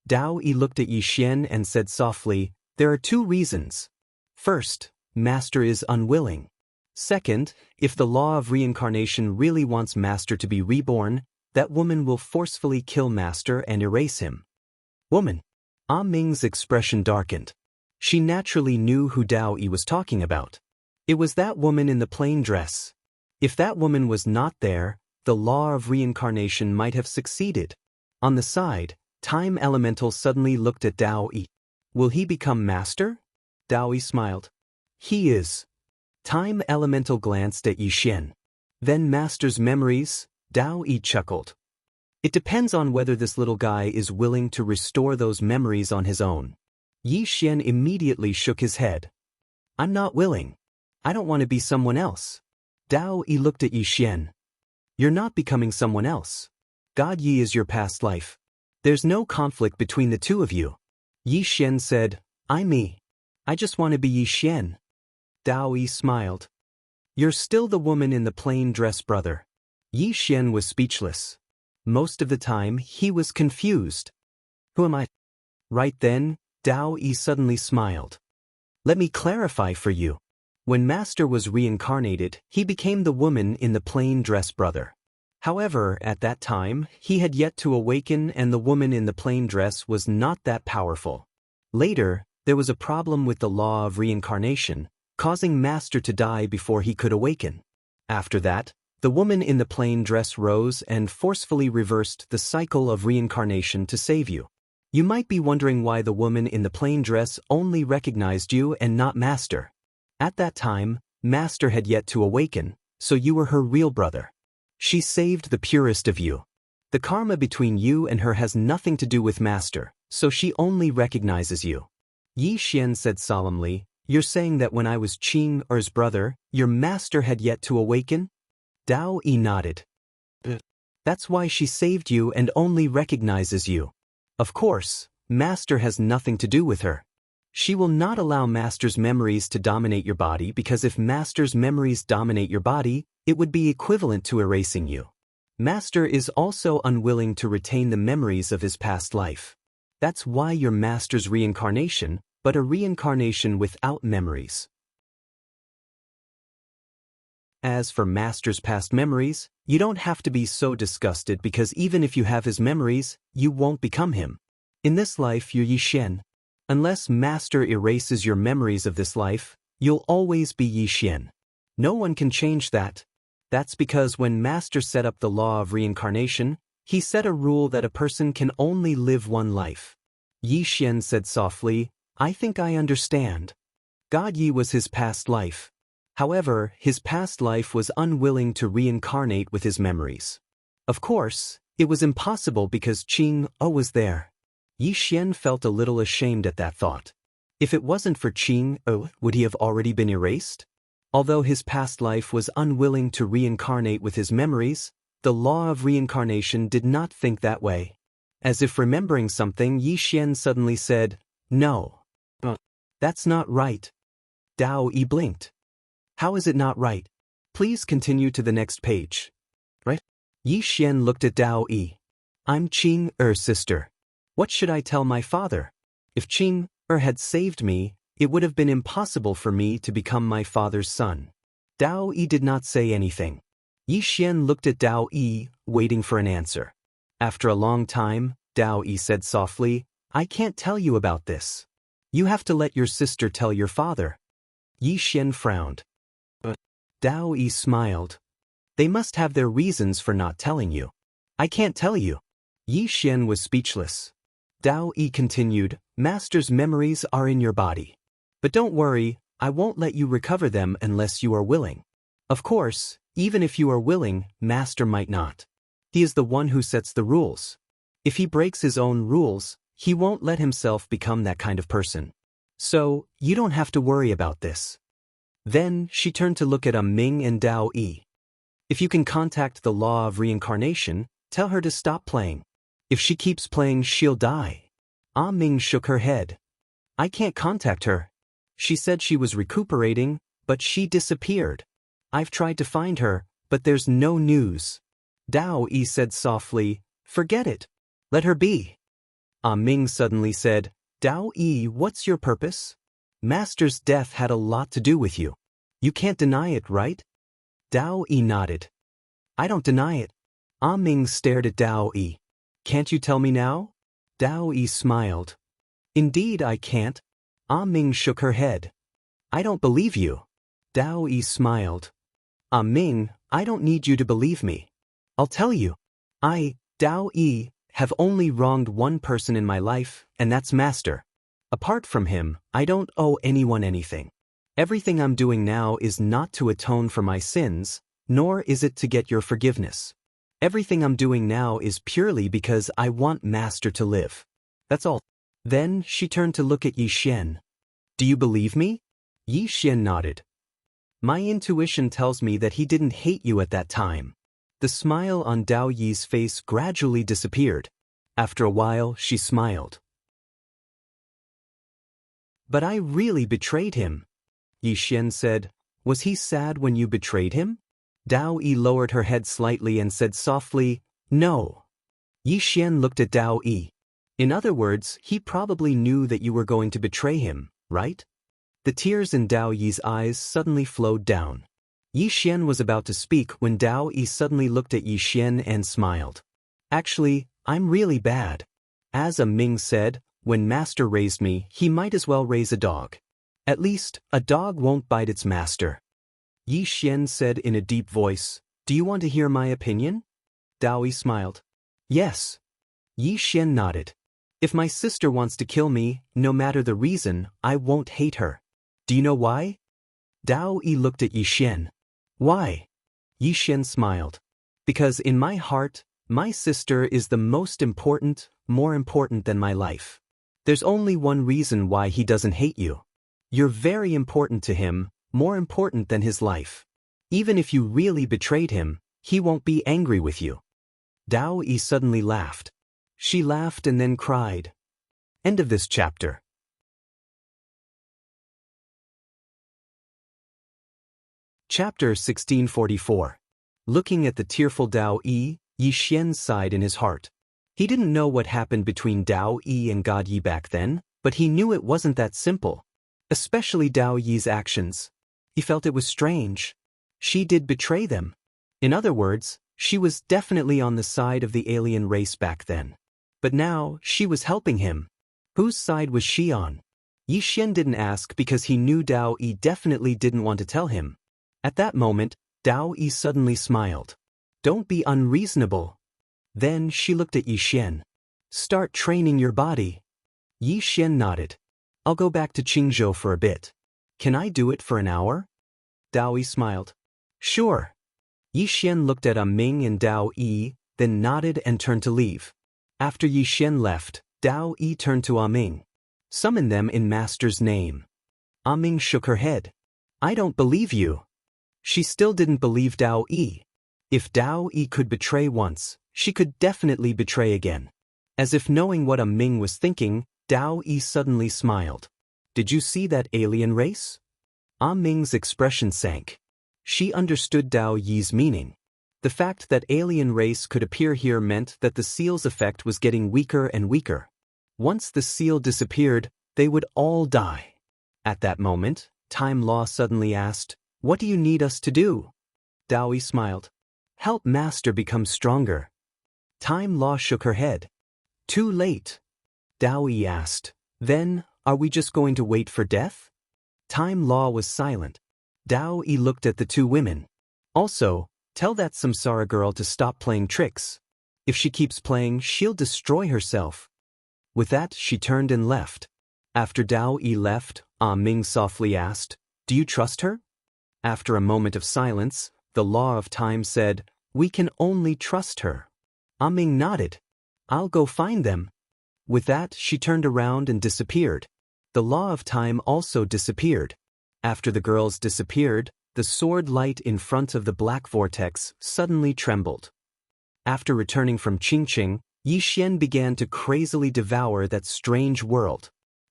Daoist looked at Yi Xian and said softly, there are 2 reasons. First, Master is unwilling. Second, if the law of reincarnation really wants Master to be reborn, that woman will forcefully kill Master and erase him. Woman. Ming's expression darkened. She naturally knew who Daoist was talking about. It was that woman in the plain dress. If that woman was not there, the law of reincarnation might have succeeded. On the side, Time Elemental suddenly looked at Daoist. Will he become Master? Daoist smiled. He is. Time Elemental glanced at Yi Xian. Then Master's memories? Daoist chuckled. It depends on whether this little guy is willing to restore those memories on his own. Yi Xian immediately shook his head. I'm not willing. I don't want to be someone else. Daoist looked at Yi Xian. You're not becoming someone else. God Yi is your past life. There's no conflict between the two of you. Yi Xian said, I'm me. I just want to be Yi Xian. Daoist smiled. You're still the woman in the plain dress, brother. Yi Xian was speechless. Most of the time, he was confused. Who am I? Right then, Daoist suddenly smiled. Let me clarify for you. When Master was reincarnated, he became the woman in the plain dress, brother. However, at that time, he had yet to awaken and the woman in the plain dress was not that powerful. Later, there was a problem with the law of reincarnation, causing Master to die before he could awaken. After that, the woman in the plain dress rose and forcefully reversed the cycle of reincarnation to save you. You might be wondering why the woman in the plain dress only recognized you and not Master. At that time, Master had yet to awaken, so you were her real brother. She saved the purest of you. The karma between you and her has nothing to do with Master, so she only recognizes you. Yi Xian said solemnly, You're saying that when I was Qing Er's brother, your Master had yet to awaken? Daoist nodded. That's why she saved you and only recognizes you. Of course, Master has nothing to do with her. She will not allow Master's memories to dominate your body because if Master's memories dominate your body, it would be equivalent to erasing you. Master is also unwilling to retain the memories of his past life. That's why you're Master's reincarnation, but a reincarnation without memories. As for Master's past memories, you don't have to be so disgusted because even if you have his memories, you won't become him. In this life you're Yixian. Unless Master erases your memories of this life, you'll always be Yixian. No one can change that. That's because when Master set up the law of reincarnation, he set a rule that a person can only live one life. Yixian said softly, I think I understand. God Yi was his past life. However, his past life was unwilling to reincarnate with his memories. Of course, it was impossible because Qing was there. Yixian felt a little ashamed at that thought. If it wasn't for Qing, would he have already been erased? Although his past life was unwilling to reincarnate with his memories, the law of reincarnation did not think that way. As if remembering something, Yixian suddenly said, No. That's not right. Daoist blinked. How is it not right? Please continue to the next page. Right? Yixian looked at Daoist. I'm Qing sister. What should I tell my father? If Qing had saved me, it would have been impossible for me to become my father's son. Daoist did not say anything. Yixian looked at Daoist, waiting for an answer. After a long time, Daoist said softly, I can't tell you about this. You have to let your sister tell your father. Yixian frowned. Daoist smiled. They must have their reasons for not telling you. I can't tell you. Yixian was speechless. Daoist continued, Master's memories are in your body. But don't worry, I won't let you recover them unless you are willing. Of course, even if you are willing, Master might not. He is the one who sets the rules. If he breaks his own rules, he won't let himself become that kind of person. So, you don't have to worry about this. Then, she turned to look at Ming and Daoist. If you can contact the law of reincarnation, tell her to stop playing. If she keeps playing, she'll die. Ming shook her head. I can't contact her. She said she was recuperating, but she disappeared. I've tried to find her, but there's no news. Daoist said softly, Forget it. Let her be. Ming suddenly said, Daoist, what's your purpose? Master's death had a lot to do with you. You can't deny it, right? Daoist nodded. I don't deny it. Ming stared at Daoist. Can't you tell me now? Daoist smiled. Indeed I can't. Ming shook her head. I don't believe you. Daoist smiled. Ming, I don't need you to believe me. I'll tell you. I, Daoist, have only wronged one person in my life, and that's Master. Apart from him, I don't owe anyone anything. Everything I'm doing now is not to atone for my sins, nor is it to get your forgiveness. Everything I'm doing now is purely because I want Master to live. That's all. Then she turned to look at Yixian. Do you believe me? Yixian nodded. My intuition tells me that he didn't hate you at that time. The smile on Daoist's face gradually disappeared. After a while, she smiled. But I really betrayed him. Yixian said, Was he sad when you betrayed him? Daoist lowered her head slightly and said softly, No. Yixian looked at Daoist. In other words, he probably knew that you were going to betray him, right? The tears in Daoist's eyes suddenly flowed down. Yixian was about to speak when Daoist suddenly looked at Yixian and smiled. Actually, I'm really bad. As Ming said, when Master raised me, he might as well raise a dog. At least, a dog won't bite its master. Yixian said in a deep voice, Do you want to hear my opinion? Daoist smiled. Yes. Yixian nodded. If my sister wants to kill me, no matter the reason, I won't hate her. Do you know why? Daoist looked at Yixian. Why? Yixian smiled. Because in my heart, my sister is the most important, more important than my life. There's only one reason why he doesn't hate you. You're very important to him, more important than his life. Even if you really betrayed him, he won't be angry with you. Daoist suddenly laughed. She laughed and then cried. End of this chapter. Chapter 1644. Looking at the tearful Dao-yi, Yi Xian sighed in his heart. He didn't know what happened between Dao-yi and God Yi back then, but he knew it wasn't that simple. Especially Dao-yi's actions. He felt it was strange. She did betray them. In other words, she was definitely on the side of the alien race back then. But now, she was helping him. Whose side was she on? Yi Xian didn't ask because he knew Dao-yi definitely didn't want to tell him. At that moment, Dao-yi suddenly smiled. Don't be unreasonable. Then she looked at Yi Xian. Start training your body. Yi Xian nodded. I'll go back to Qingzhou for a bit. Can I do it for an hour? Dao-yi smiled. Sure. Yi Xian looked at Ming and Dao-yi, then nodded and turned to leave. After Yi Xian left, Dao-yi turned to Ming. Summon them in Master's name. Ming shook her head. I don't believe you. She still didn't believe Dao-yi. If Dao-yi could betray once, she could definitely betray again. As if knowing what Ming was thinking, Dao-yi suddenly smiled. Did you see that alien race? Ming's expression sank. She understood Dao-yi's meaning. The fact that alien race could appear here meant that the seal's effect was getting weaker and weaker. Once the seal disappeared, they would all die. At that moment, Time Law suddenly asked, What do you need us to do? Dao-yi smiled. Help Master become stronger. Time Law shook her head. Too late. Dao-yi asked. Then, are we just going to wait for death? Time Law was silent. Dao-yi looked at the two women. Also, tell that Samsara girl to stop playing tricks. If she keeps playing, she'll destroy herself. With that, she turned and left. After Dao-yi left, Ming softly asked, Do you trust her? After a moment of silence, the law of time said, We can only trust her. Ming nodded. I'll go find them. With that, she turned around and disappeared. The law of time also disappeared. After the girls disappeared, the sword light in front of the black vortex suddenly trembled. After returning from Qingqing, Yi Xian began to crazily devour that strange world.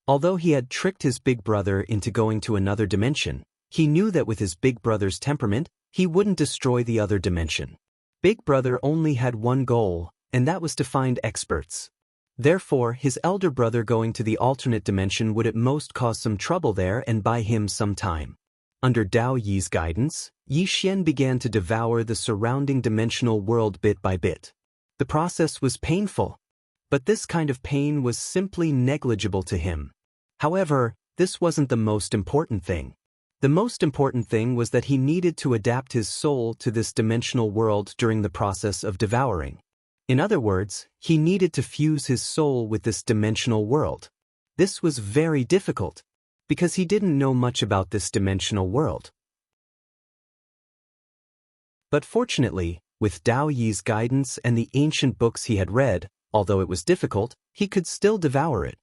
Although he had tricked his big brother into going to another dimension, he knew that with his big brother's temperament, he wouldn't destroy the other dimension. Big brother only had one goal, and that was to find experts. Therefore, his elder brother going to the alternate dimension would at most cause some trouble there and buy him some time. Under Dao-yi's guidance, Yi Xian began to devour the surrounding dimensional world bit by bit. The process was painful, but this kind of pain was simply negligible to him. However, this wasn't the most important thing. The most important thing was that he needed to adapt his soul to this dimensional world during the process of devouring. In other words, he needed to fuse his soul with this dimensional world. This was very difficult, because he didn't know much about this dimensional world. But fortunately, with Dao-yi's guidance and the ancient books he had read, although it was difficult, he could still devour it.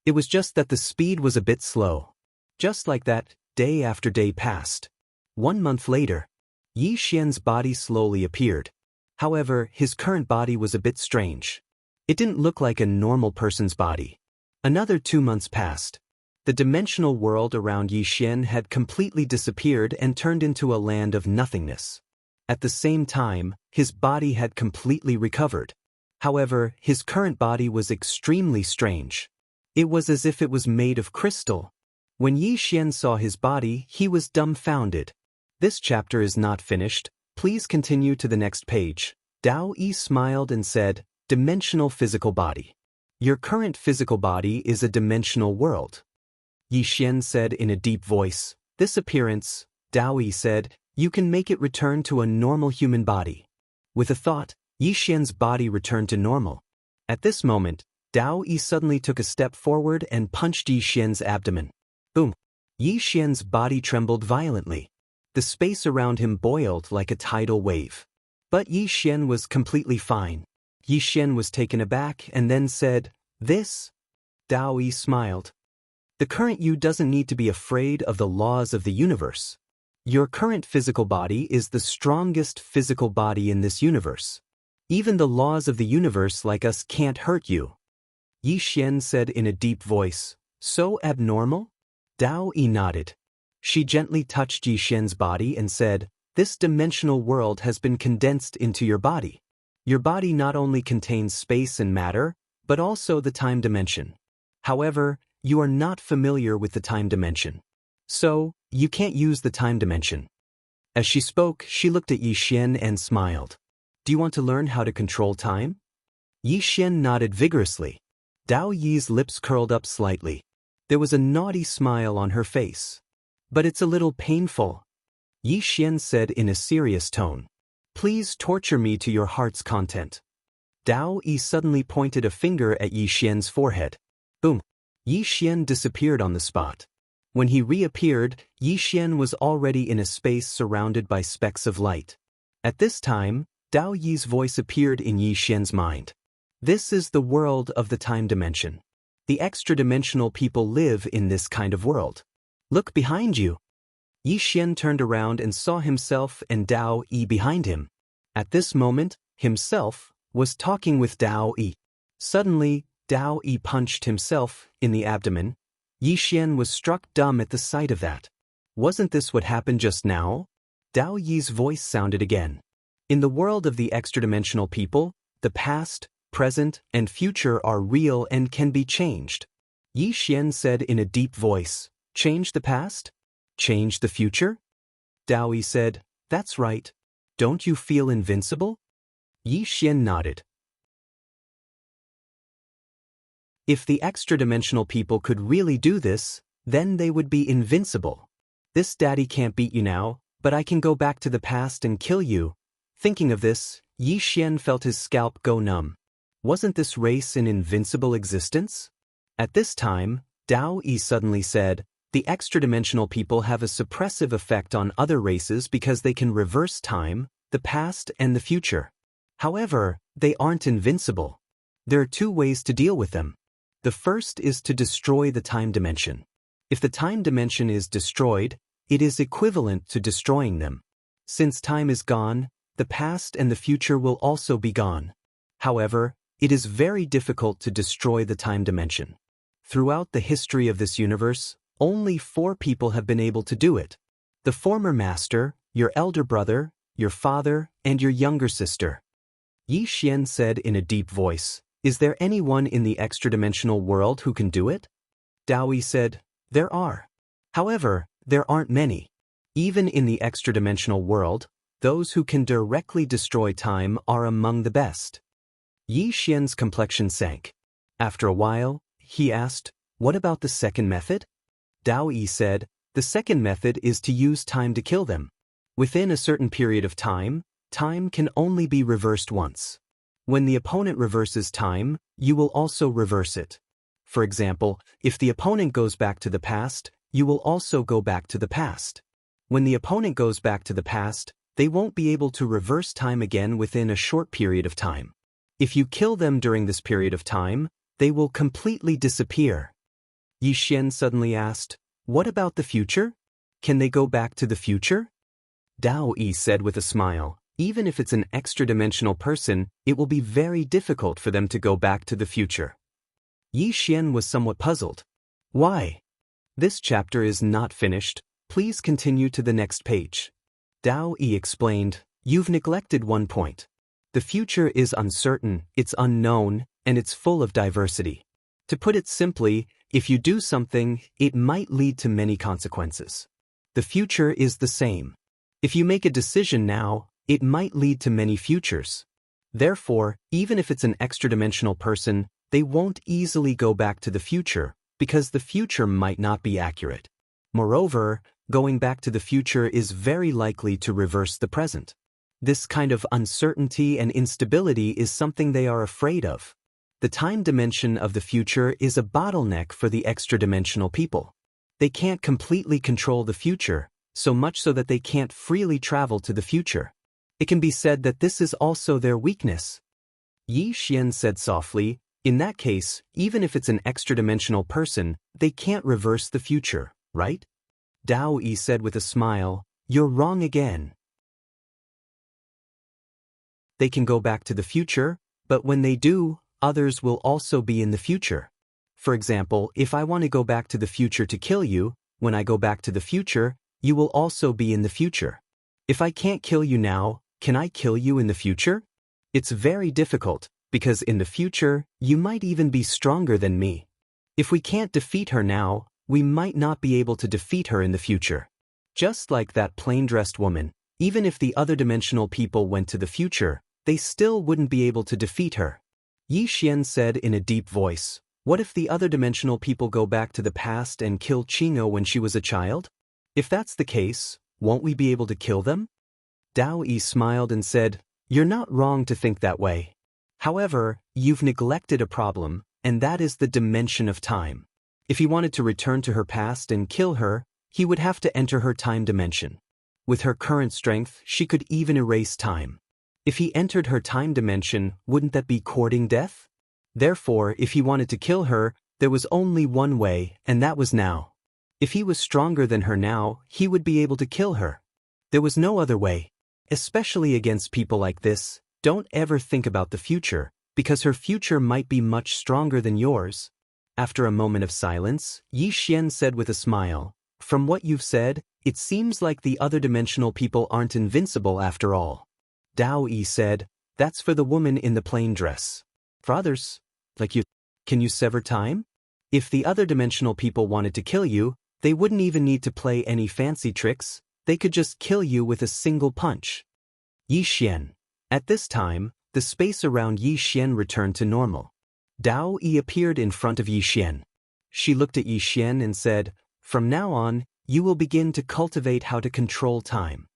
It was just that the speed was a bit slow. Just like that, day after day passed. 1 month later, Yi Xian's body slowly appeared. However, his current body was a bit strange. It didn't look like a normal person's body. Another 2 months passed. The dimensional world around Yi Xian had completely disappeared and turned into a land of nothingness. At the same time, his body had completely recovered. However, his current body was extremely strange. It was as if it was made of crystal. When Yi Xian saw his body, he was dumbfounded. This chapter is not finished. Please continue to the next page. Dao-yi smiled and said, Dimensional physical body. Your current physical body is a dimensional world. Yi Xian said in a deep voice, This appearance, Dao-yi said, you can make it return to a normal human body. With a thought, Yi Xian's body returned to normal. At this moment, Dao-yi suddenly took a step forward and punched Yi Xian's abdomen. Boom! Yi Xian's body trembled violently. The space around him boiled like a tidal wave. But Yi Xian was completely fine. Yi Xian was taken aback and then said, This? Dao-yi smiled. The current you doesn't need to be afraid of the laws of the universe. Your current physical body is the strongest physical body in this universe. Even the laws of the universe like us can't hurt you. Yi Xian said in a deep voice. So abnormal? Dao Yi nodded. She gently touched Yi Xian's body and said, this dimensional world has been condensed into your body. Your body not only contains space and matter, but also the time dimension. However, you are not familiar with the time dimension. So, you can't use the time dimension. As she spoke, she looked at Yi Xian and smiled. Do you want to learn how to control time? Yi Xian nodded vigorously. Dao Yi's lips curled up slightly. There was a naughty smile on her face. But it's a little painful. Yi Xian said in a serious tone. Please torture me to your heart's content. Dao Yi suddenly pointed a finger at Yi Xian's forehead. Boom. Yi Xian disappeared on the spot. When he reappeared, Yi Xian was already in a space surrounded by specks of light. At this time, Dao Yi's voice appeared in Yi Xian's mind. This is the world of the time dimension. The extra-dimensional people live in this kind of world. Look behind you. Yi Xian turned around and saw himself and Dao Yi behind him. At this moment, himself was talking with Dao Yi. Suddenly, Dao Yi punched himself in the abdomen. Yi Xian was struck dumb at the sight of that. Wasn't this what happened just now? Dao Yi's voice sounded again. In the world of the extra-dimensional people, the past, present, and future are real and can be changed. Yi Xian said in a deep voice, change the past? Change the future? Dao Yi said, that's right. Don't you feel invincible? Yi Xian nodded. If the extra-dimensional people could really do this, then they would be invincible. This daddy can't beat you now, but I can go back to the past and kill you. Thinking of this, Yi Xian felt his scalp go numb. Wasn't this race an invincible existence? At this time, Dao Yi suddenly said, the extra-dimensional people have a suppressive effect on other races because they can reverse time, the past and the future. However, they aren't invincible. There are two ways to deal with them. The first is to destroy the time dimension. If the time dimension is destroyed, it is equivalent to destroying them. Since time is gone, the past and the future will also be gone. However, it is very difficult to destroy the time dimension. Throughout the history of this universe, only 4 people have been able to do it. The former master, your elder brother, your father, and your younger sister. Yi Xian said in a deep voice, is there anyone in the extra-dimensional world who can do it? Dao Yi said, there are. However, there aren't many. Even in the extra-dimensional world, those who can directly destroy time are among the best. Yi Xian's complexion sank. After a while, he asked, what about the second method? Dao Yi said, the second method is to use time to kill them. Within a certain period of time, time can only be reversed once. When the opponent reverses time, you will also reverse it. For example, if the opponent goes back to the past, you will also go back to the past. When the opponent goes back to the past, they won't be able to reverse time again within a short period of time. If you kill them during this period of time, they will completely disappear. Yi Xian suddenly asked, what about the future? Can they go back to the future? Dao Yi said with a smile, even if it's an extra-dimensional person, it will be very difficult for them to go back to the future. Yi Xian was somewhat puzzled. Why? This chapter is not finished. Please continue to the next page. Dao Yi explained, you've neglected one point. The future is uncertain, it's unknown, and it's full of diversity. To put it simply, if you do something, it might lead to many consequences. The future is the same. If you make a decision now, it might lead to many futures. Therefore, even if it's an extra-dimensional person, they won't easily go back to the future, because the future might not be accurate. Moreover, going back to the future is very likely to reverse the present. This kind of uncertainty and instability is something they are afraid of. The time dimension of the future is a bottleneck for the extra-dimensional people. They can't completely control the future, so much so that they can't freely travel to the future. It can be said that this is also their weakness. Yi Xian said softly, in that case, even if it's an extra-dimensional person, they can't reverse the future, right? Dao Yi said with a smile, you're wrong again. they can go back to the future, but when they do, others will also be in the future. For example, if I want to go back to the future to kill you, when I go back to the future, you will also be in the future. If I can't kill you now, can I kill you in the future? It's very difficult, because in the future, you might even be stronger than me. If we can't defeat her now, we might not be able to defeat her in the future. Just like that plain-dressed woman, even if the other dimensional people went to the future, they still wouldn't be able to defeat her. Yixian said in a deep voice, "What if the other dimensional people go back to the past and kill Qing'e when she was a child? If that's the case, won't we be able to kill them?" Daoist smiled and said, "You're not wrong to think that way. However, you've neglected a problem, and that is the dimension of time. If he wanted to return to her past and kill her, he would have to enter her time dimension. With her current strength, she could even erase time. If he entered her time dimension, wouldn't that be courting death? Therefore, if he wanted to kill her, there was only one way, and that was now. If he was stronger than her now, he would be able to kill her. There was no other way. Especially against people like this, don't ever think about the future, because her future might be much stronger than yours." After a moment of silence, Yixian said with a smile, "From what you've said, it seems like the other dimensional people aren't invincible after all." Daoist said, "That's for the woman in the plain dress. For others, like you, can you sever time? If the other dimensional people wanted to kill you, they wouldn't even need to play any fancy tricks, they could just kill you with a single punch." Yixian. At this time, the space around Yixian returned to normal. Daoist appeared in front of Yixian. She looked at Yixian and said, "From now on, you will begin to cultivate how to control time."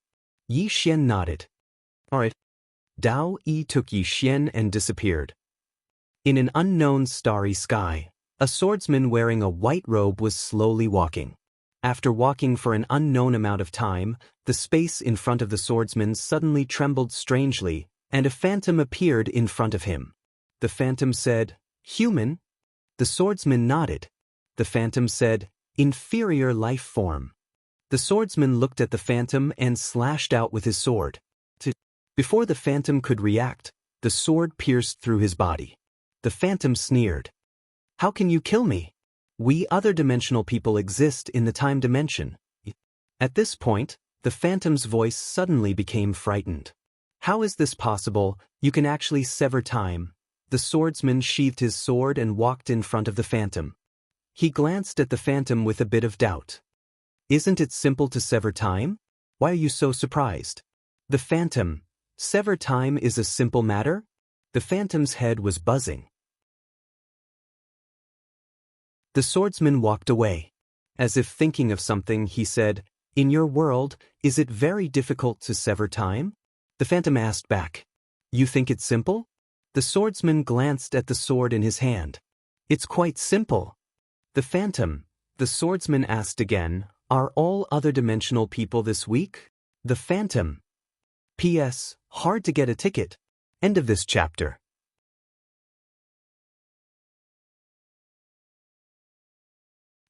Yixian nodded. "Alright." Daoist took Yixian and disappeared. In an unknown starry sky, a swordsman wearing a white robe was slowly walking. After walking for an unknown amount of time, the space in front of the swordsman suddenly trembled strangely, and a phantom appeared in front of him. The phantom said, "Human?" The swordsman nodded. The phantom said, "Inferior life form." The swordsman looked at the phantom and slashed out with his sword. Before the phantom could react, the sword pierced through his body. The phantom sneered, "How can you kill me? We other dimensional people exist in the time dimension." At this point, the phantom's voice suddenly became frightened. "How is this possible? You can actually sever time." The swordsman sheathed his sword and walked in front of the phantom. He glanced at the phantom with a bit of doubt. "Isn't it simple to sever time? Why are you so surprised?" The phantom, "Sever time is a simple matter?" The phantom's head was buzzing. The swordsman walked away. As if thinking of something, he said, "In your world, is it very difficult to sever time?" The phantom asked back, "You think it's simple?" The swordsman glanced at the sword in his hand. "It's quite simple." The phantom, the swordsman asked again, "Are all other dimensional people this week?" The phantom, "P.S. Hard to get a ticket." End of this chapter.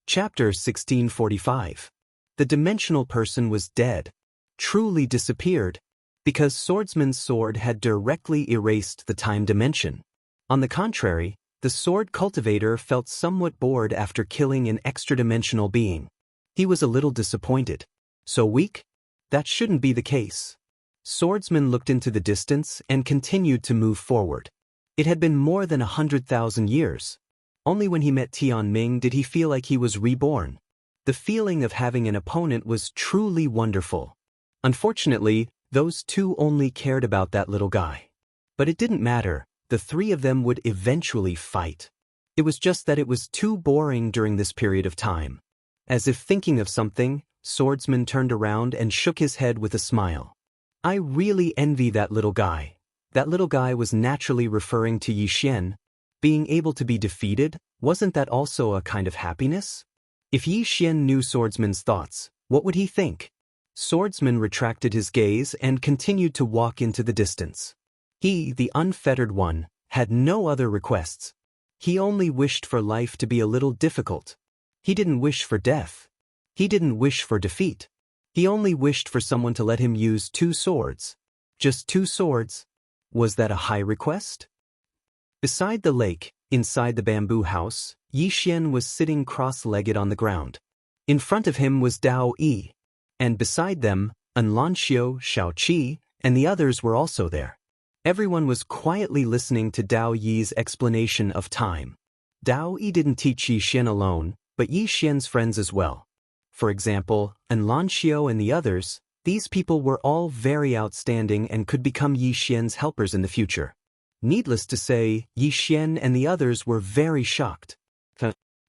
Chapter 1645. The dimensional person was dead. Truly disappeared. Because swordsman's sword had directly erased the time dimension. On the contrary, the sword cultivator felt somewhat bored after killing an extra-dimensional being. He was a little disappointed. So weak? That shouldn't be the case. Swordsman looked into the distance and continued to move forward. It had been more than 100,000 years. Only when he met Tianming did he feel like he was reborn. The feeling of having an opponent was truly wonderful. Unfortunately, those two only cared about that little guy. But it didn't matter, the three of them would eventually fight. It was just that it was too boring during this period of time. As if thinking of something, Swordsman turned around and shook his head with a smile. "I really envy that little guy." That little guy was naturally referring to Yixian. Being able to be defeated, wasn't that also a kind of happiness? If Yixian knew Swordsman's thoughts, what would he think? Swordsman retracted his gaze and continued to walk into the distance. He, the unfettered one, had no other requests. He only wished for life to be a little difficult. He didn't wish for death. He didn't wish for defeat. He only wished for someone to let him use 2 swords. Just 2 swords. Was that a high request? Beside the lake, inside the bamboo house, Yi Xian was sitting cross-legged on the ground. In front of him was Dao Yi, and beside them, Xianxia, Xiaoqi, and the others were also there. Everyone was quietly listening to Dao Yi's explanation of time. Dao Yi didn't teach Yi Xian alone, but Yi Xian's friends as well. For example, Xianxia and the others, these people were all very outstanding and could become Yi Xian's helpers in the future. Needless to say, Yi Xian and the others were very shocked.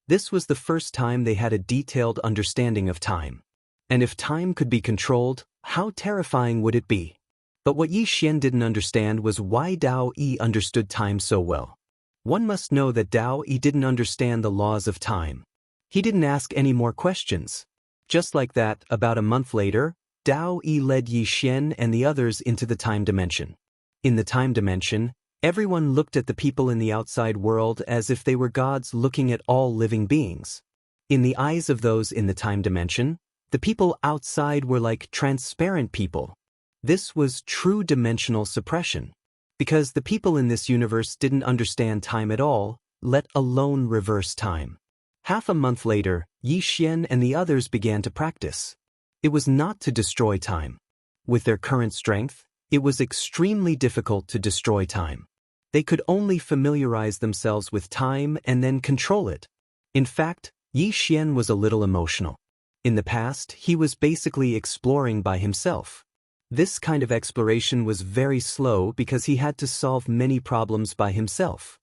This was the first time they had a detailed understanding of time. And if time could be controlled, how terrifying would it be? But what Yi Xian didn't understand was why Dao Yi understood time so well. One must know that Dao Yi didn't understand the laws of time. He didn't ask any more questions. Just like that, about a month later, Dao Yi led Yi Xian and the others into the time dimension. In the time dimension, everyone looked at the people in the outside world as if they were gods looking at all living beings. In the eyes of those in the time dimension, the people outside were like transparent people. This was true dimensional suppression, because the people in this universe didn't understand time at all, let alone reverse time. Half a month later, Yi Xian and the others began to practice. It was not to destroy time. With their current strength, it was extremely difficult to destroy time. They could only familiarize themselves with time and then control it. In fact, Yi Xian was a little emotional. In the past, he was basically exploring by himself. This kind of exploration was very slow because he had to solve many problems by himself.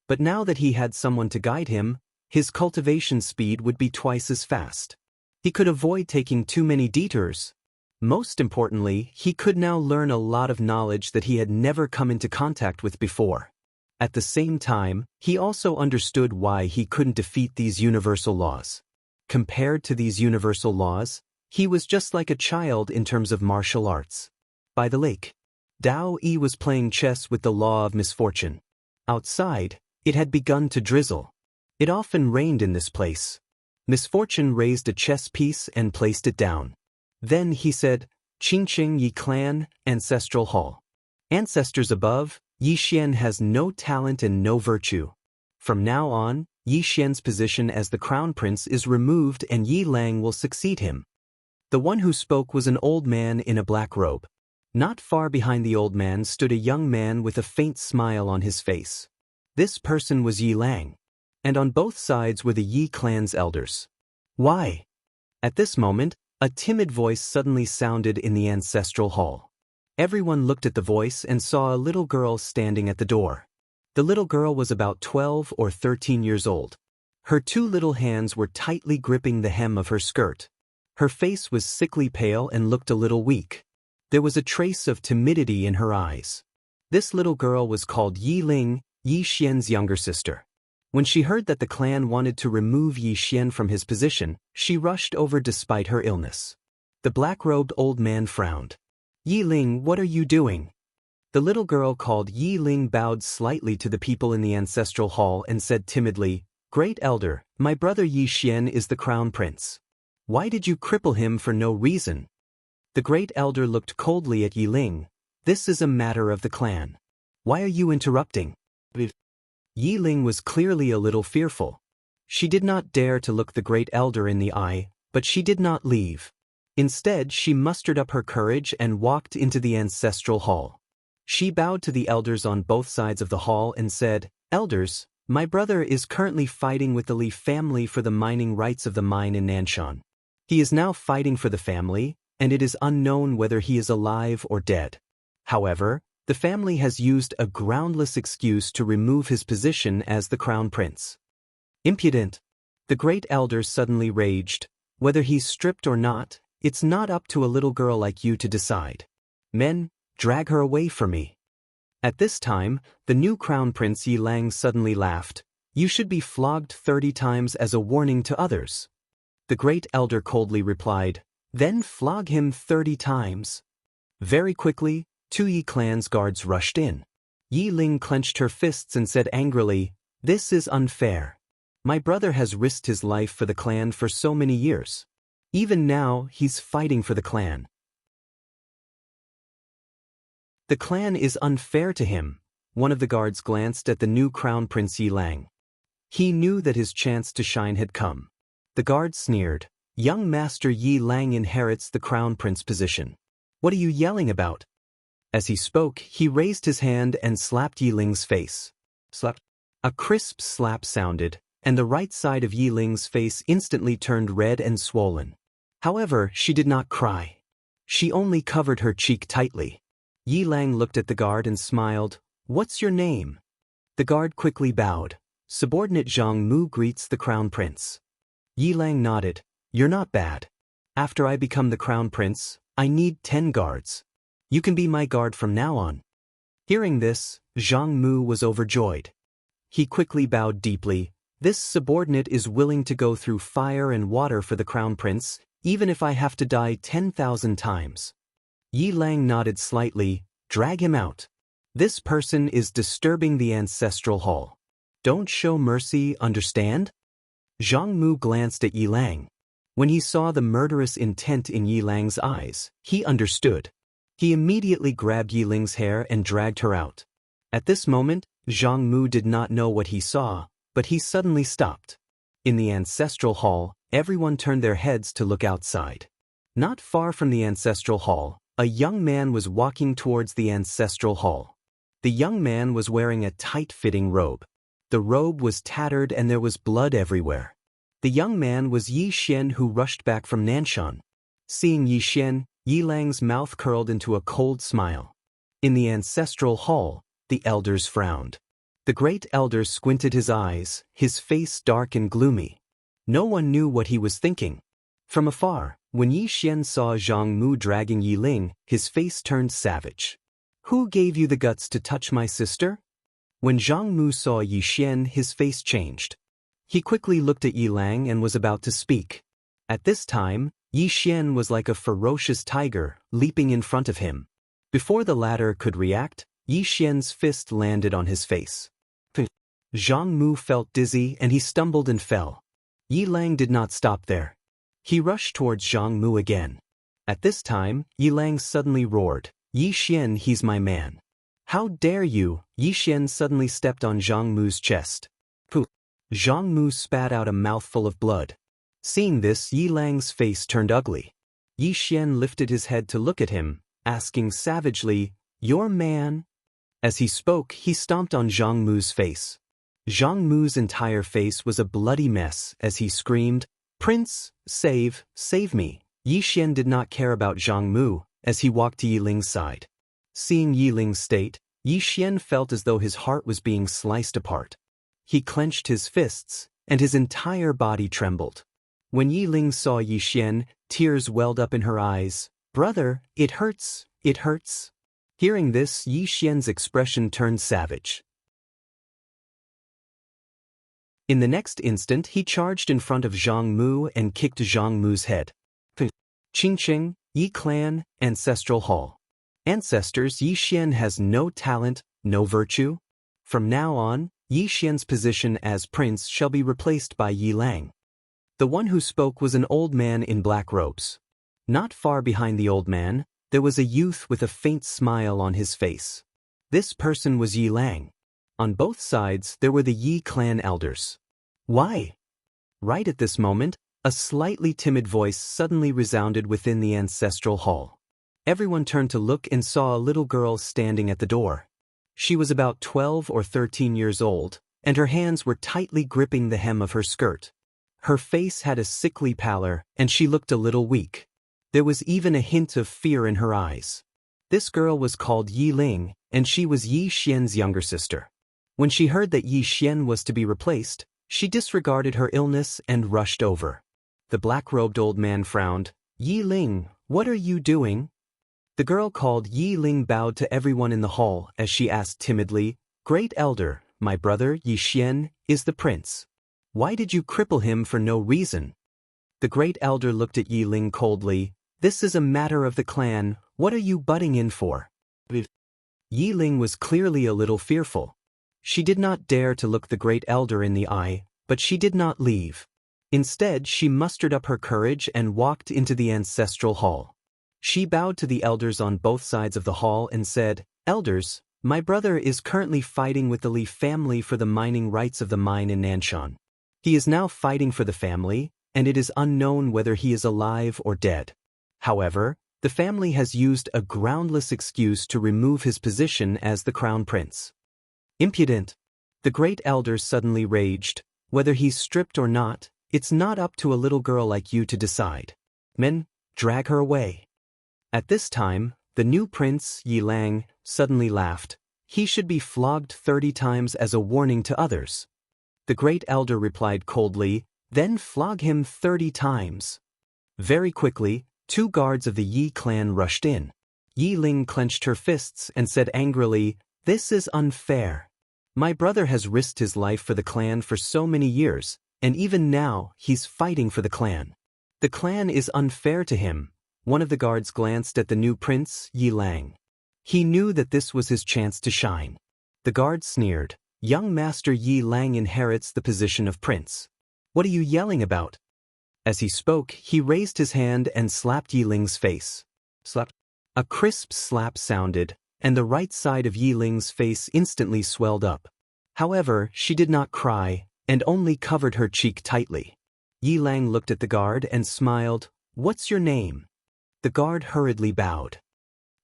But now that he had someone to guide him, his cultivation speed would be twice as fast. He could avoid taking too many detours. Most importantly, he could now learn a lot of knowledge that he had never come into contact with before. At the same time, he also understood why he couldn't defeat these universal laws. Compared to these universal laws, he was just like a child in terms of martial arts. By the lake, Dao Yi was playing chess with the law of misfortune. Outside, it had begun to drizzle. It often rained in this place. Misfortune raised a chess piece and placed it down. Then he said, "Qingqing Yi Clan, Ancestral Hall. Ancestors above, Yi Xian has no talent and no virtue. From now on, Yi Xian's position as the crown prince is removed and Yi Lang will succeed him." The one who spoke was an old man in a black robe. Not far behind the old man stood a young man with a faint smile on his face. This person was Yi Lang. And on both sides were the Yi clan's elders. Why? At this moment, a timid voice suddenly sounded in the ancestral hall. Everyone looked at the voice and saw a little girl standing at the door. The little girl was about 12 or 13 years old. Her two little hands were tightly gripping the hem of her skirt. Her face was sickly pale and looked a little weak. There was a trace of timidity in her eyes. This little girl was called Yi Ling, Yi Xian's younger sister. When she heard that the clan wanted to remove Yi Xian from his position, she rushed over despite her illness. The black-robed old man frowned. "Yi Ling, what are you doing?" The little girl called Yi Ling bowed slightly to the people in the ancestral hall and said timidly, "Great elder, my brother Yi Xian is the crown prince. Why did you cripple him for no reason?" The great elder looked coldly at Yi Ling. "This is a matter of the clan. Why are you interrupting?" Yi Ling was clearly a little fearful. She did not dare to look the great elder in the eye, but she did not leave. Instead, she mustered up her courage and walked into the ancestral hall. She bowed to the elders on both sides of the hall and said, "Elders, my brother is currently fighting with the Li family for the mining rights of the mine in Nanshan. He is now fighting for the family, and it is unknown whether he is alive or dead. However, the family has used a groundless excuse to remove his position as the crown prince." Impudent! The great elder suddenly raged. "Whether he's stripped or not, it's not up to a little girl like you to decide. Men, drag her away from me." At this time, the new crown prince Yi Lang suddenly laughed. "You should be flogged 30 times as a warning to others." The great elder coldly replied, "Then flog him 30 times. Very quickly, 2 Yi clan's guards rushed in. Yi Ling clenched her fists and said angrily, "This is unfair. My brother has risked his life for the clan for so many years. Even now, he's fighting for the clan. The clan is unfair to him. One of the guards glanced at the new crown prince Yi Lang. He knew that his chance to shine had come. The guard sneered. Young Master Yi Lang inherits the crown prince position. What are you yelling about? As he spoke, he raised his hand and slapped Yi Ling's face. Slap. A crisp slap sounded, and the right side of Yi Ling's face instantly turned red and swollen. However, she did not cry. She only covered her cheek tightly. Yi Lang looked at the guard and smiled. What's your name? The guard quickly bowed. Subordinate Zhang Mu greets the crown prince. Yi Lang nodded. You're not bad. After I become the crown prince, I need 10 guards. You can be my guard from now on. Hearing this, Zhang Mu was overjoyed. He quickly bowed deeply. This subordinate is willing to go through fire and water for the crown prince, even if I have to die 10,000 times. Yi Lang nodded slightly. Drag him out. This person is disturbing the ancestral hall. Don't show mercy, understand? Zhang Mu glanced at Yi Lang. When he saw the murderous intent in Yi Lang's eyes, he understood. He immediately grabbed Yi Ling's hair and dragged her out. At this moment, Zhang Mu did not know what he saw, but he suddenly stopped. In the ancestral hall, everyone turned their heads to look outside. Not far from the ancestral hall, a young man was walking towards the ancestral hall. The young man was wearing a tight-fitting robe. The robe was tattered and there was blood everywhere. The young man was Yi Xian, who rushed back from Nanshan. Seeing Yi Xian, Yi Lang's mouth curled into a cold smile. In the ancestral hall, the elders frowned. The great elder squinted his eyes, his face dark and gloomy. No one knew what he was thinking. From afar, when Yi Xian saw Zhang Mu dragging Yi Ling, his face turned savage. Who gave you the guts to touch my sister? When Zhang Mu saw Yi Xian, his face changed. He quickly looked at Yi Lang and was about to speak. At this time, Yi Xian was like a ferocious tiger, leaping in front of him. Before the latter could react, Yi Xian's fist landed on his face. Zhang Mu felt dizzy and he stumbled and fell. Yi Lang did not stop there. He rushed towards Zhang Mu again. At this time, Yi Lang suddenly roared, Yi Xian, he's my man. How dare you? Yi Xian suddenly stepped on Zhang Mu's chest. Pooh! Zhang Mu spat out a mouthful of blood. Seeing this, Yi Lang's face turned ugly. Yi Xian lifted his head to look at him, asking savagely, your man? As he spoke, he stomped on Zhang Mu's face. Zhang Mu's entire face was a bloody mess as he screamed, Prince, save me. Yi Xian did not care about Zhang Mu as he walked to Yi Ling's side. Seeing Yi Ling's state, Yi Xian felt as though his heart was being sliced apart. He clenched his fists, and his entire body trembled. When Yi Ling saw Yi Xian, tears welled up in her eyes. Brother, it hurts, it hurts. Hearing this, Yi Xian's expression turned savage. In the next instant, he charged in front of Zhang Mu and kicked Zhang Mu's head. Qingqing, Yi Clan, Ancestral Hall. Ancestors, Yi Xian has no talent, no virtue. From now on, Yi Xian's position as prince shall be replaced by Yi Lang. The one who spoke was an old man in black robes. Not far behind the old man, there was a youth with a faint smile on his face. This person was Yi Lang. On both sides, there were the Yi clan elders. Why? Right at this moment, a slightly timid voice suddenly resounded within the ancestral hall. Everyone turned to look and saw a little girl standing at the door. She was about 12 or 13 years old, and her hands were tightly gripping the hem of her skirt. Her face had a sickly pallor, and she looked a little weak. There was even a hint of fear in her eyes. This girl was called Yi Ling, and she was Yi Xian's younger sister. When she heard that Yi Xian was to be replaced, she disregarded her illness and rushed over. The black-robed old man frowned. Yi Ling, what are you doing? The girl called Yi Ling bowed to everyone in the hall as she asked timidly, Great Elder, my brother Yi Xian is the prince. Why did you cripple him for no reason? The Great Elder looked at Yi Ling coldly. This is a matter of the clan. What are you butting in for? Yi Ling was clearly a little fearful. She did not dare to look the Great Elder in the eye, but she did not leave. Instead, she mustered up her courage and walked into the ancestral hall. She bowed to the elders on both sides of the hall and said, "Elders, my brother is currently fighting with the Li family for the mining rights of the mine in Nanshan. He is now fighting for the family, and it is unknown whether he is alive or dead. However, the family has used a groundless excuse to remove his position as the crown prince." Impudent! The great elder suddenly raged. "Whether he's stripped or not, it's not up to a little girl like you to decide. Men, drag her away." At this time, the new prince, Yi Lang, suddenly laughed. "He should be flogged 30 times as a warning to others." The great elder replied coldly, "Then flog him 30 times. Very quickly, 2 guards of the Yi clan rushed in. Yi Ling clenched her fists and said angrily, "This is unfair. My brother has risked his life for the clan for so many years, and even now he's fighting for the clan. The clan is unfair to him." One of the guards glanced at the new prince, Yi Lang. He knew that this was his chance to shine. The guard sneered, "Young Master Yi Lang inherits the position of prince. What are you yelling about?" As he spoke, he raised his hand and slapped Yi Ling's face. Slap. A crisp slap sounded, and the right side of Yi Ling's face instantly swelled up. However, she did not cry, and only covered her cheek tightly. Yi Lang looked at the guard and smiled. "What's your name?" The guard hurriedly bowed.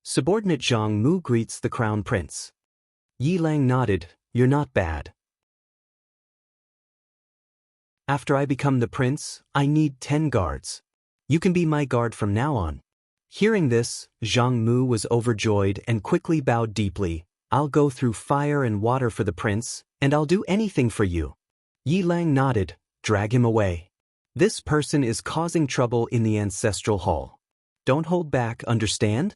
"Subordinate Zhang Mu greets the crown prince." Yi Lang nodded. "You're not bad. After I become the prince, I need 10 guards. You can be my guard from now on." Hearing this, Zhang Mu was overjoyed and quickly bowed deeply. "I'll go through fire and water for the prince, and I'll do anything for you." Yi Lang nodded. "Drag him away. This person is causing trouble in the ancestral hall. Don't hold back, understand?"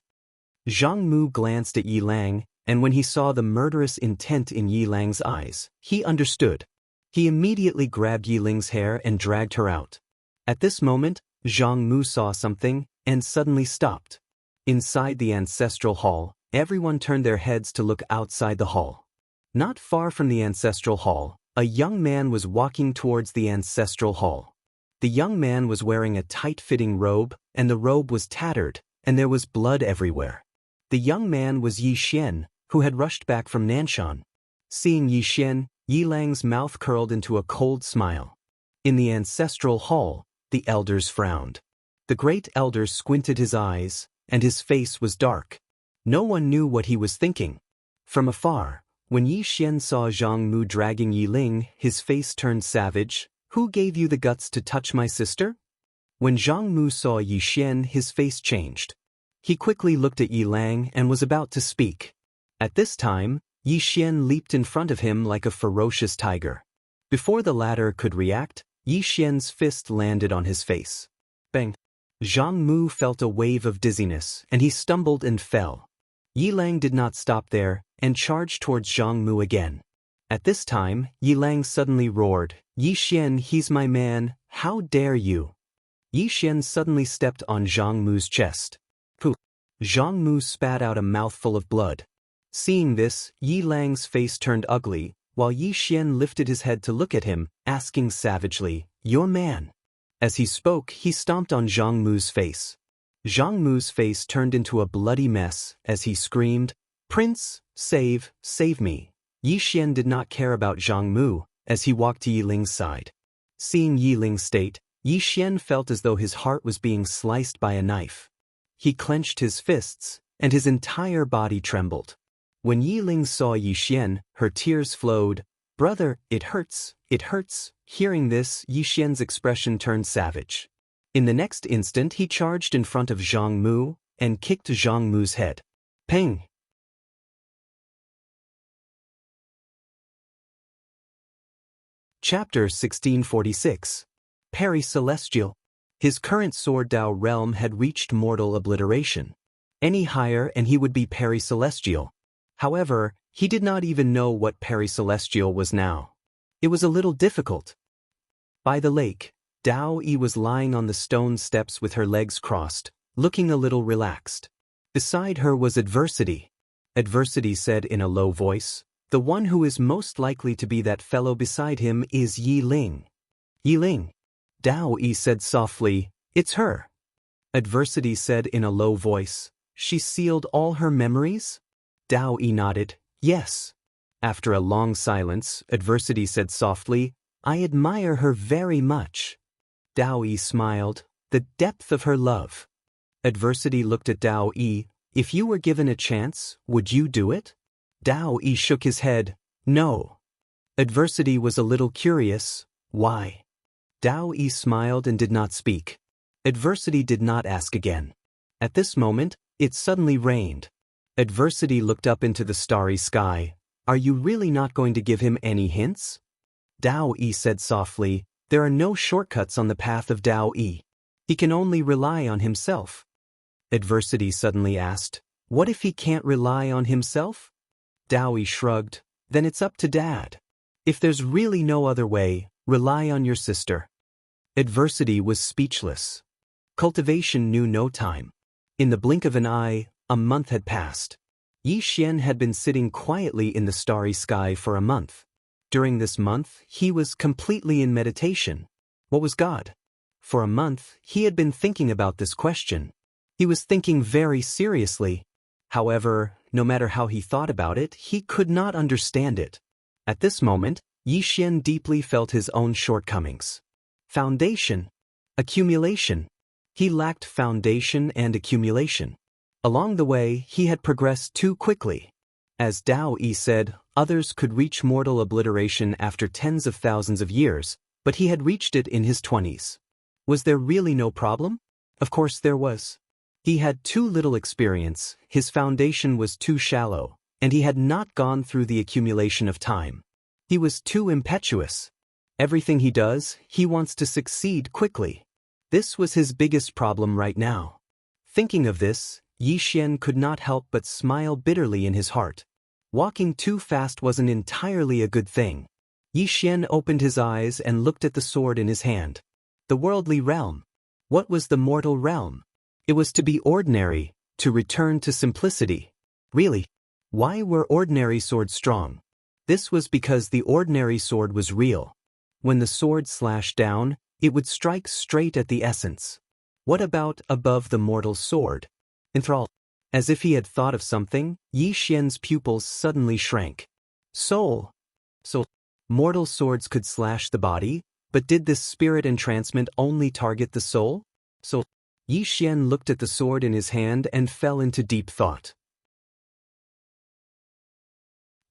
Zhang Mu glanced at Yi Lang, and when he saw the murderous intent in Yi Lang's eyes, he understood. He immediately grabbed Yi Ling's hair and dragged her out. At this moment, Zhang Mu saw something, and suddenly stopped. Inside the ancestral hall, everyone turned their heads to look outside the hall. Not far from the ancestral hall, a young man was walking towards the ancestral hall. The young man was wearing a tight-fitting robe, and the robe was tattered, and there was blood everywhere. The young man was Yi Xian, who had rushed back from Nanshan. Seeing Yi Xian, Yi Lang's mouth curled into a cold smile. In the ancestral hall, the elders frowned. The great elder squinted his eyes, and his face was dark. No one knew what he was thinking. From afar, when Yi Xian saw Zhang Mu dragging Yi Ling, his face turned savage. "Who gave you the guts to touch my sister?" When Zhang Mu saw Yi Xian, his face changed. He quickly looked at Yi Lang and was about to speak. At this time, Yi Xian leaped in front of him like a ferocious tiger. Before the latter could react, Yi Xian's fist landed on his face. Bang! Zhang Mu felt a wave of dizziness, and he stumbled and fell. Yi Lang did not stop there, and charged towards Zhang Mu again. At this time, Yi Lang suddenly roared, "Yi Xian, he's my man, how dare you!" Yi Xian suddenly stepped on Zhang Mu's chest. Pooh! Zhang Mu spat out a mouthful of blood. Seeing this, Yi Lang's face turned ugly, while Yi Xian lifted his head to look at him, asking savagely, "Your man." As he spoke, he stomped on Zhang Mu's face. Zhang Mu's face turned into a bloody mess as he screamed, "Prince, save me." Yi Xian did not care about Zhang Mu as he walked to Yi Ling's side. Seeing Yi Ling's state, Yi Xian felt as though his heart was being sliced by a knife. He clenched his fists, and his entire body trembled. When Yi Ling saw Yi Xian, her tears flowed. "Brother, it hurts, it hurts." Hearing this, Yi Xian's expression turned savage. In the next instant he charged in front of Zhang Mu, and kicked Zhang Mu's head. Peng! Chapter 1646. Peri Celestial. His current Sword Dao realm had reached mortal obliteration. Any higher and he would be Peri Celestial. However, he did not even know what Peri Celestial was now. It was a little difficult. By the lake, Daoist was lying on the stone steps with her legs crossed, looking a little relaxed. Beside her was Adversity. Adversity said in a low voice, "The one who is most likely to be that fellow beside him is Yi Ling." "Yi Ling." Daoist said softly, "It's her." Adversity said in a low voice. She sealed all her memories? Daoist nodded. Yes. After a long silence, Adversity said softly, I admire her very much. Daoist smiled. The depth of her love. Adversity looked at Daoist. If you were given a chance, would you do it? Daoist shook his head. No. Adversity was a little curious. Why? Daoist smiled and did not speak. Adversity did not ask again. At this moment, it suddenly rained. Adversity looked up into the starry sky. Are you really not going to give him any hints? Daoist said softly, there are no shortcuts on the path of Daoist. He can only rely on himself. Adversity suddenly asked, what if he can't rely on himself? Daoist shrugged, then it's up to Dad. If there's really no other way, rely on your sister. Adversity was speechless. Cultivation knew no time. In the blink of an eye, a month had passed. Xian had been sitting quietly in the starry sky for a month. During this month, he was completely in meditation. What was God? For a month, he had been thinking about this question. He was thinking very seriously. However, no matter how he thought about it, he could not understand it. At this moment, Xian deeply felt his own shortcomings. Foundation. Accumulation. He lacked foundation and accumulation. Along the way, he had progressed too quickly. As Daoist said, others could reach mortal obliteration after tens of thousands of years, but he had reached it in his 20s. Was there really no problem? Of course there was. He had too little experience, his foundation was too shallow, and he had not gone through the accumulation of time. He was too impetuous. Everything he does, he wants to succeed quickly. This was his biggest problem right now. Thinking of this, Xian could not help but smile bitterly in his heart. Walking too fast wasn't entirely a good thing. Xian opened his eyes and looked at the sword in his hand. The worldly realm. What was the mortal realm? It was to be ordinary, to return to simplicity. Really? Why were ordinary swords strong? This was because the ordinary sword was real. When the sword slashed down, it would strike straight at the essence. What about above the mortal sword? Enthralled. As if he had thought of something, Xian's pupils suddenly shrank. Soul. So, mortal swords could slash the body, but did this spirit entrancement only target the soul? So, Xian looked at the sword in his hand and fell into deep thought.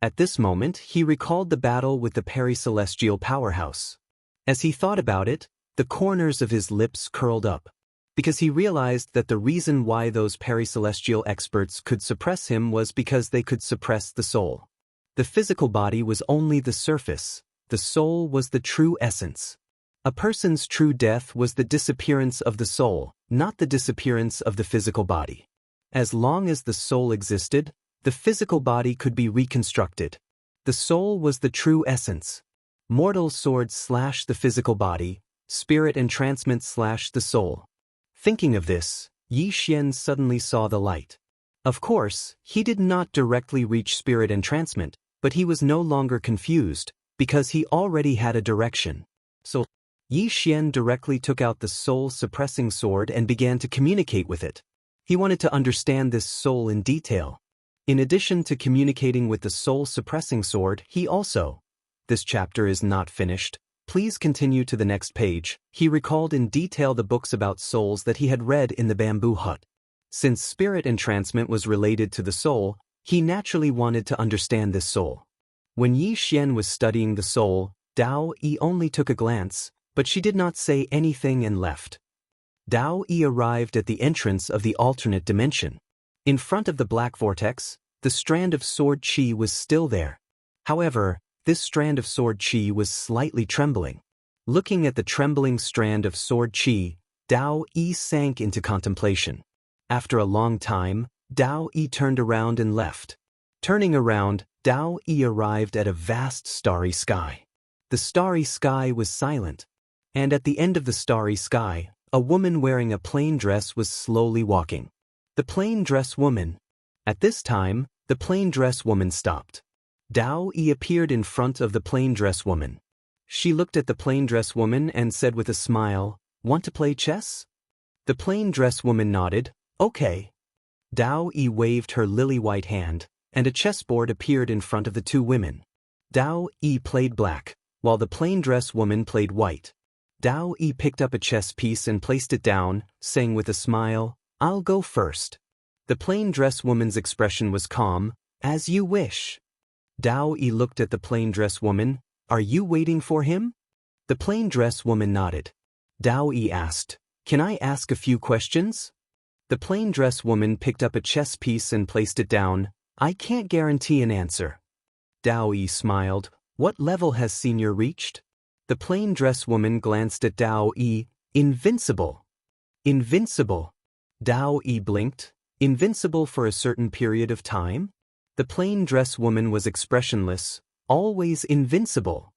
At this moment, he recalled the battle with the peri-celestial powerhouse. As he thought about it, the corners of his lips curled up, because he realized that the reason why those peri-celestial experts could suppress him was because they could suppress the soul. The physical body was only the surface, the soul was the true essence. A person's true death was the disappearance of the soul, not the disappearance of the physical body. As long as the soul existed, the physical body could be reconstructed. The soul was the true essence. Mortal swords slash the physical body, spirit entrancement slash the soul. Thinking of this, Xian suddenly saw the light. Of course, he did not directly reach spirit entrancement, but he was no longer confused, because he already had a direction. So, Xian directly took out the soul-suppressing sword and began to communicate with it. He wanted to understand this soul in detail. In addition to communicating with the soul-suppressing sword, he also— This chapter is not finished. Please continue to the next page. He recalled in detail the books about souls that he had read in the bamboo hut. Since spirit entrancement was related to the soul, he naturally wanted to understand this soul. When Xian was studying the soul, Daoist only took a glance, but she did not say anything and left. Daoist arrived at the entrance of the alternate dimension. In front of the black vortex, the strand of sword chi was still there. However, this strand of sword chi was slightly trembling. Looking at the trembling strand of sword chi, Daoist sank into contemplation. After a long time, Daoist turned around and left. Turning around, Daoist arrived at a vast starry sky. The starry sky was silent. And at the end of the starry sky, a woman wearing a plain dress was slowly walking. The plain dress woman. At this time, the plain dress woman stopped. Daoist appeared in front of the plain dress woman. She looked at the plain dress woman and said with a smile, "Want to play chess?" The plain dress woman nodded. Okay. Dao-yi waved her lily-white hand, and a chessboard appeared in front of the two women. Dao-yi played black, while the plain dress woman played white. Dao-yi picked up a chess piece and placed it down, saying with a smile, I'll go first. The plain dress woman's expression was calm. As you wish. Dao-yi looked at the plain dress woman. Are you waiting for him? The plain dress woman nodded. Dao-yi asked, Can I ask a few questions? The plain dress woman picked up a chess piece and placed it down. I can't guarantee an answer. Dao-yi smiled. What level has Senior reached? The plain dress woman glanced at Dao-yi. Invincible. Invincible. Dao-yi blinked. Invincible for a certain period of time? The plain dress woman was expressionless, always invincible.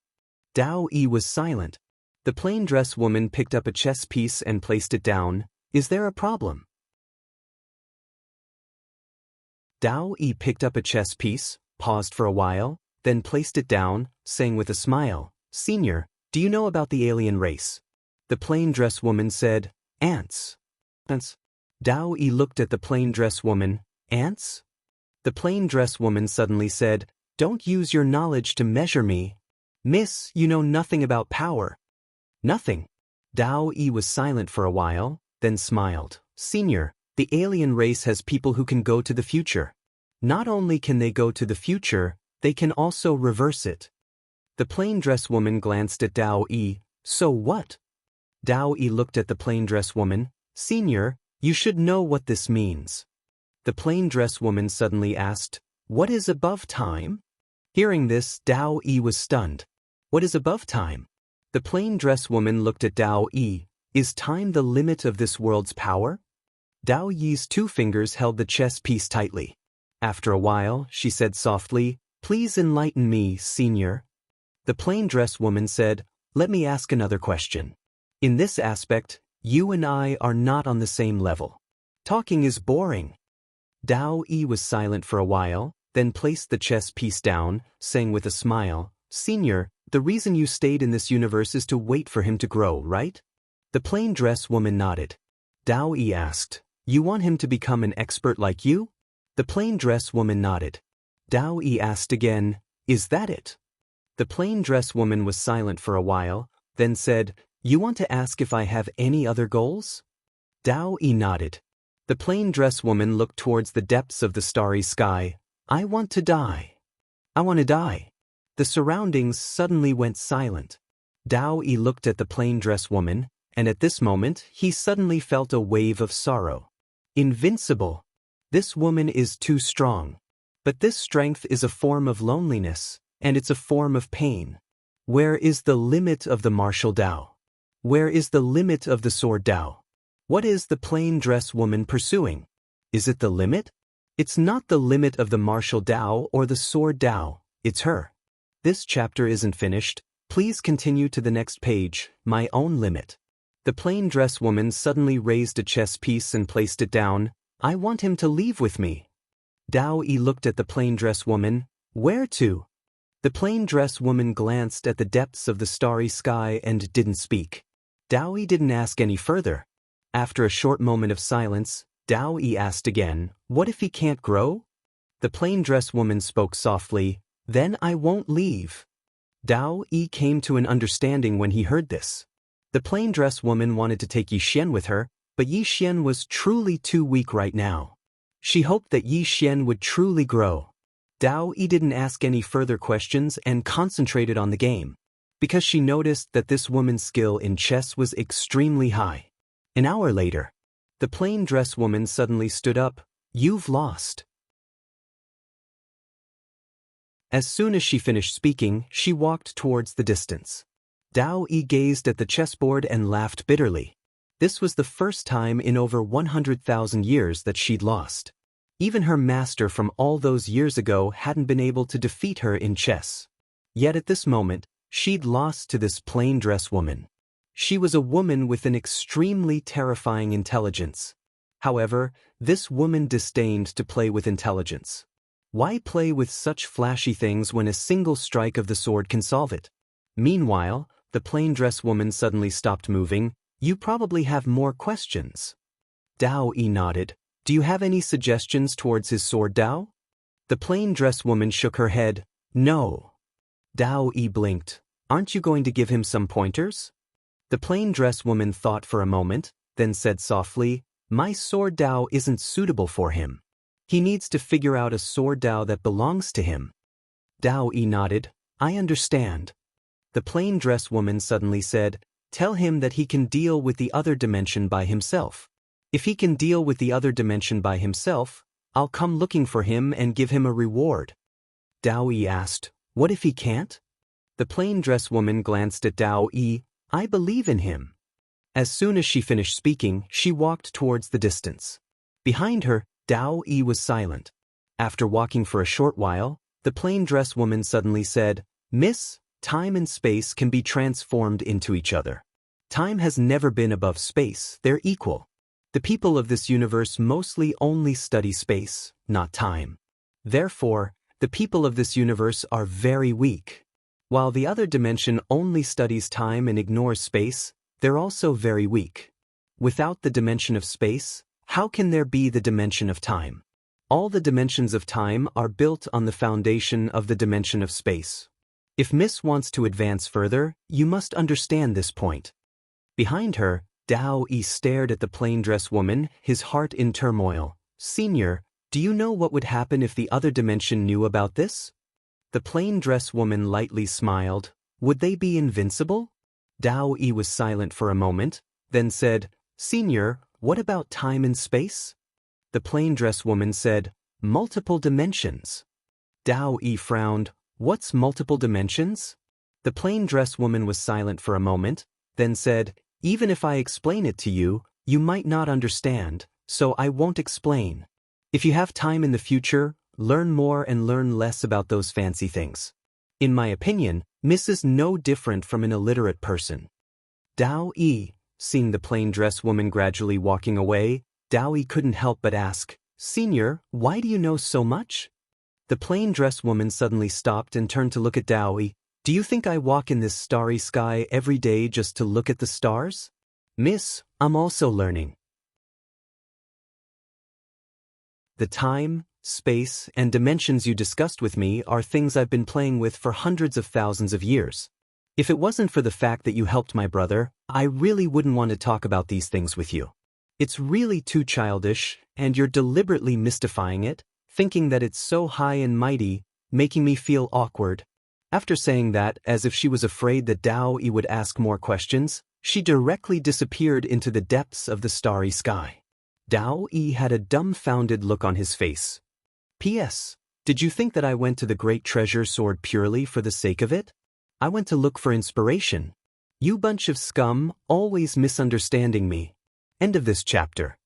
Dao-yi was silent. The plain dress woman picked up a chess piece and placed it down. Is there a problem? Dao-yi picked up a chess piece, paused for a while, then placed it down, saying with a smile, Senior, do you know about the alien race? The plain dress woman said, Ants. Ants. Dao-yi looked at the plain dress woman. Ants? The plain dress woman suddenly said, Don't use your knowledge to measure me. Miss, you know nothing about power. Nothing. Dao-yi was silent for a while, then smiled. Senior, the alien race has people who can go to the future. Not only can they go to the future, they can also reverse it. The plain dress woman glanced at Dao-yi. So what? Dao-yi looked at the plain dress woman. Senior, you should know what this means. The plain dress woman suddenly asked, What is above time? Hearing this, Dao-yi was stunned. What is above time? The plain dress woman looked at Dao-yi. Is time the limit of this world's power? Dao-yi's two fingers held the chess piece tightly. After a while, she said softly, Please enlighten me, Senior. The plain dress woman said, Let me ask another question. In this aspect, you and I are not on the same level. Talking is boring. Dao-yi was silent for a while, then placed the chess piece down, saying with a smile, Senior, the reason you stayed in this universe is to wait for him to grow, right? The plain dress woman nodded. Dao-yi asked, You want him to become an expert like you? The plain dress woman nodded. Dao-yi asked again, Is that it? The plain dress woman was silent for a while, then said, You want to ask if I have any other goals? Dao-yi nodded. The plain dress woman looked towards the depths of the starry sky. I want to die. I want to die. The surroundings suddenly went silent. Dao-yi looked at the plain dress woman, and at this moment he suddenly felt a wave of sorrow. Invincible. This woman is too strong. But this strength is a form of loneliness, and it's a form of pain. Where is the limit of the martial Dao? Where is the limit of the sword Dao? What is the plain dress woman pursuing? Is it the limit? It's not the limit of the martial Dao or the sword Dao, it's her. This chapter isn't finished. Please continue to the next page, My Own Limit. The plain dress woman suddenly raised a chess piece and placed it down. I want him to leave with me. Dao-yi looked at the plain dress woman. Where to? The plain dress woman glanced at the depths of the starry sky and didn't speak. Dao-yi didn't ask any further. After a short moment of silence, Dao-yi asked again, What if he can't grow? The plain dress woman spoke softly, Then I won't leave. Dao-yi came to an understanding when he heard this. The plain dress woman wanted to take Yi Xian with her, but Yi Xian was truly too weak right now. She hoped that Yi Xian would truly grow. Dao-yi didn't ask any further questions and concentrated on the game, because she noticed that this woman's skill in chess was extremely high. An hour later, the plain dress woman suddenly stood up. You've lost. As soon as she finished speaking, she walked towards the distance. Dao-yi gazed at the chessboard and laughed bitterly. This was the first time in over 100,000 years that she'd lost. Even her master from all those years ago hadn't been able to defeat her in chess. Yet at this moment, she'd lost to this plain dress woman. She was a woman with an extremely terrifying intelligence. However, this woman disdained to play with intelligence. Why play with such flashy things when a single strike of the sword can solve it? Meanwhile, the plain dress woman suddenly stopped moving. You probably have more questions. Daoist nodded. Do you have any suggestions towards his sword, Dao? The plain-dressed woman shook her head. No. Daoist blinked. Aren't you going to give him some pointers? The plain-dressed woman thought for a moment, then said softly, My sword Dao isn't suitable for him. He needs to figure out a sword Dao that belongs to him. Daoist nodded. I understand. The plain-dressed woman suddenly said, Tell him that he can deal with the other dimension by himself. If he can deal with the other dimension by himself, I'll come looking for him and give him a reward. Daoist asked, What if he can't? The plain-dressed woman glanced at Daoist. I believe in him. As soon as she finished speaking, she walked towards the distance. Behind her, Daoist was silent. After walking for a short while, the plain-dressed woman suddenly said, Miss, time and space can be transformed into each other. Time has never been above space, they're equal. The people of this universe mostly only study space, not time. Therefore, the people of this universe are very weak. While the other dimension only studies time and ignores space, they're also very weak. Without the dimension of space, how can there be the dimension of time? All the dimensions of time are built on the foundation of the dimension of space. If Miss wants to advance further, you must understand this point. Behind her, Daoist stared at the plain-dressed woman, his heart in turmoil. Senior, do you know what would happen if the other dimension knew about this? The plain-dressed woman lightly smiled. Would they be invincible? Daoist was silent for a moment, then said, Senior, what about time and space? The plain-dressed woman said, Multiple dimensions. Daoist frowned. What's multiple dimensions? The plain-dressed woman was silent for a moment, then said, Even if I explain it to you, you might not understand, so I won't explain. If you have time in the future, learn more and learn less about those fancy things. In my opinion, Miss is no different from an illiterate person. Daoist, seeing the plain-dressed woman gradually walking away, Daoist couldn't help but ask, Senior, why do you know so much? The plain-dressed woman suddenly stopped and turned to look at Daoist. Do you think I walk in this starry sky every day just to look at the stars? Miss, I'm also learning. The time, space, and dimensions you discussed with me are things I've been playing with for hundreds of thousands of years. If it wasn't for the fact that you helped my brother, I really wouldn't want to talk about these things with you. It's really too childish, and you're deliberately mystifying it, thinking that it's so high and mighty, making me feel awkward. After saying that, as if she was afraid that Daoist would ask more questions, she directly disappeared into the depths of the starry sky. Daoist had a dumbfounded look on his face. P.S. Did you think that I went to the Great Treasure Sword purely for the sake of it? I went to look for inspiration. You bunch of scum, always misunderstanding me. End of this chapter.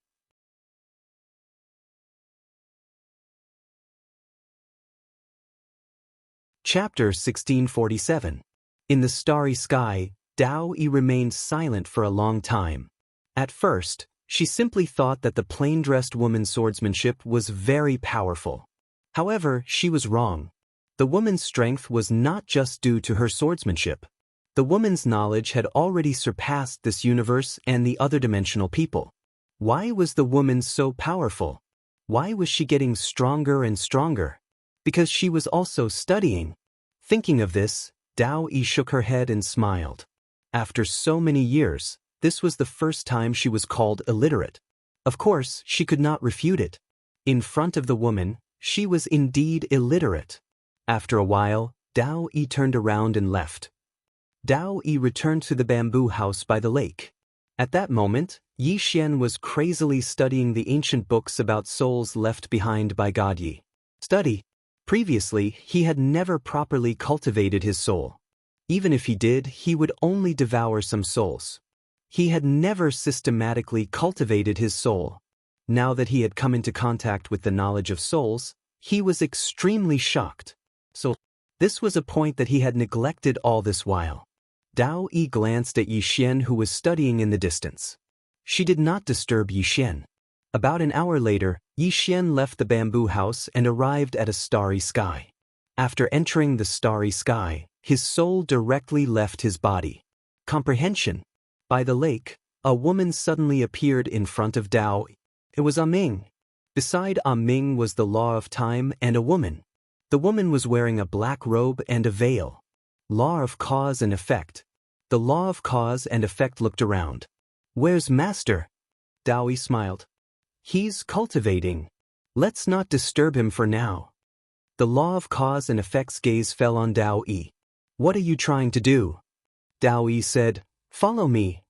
Chapter 1647. In the starry sky, Daoist remained silent for a long time. At first, she simply thought that the plain-dressed woman's swordsmanship was very powerful. However, she was wrong. The woman's strength was not just due to her swordsmanship. The woman's knowledge had already surpassed this universe and the other dimensional people. Why was the woman so powerful? Why was she getting stronger and stronger? Because she was also studying. Thinking of this, Daoist shook her head and smiled. After so many years, this was the first time she was called illiterate. Of course, she could not refute it. In front of the woman, she was indeed illiterate. After a while, Daoist turned around and left. Daoist returned to the bamboo house by the lake. At that moment, Xian was crazily studying the ancient books about souls left behind by God Yi. Study. Previously, he had never properly cultivated his soul. Even if he did, he would only devour some souls. He had never systematically cultivated his soul. Now that he had come into contact with the knowledge of souls, he was extremely shocked. So, this was a point that he had neglected all this while. Daoist glanced at Xian, who was studying in the distance. She did not disturb Xian. About an hour later, Xian left the bamboo house and arrived at a starry sky. After entering the starry sky, his soul directly left his body. Comprehension. By the lake, a woman suddenly appeared in front of Dao. It was Ming. Beside Ming was the law of time and a woman. The woman was wearing a black robe and a veil. Law of cause and effect. The law of cause and effect looked around. Where's Master? Dao smiled. He's cultivating. Let's not disturb him for now. The law of cause and effect's gaze fell on Dao Yi. What are you trying to do? Dao Yi said, Follow me.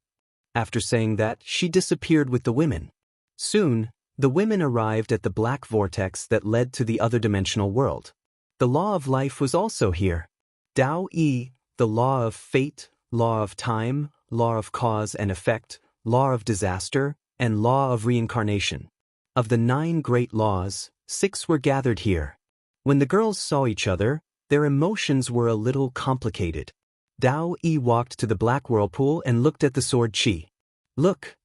After saying that, she disappeared with the women. Soon, the women arrived at the black vortex that led to the other dimensional world. The law of life was also here. Dao Yi, the law of fate, law of time, law of cause and effect, law of disaster, and law of reincarnation. Of the 9 great laws, 6 were gathered here. When the girls saw each other, their emotions were a little complicated. Dao Yi walked to the black whirlpool and looked at the sword Qi. Look.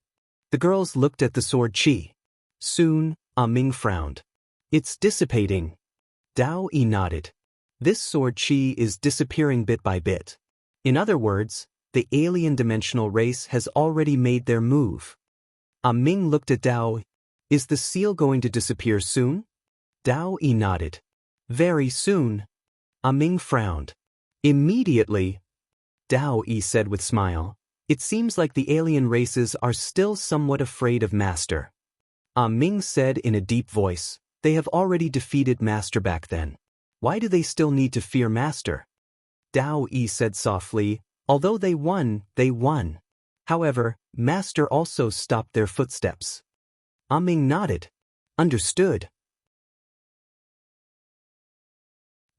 The girls looked at the sword Qi. Soon, Ming frowned. It's dissipating. Dao Yi nodded. This sword Qi is disappearing bit by bit. In other words, the alien dimensional race has already made their move. Ming looked at Dao. Is the seal going to disappear soon? Dao Yi nodded. Very soon. Ming frowned. Immediately. Dao Yi said with smile. It seems like the alien races are still somewhat afraid of Master. Ming said in a deep voice, They have already defeated Master back then. Why do they still need to fear Master? Dao Yi said softly, Although they won, they won. However, Master also stopped their footsteps. Ming nodded. Understood.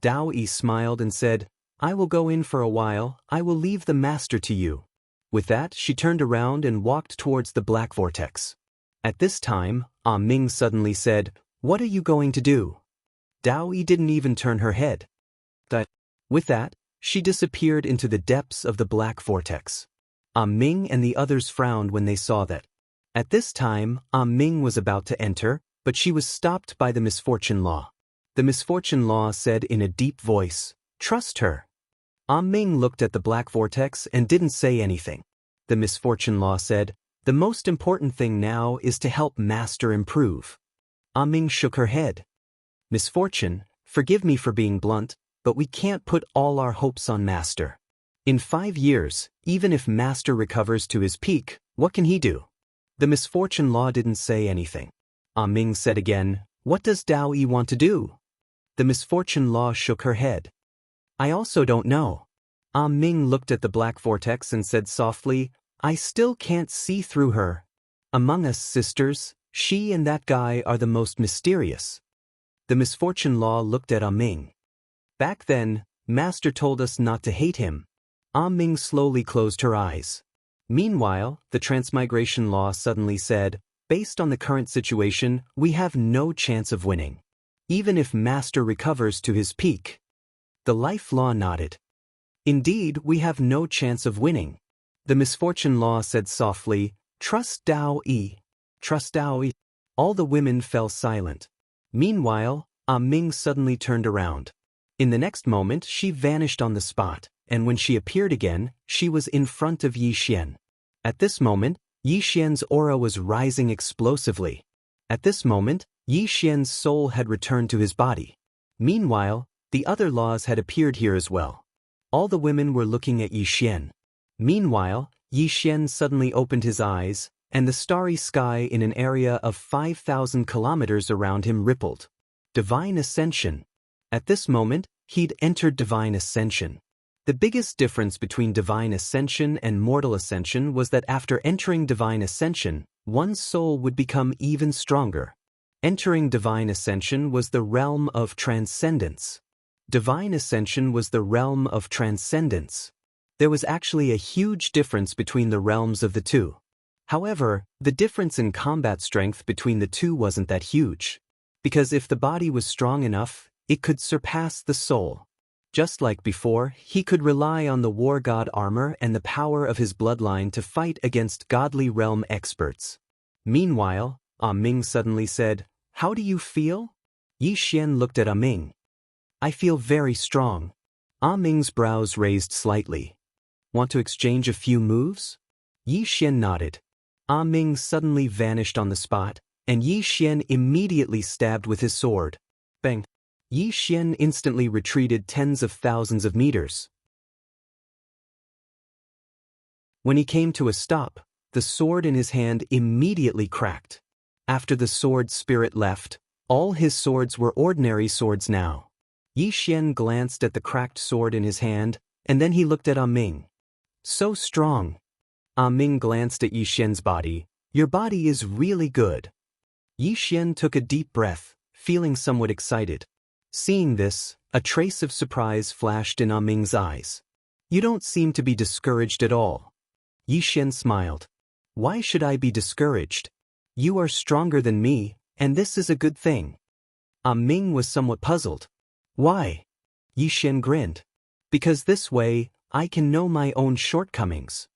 Dao Yi smiled and said, I will go in for a while, I will leave the Master to you. With that, she turned around and walked towards the black vortex. At this time, Ming suddenly said, What are you going to do? Dao Yi didn't even turn her head. With that, she disappeared into the depths of the black vortex. Ming and the others frowned when they saw that. At this time, Ming was about to enter, but she was stopped by the misfortune law. The misfortune law said in a deep voice, Trust her. Ming looked at the black vortex and didn't say anything. The misfortune law said, The most important thing now is to help Master improve. Ming shook her head. Misfortune, forgive me for being blunt, but we can't put all our hopes on Master. In 5 years, even if Master recovers to his peak, what can he do? The misfortune law didn't say anything. Ming said again, What does Dao Yi want to do? The misfortune law shook her head. I also don't know. Ming looked at the black vortex and said softly, I still can't see through her. Among us sisters, she and that guy are the most mysterious. The misfortune law looked at Ming. Back then, Master told us not to hate him. Ming slowly closed her eyes. Meanwhile, the transmigration law suddenly said, Based on the current situation, we have no chance of winning. Even if Master recovers to his peak. The life law nodded. Indeed, we have no chance of winning. The misfortune law said softly, Trust Dao Yi. Trust Dao Yi. All the women fell silent. Meanwhile, Ming suddenly turned around. In the next moment, she vanished on the spot, and when she appeared again, she was in front of Yi Xian. At this moment, Yi Xian's aura was rising explosively. At this moment, Yi Xian's soul had returned to his body. Meanwhile, the other laws had appeared here as well. All the women were looking at Yi Xian. Meanwhile, Yi Xian suddenly opened his eyes, and the starry sky in an area of 5,000 kilometers around him rippled. Divine Ascension. At this moment, he'd entered Divine Ascension. The biggest difference between Divine Ascension and Mortal Ascension was that after entering Divine Ascension, one's soul would become even stronger. Entering Divine Ascension was the realm of transcendence. Divine Ascension was the realm of transcendence. There was actually a huge difference between the realms of the two. However, the difference in combat strength between the two wasn't that huge. Because if the body was strong enough, it could surpass the soul. Just like before, he could rely on the war god armor and the power of his bloodline to fight against godly realm experts. Meanwhile, Ming suddenly said, How do you feel? Yi Xian looked at Ming. I feel very strong. Ming's brows raised slightly. Want to exchange a few moves? Yi Xian nodded. Ming suddenly vanished on the spot, and Yi Xian immediately stabbed with his sword. Bang! Yi Xian instantly retreated tens of thousands of meters. When he came to a stop, the sword in his hand immediately cracked. After the sword spirit left, all his swords were ordinary swords now. Yi Xian glanced at the cracked sword in his hand, and then he looked at Ming. So strong. Ming glanced at Yi Xian's body. Your body is really good. Yi Xian took a deep breath, feeling somewhat excited. Seeing this, a trace of surprise flashed in Ming's eyes. You don't seem to be discouraged at all. Yi Xian smiled. Why should I be discouraged? You are stronger than me, and this is a good thing. Ming was somewhat puzzled. Why? Yi Xian grinned. Because this way, I can know my own shortcomings.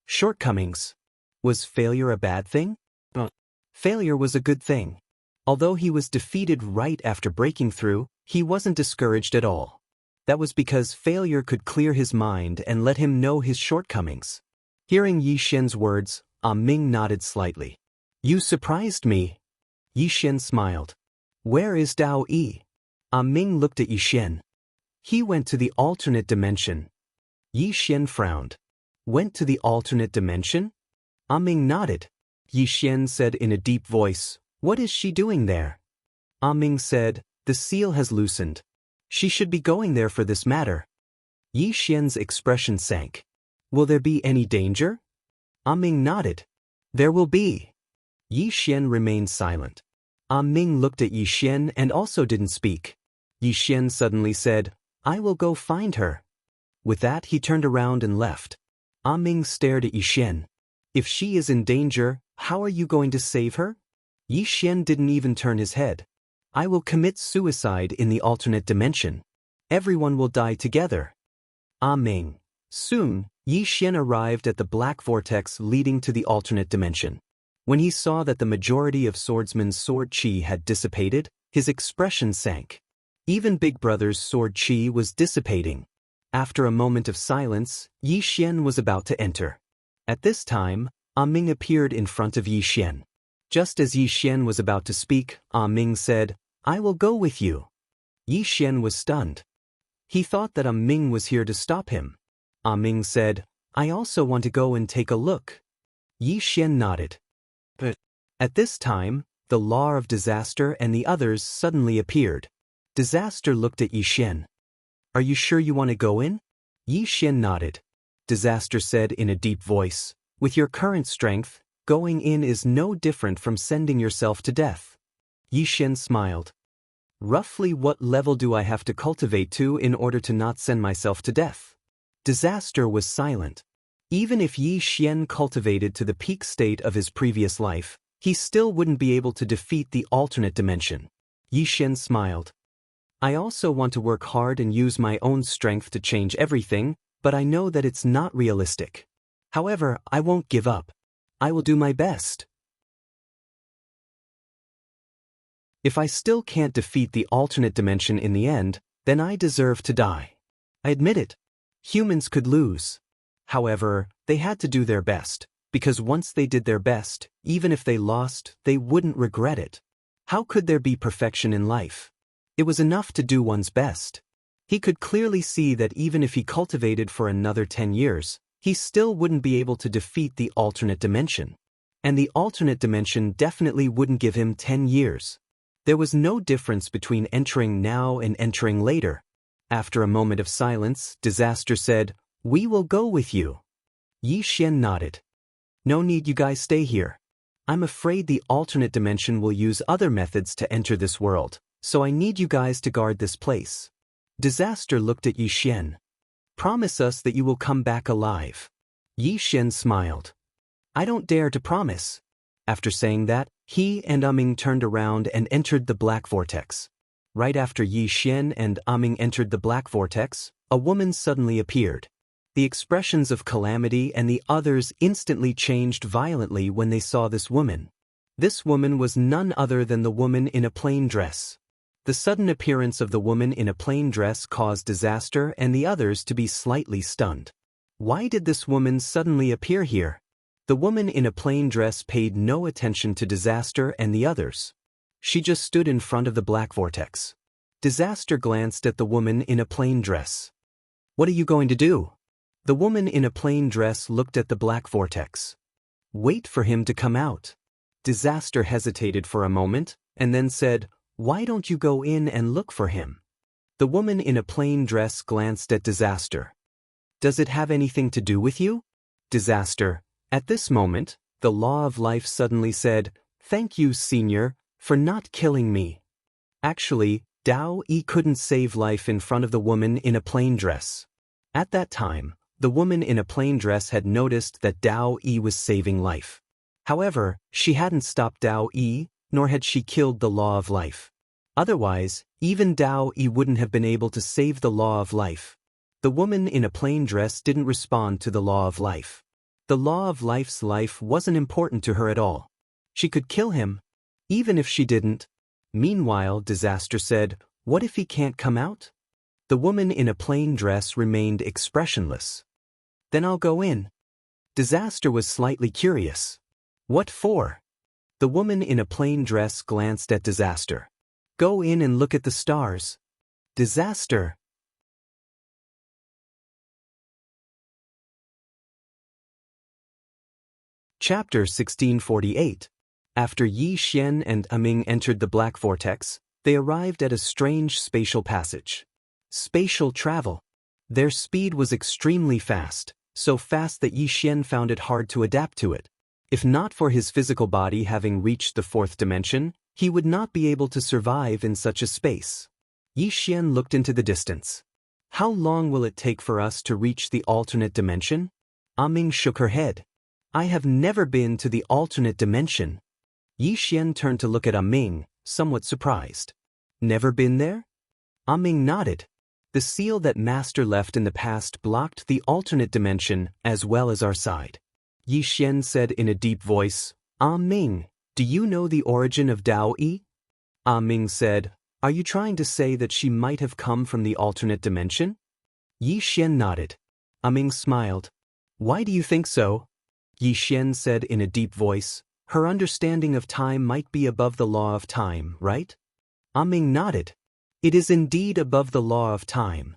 Shortcomings? Was failure a bad thing? Failure was a good thing. Although he was defeated right after breaking through, he wasn't discouraged at all. That was because failure could clear his mind and let him know his shortcomings. Hearing Yi Xian's words, Ming nodded slightly. You surprised me. Yi Xian smiled. Where is Dao Yi? Ming looked at Yi Xian. He went to the alternate dimension. Yi Xian frowned. Went to the alternate dimension? Ming nodded. Yi Xian said in a deep voice, What is she doing there? Ming said, The seal has loosened. She should be going there for this matter. Yi Xian's expression sank. Will there be any danger? Ming nodded. There will be. Yi Xian remained silent. Ming looked at Yi Xian and also didn't speak. Yi Xian suddenly said, I will go find her. With that he turned around and left. Ming stared at Yi Xian. If she is in danger, how are you going to save her? Yi Xian didn't even turn his head. I will commit suicide in the alternate dimension. Everyone will die together. Ming. Soon, Yi Xian arrived at the black vortex leading to the alternate dimension. When he saw that the majority of swordsmen's sword chi had dissipated, his expression sank. Even Big Brother's sword chi was dissipating. After a moment of silence, Yi Xian was about to enter. At this time, Ming appeared in front of Yi Xian. Just as Yi Xian was about to speak, Ming said, I will go with you. Yi Xian was stunned. He thought that Ming was here to stop him. Ming said, I also want to go and take a look. Yi Xian nodded. But at this time, the Law of Disaster and the others suddenly appeared. Disaster looked at Yi Xian. Are you sure you want to go in? Yi Xian nodded. Disaster said in a deep voice, With your current strength, going in is no different from sending yourself to death. Yi Xian smiled. Roughly what level do I have to cultivate to in order to not send myself to death? Disaster was silent. Even if Yi Xian cultivated to the peak state of his previous life, he still wouldn't be able to defeat the alternate dimension. Yi Xian smiled. I also want to work hard and use my own strength to change everything, but I know that it's not realistic. However, I won't give up. I will do my best. If I still can't defeat the alternate dimension in the end, then I deserve to die. I admit it. Humans could lose. However, they had to do their best, because once they did their best, even if they lost, they wouldn't regret it. How could there be perfection in life? It was enough to do one's best. He could clearly see that even if he cultivated for another 10 years, he still wouldn't be able to defeat the alternate dimension. And the alternate dimension definitely wouldn't give him 10 years. There was no difference between entering now and entering later. After a moment of silence, Disaster said, We will go with you. Yi Xian nodded. No need, you guys stay here. I'm afraid the alternate dimension will use other methods to enter this world, so I need you guys to guard this place. Disaster looked at Yi Xian. Promise us that you will come back alive. Yi Xian smiled. I don't dare to promise. After saying that, he and Ming turned around and entered the black vortex. Right after Yi Xian and Ming entered the black vortex, a woman suddenly appeared. The expressions of calamity and the others instantly changed violently when they saw this woman. This woman was none other than the woman in a plain dress. The sudden appearance of the woman in a plain dress caused Disaster and the others to be slightly stunned. Why did this woman suddenly appear here? The woman in a plain dress paid no attention to Disaster and the others. She just stood in front of the black vortex. Disaster glanced at the woman in a plain dress. "What are you going to do?" The woman in a plain dress looked at the black vortex. "Wait for him to come out." Disaster hesitated for a moment, and then said, "Why don't you go in and look for him?" The woman in a plain dress glanced at Disaster. "Does it have anything to do with you?" Disaster. At this moment, the law of life suddenly said, "Thank you, Senior, for not killing me." Actually, Daoist couldn't save life in front of the woman in a plain dress. At that time, the woman in a plain dress had noticed that Daoist was saving life. However, she hadn't stopped Daoist, nor had she killed the law of life. Otherwise, even Daoist wouldn't have been able to save the law of life. The woman in a plain dress didn't respond to the law of life. The law of life's life wasn't important to her at all. She could kill him, even if she didn't. Meanwhile, Disaster said, "What if he can't come out?" The woman in a plain dress remained expressionless. "Then I'll go in." Disaster was slightly curious. "What for?" The woman in a plain dress glanced at Disaster. "Go in and look at the stars." Disaster. Chapter 1648. After Yi Xian and Aming entered the black vortex, they arrived at a strange spatial passage. Spatial travel. Their speed was extremely fast, so fast that Yi Xian found it hard to adapt to it. If not for his physical body having reached the fourth dimension, he would not be able to survive in such a space. Yi Xian looked into the distance. "How long will it take for us to reach the alternate dimension?" Aming shook her head. "I have never been to the alternate dimension." Yi Xian turned to look at Aming, somewhat surprised. "Never been there?" Aming nodded. "The seal that Master left in the past blocked the alternate dimension as well as our side." Yi Xian said in a deep voice, "Aming, do you know the origin of Daoist?" Aming said, "Are you trying to say that she might have come from the alternate dimension?" Yi Xian nodded. Aming smiled. "Why do you think so?" Yi Xian said in a deep voice, "Her understanding of time might be above the law of time, right?" Aming nodded. "It is indeed above the law of time."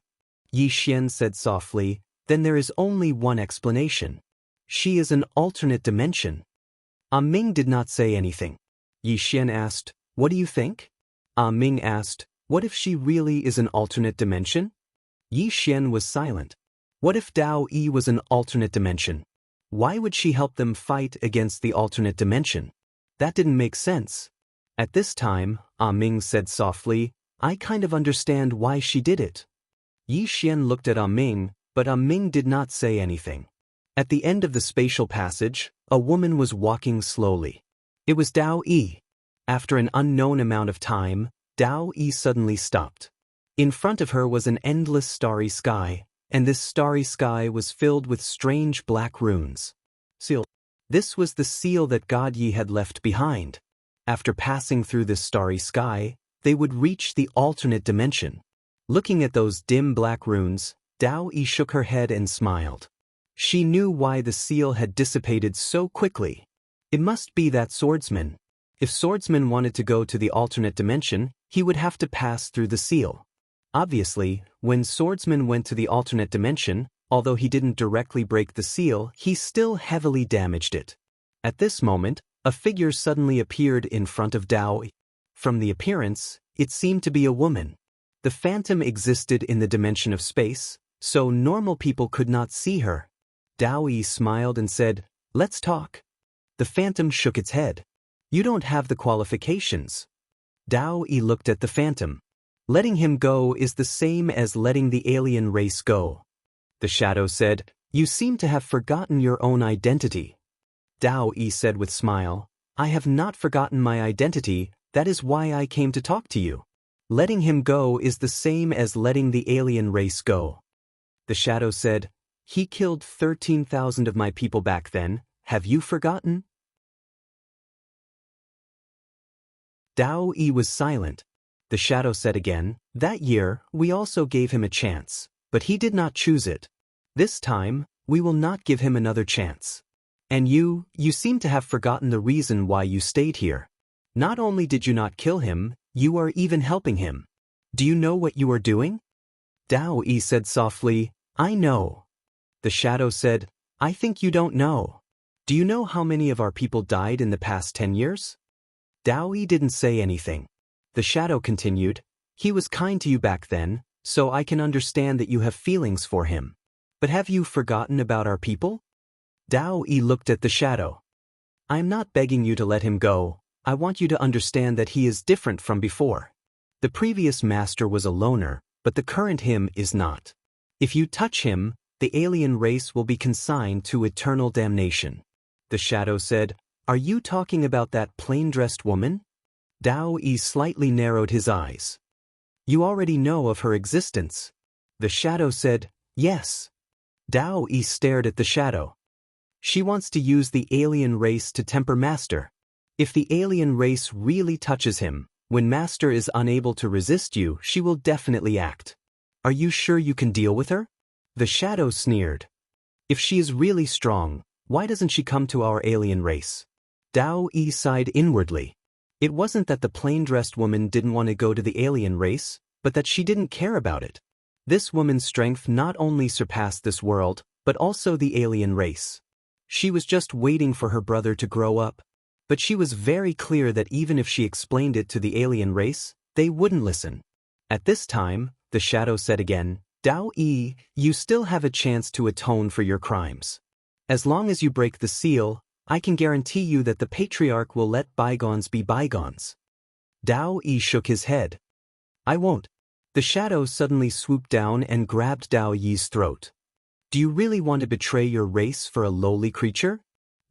Yi Xian said softly, "Then there is only one explanation. She is an alternate dimension." Aming did not say anything. Yi Xian asked, "What do you think?" Aming asked, "What if she really is an alternate dimension?" Yi Xian was silent. What if Daoist was an alternate dimension? Why would she help them fight against the alternate dimension? That didn't make sense. At this time, Aming said softly, "I kind of understand why she did it." Yi Xian looked at Aming, but Aming did not say anything. At the end of the spatial passage, a woman was walking slowly. It was Daoist. After an unknown amount of time, Daoist suddenly stopped. In front of her was an endless starry sky, and this starry sky was filled with strange black runes. Seal. This was the seal that God Yi had left behind. After passing through this starry sky, they would reach the alternate dimension. Looking at those dim black runes, Daoist shook her head and smiled. She knew why the seal had dissipated so quickly. It must be that swordsman. If swordsman wanted to go to the alternate dimension, he would have to pass through the seal. Obviously, when swordsman went to the alternate dimension, although he didn't directly break the seal, he still heavily damaged it. At this moment, a figure suddenly appeared in front of Daoist. From the appearance, it seemed to be a woman. The phantom existed in the dimension of space, so normal people could not see her. Daoist smiled and said, "Let's talk." The phantom shook its head. "You don't have the qualifications." Daoist looked at the phantom. "Letting him go is the same as letting the alien race go." The shadow said, "You seem to have forgotten your own identity." Daoist said with smile, "I have not forgotten my identity, that is why I came to talk to you. Letting him go is the same as letting the alien race go." The shadow said, "He killed 13,000 of my people back then, have you forgotten?" Daoist was silent. The shadow said again, "That year, we also gave him a chance, but he did not choose it. This time, we will not give him another chance." And you seem to have forgotten the reason why you stayed here. Not only did you not kill him, you are even helping him. Do you know what you are doing? Daoist said softly, I know. The shadow said, I think you don't know. Do you know how many of our people died in the past 10 years? Daoist didn't say anything. The shadow continued, he was kind to you back then, so I can understand that you have feelings for him. But have you forgotten about our people? Daoist looked at the shadow. I am not begging you to let him go. I want you to understand that he is different from before. The previous master was a loner, but the current him is not. If you touch him, the alien race will be consigned to eternal damnation. The shadow said, Are you talking about that plain-dressed woman? Daoist slightly narrowed his eyes. You already know of her existence. The shadow said, Yes. Daoist stared at the shadow. She wants to use the alien race to temper Master. If the alien race really touches him, when Master is unable to resist you, she will definitely act. Are you sure you can deal with her? The shadow sneered. If she is really strong, why doesn't she come to our alien race? Daoist sighed inwardly. It wasn't that the plain-dressed woman didn't want to go to the alien race, but that she didn't care about it. This woman's strength not only surpassed this world, but also the alien race. She was just waiting for her brother to grow up. But she was very clear that even if she explained it to the alien race, they wouldn't listen. At this time, the shadow said again, Daoist, you still have a chance to atone for your crimes. As long as you break the seal, I can guarantee you that the patriarch will let bygones be bygones. Daoist shook his head. I won't. The shadow suddenly swooped down and grabbed Daoist's throat. Do you really want to betray your race for a lowly creature?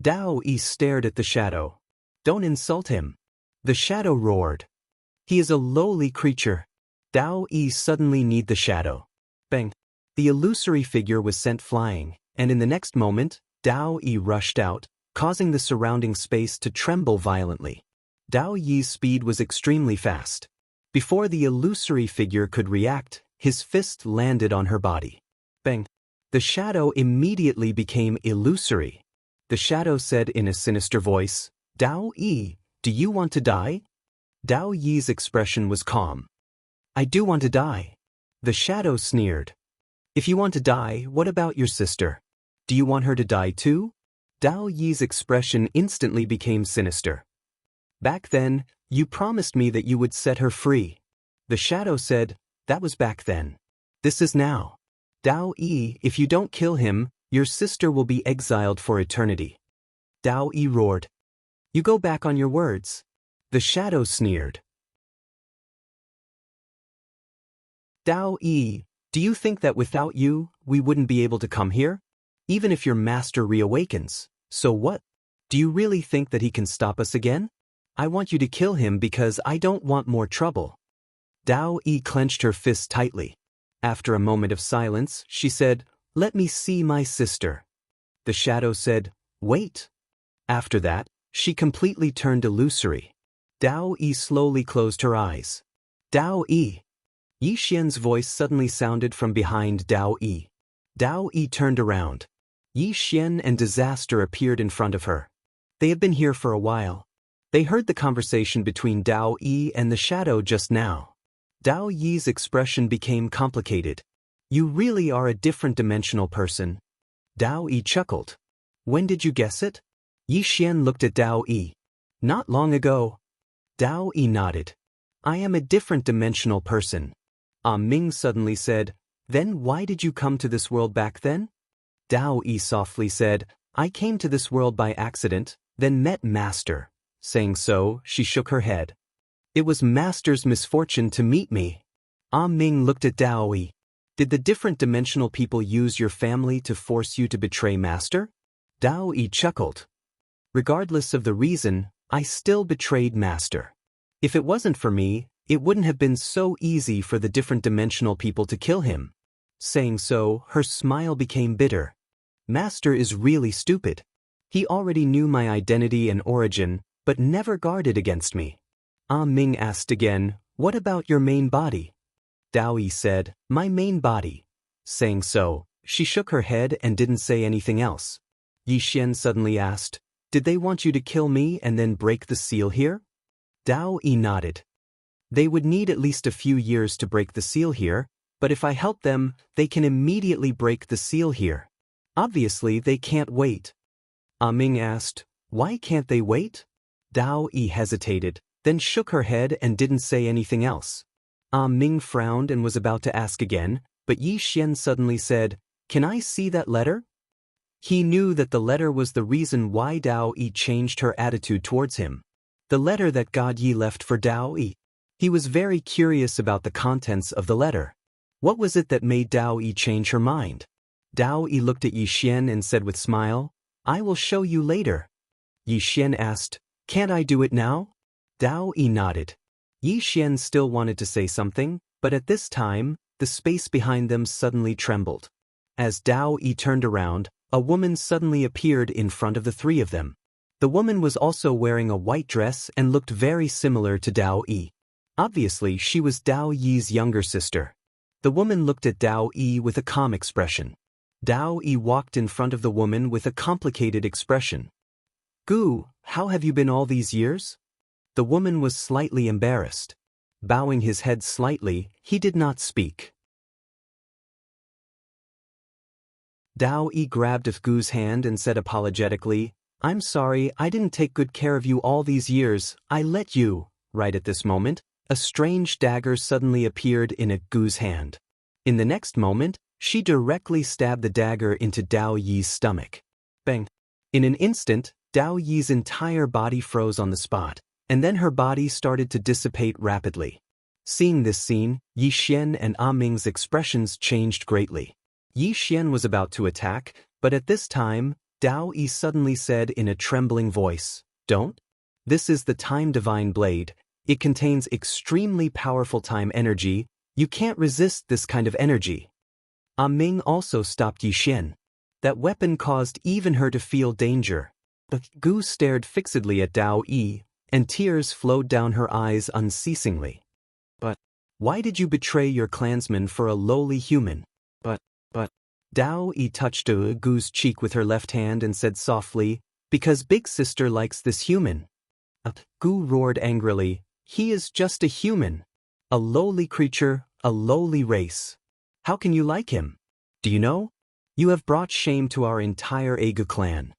Daoist stared at the shadow. Don't insult him. The shadow roared. He is a lowly creature. Daoist suddenly kneed the shadow. Bang! The illusory figure was sent flying, and in the next moment, Daoist rushed out, causing the surrounding space to tremble violently. Daoist's speed was extremely fast. Before the illusory figure could react, his fist landed on her body. Bang! The shadow immediately became illusory. The shadow said in a sinister voice, Daoist, do you want to die? Daoist's expression was calm. I do want to die. The shadow sneered. If you want to die, what about your sister? Do you want her to die too? Daoist's expression instantly became sinister. Back then, you promised me that you would set her free. The shadow said, that was back then. This is now. Daoist, if you don't kill him, your sister will be exiled for eternity. Daoist roared. You go back on your words. The shadow sneered. Daoist, do you think that without you, we wouldn't be able to come here? Even if your master reawakens, so what? Do you really think that he can stop us again? I want you to kill him because I don't want more trouble. Daoist clenched her fist tightly. After a moment of silence, she said, Let me see my sister. The shadow said, Wait. After that, she completely turned illusory. Daoist slowly closed her eyes. Daoist. Yixian's voice suddenly sounded from behind Daoist. Daoist turned around. Yixian and Disaster appeared in front of her. They had been here for a while. They heard the conversation between Daoist and the shadow just now. Daoist's expression became complicated. You really are a different dimensional person. Daoist chuckled. When did you guess it? Yixian looked at Daoist. Not long ago. Daoist nodded. I am a different dimensional person. Ming suddenly said, Then why did you come to this world back then? Daoist softly said, I came to this world by accident, then met Master. Saying so, she shook her head. It was Master's misfortune to meet me. Ming looked at Daoist. Did the different dimensional people use your family to force you to betray Master? Daoist chuckled. Regardless of the reason, I still betrayed Master. If it wasn't for me, it wouldn't have been so easy for the different dimensional people to kill him. Saying so, her smile became bitter. Master is really stupid. He already knew my identity and origin, but never guarded against me. Ming asked again, What about your main body? Daoist said, My main body. Saying so, she shook her head and didn't say anything else. Yi Xian suddenly asked, "Did they want you to kill me and then break the seal here?" Dao Yi nodded. "They would need at least a few years to break the seal here, but if I help them, they can immediately break the seal here. Obviously, they can't wait." Ming asked, "Why can't they wait?" Dao Yi hesitated, then shook her head and didn't say anything else. Ming frowned and was about to ask again, but Yi Xian suddenly said, "Can I see that letter?" He knew that the letter was the reason why Dao Yi changed her attitude towards him. The letter that God Yi left for Dao Yi. He was very curious about the contents of the letter. What was it that made Dao Yi change her mind? Dao Yi looked at Yi Xian and said with smile, "I will show you later." Yi Xian asked, "Can't I do it now?" Dao Yi nodded. Yi Xian still wanted to say something, but at this time, the space behind them suddenly trembled. As Dao Yi turned around, a woman suddenly appeared in front of the three of them. The woman was also wearing a white dress and looked very similar to Dao Yi. Obviously, she was Dao Yi's younger sister. The woman looked at Dao Yi with a calm expression. Dao Yi walked in front of the woman with a complicated expression. "Gu, how have you been all these years?" The woman was slightly embarrassed. Bowing his head slightly, he did not speak. Dao Yi grabbed Gu's hand and said apologetically, "I'm sorry, I didn't take good care of you all these years, I let you." Right at this moment, a strange dagger suddenly appeared in Gu's hand. In the next moment, she directly stabbed the dagger into Dao Yi's stomach. Bang! In an instant, Dao Yi's entire body froze on the spot, and then her body started to dissipate rapidly. Seeing this scene, Yi Xian and Ming's expressions changed greatly. Yi Xian was about to attack, but at this time, Dao Yi suddenly said in a trembling voice, "Don't? This is the Time Divine Blade. It contains extremely powerful time energy. You can't resist this kind of energy." Ming also stopped Yi Xian. That weapon caused even her to feel danger. But Gu stared fixedly at Dao Yi, and tears flowed down her eyes unceasingly. "But why did you betray your clansmen for a lowly human?" But Dao Yi touched Gu's cheek with her left hand and said softly, "Because Big Sister likes this human." Gu roared angrily, "He is just a human. A lowly creature, a lowly race. How can you like him? Do you know? You have brought shame to our entire Egu clan."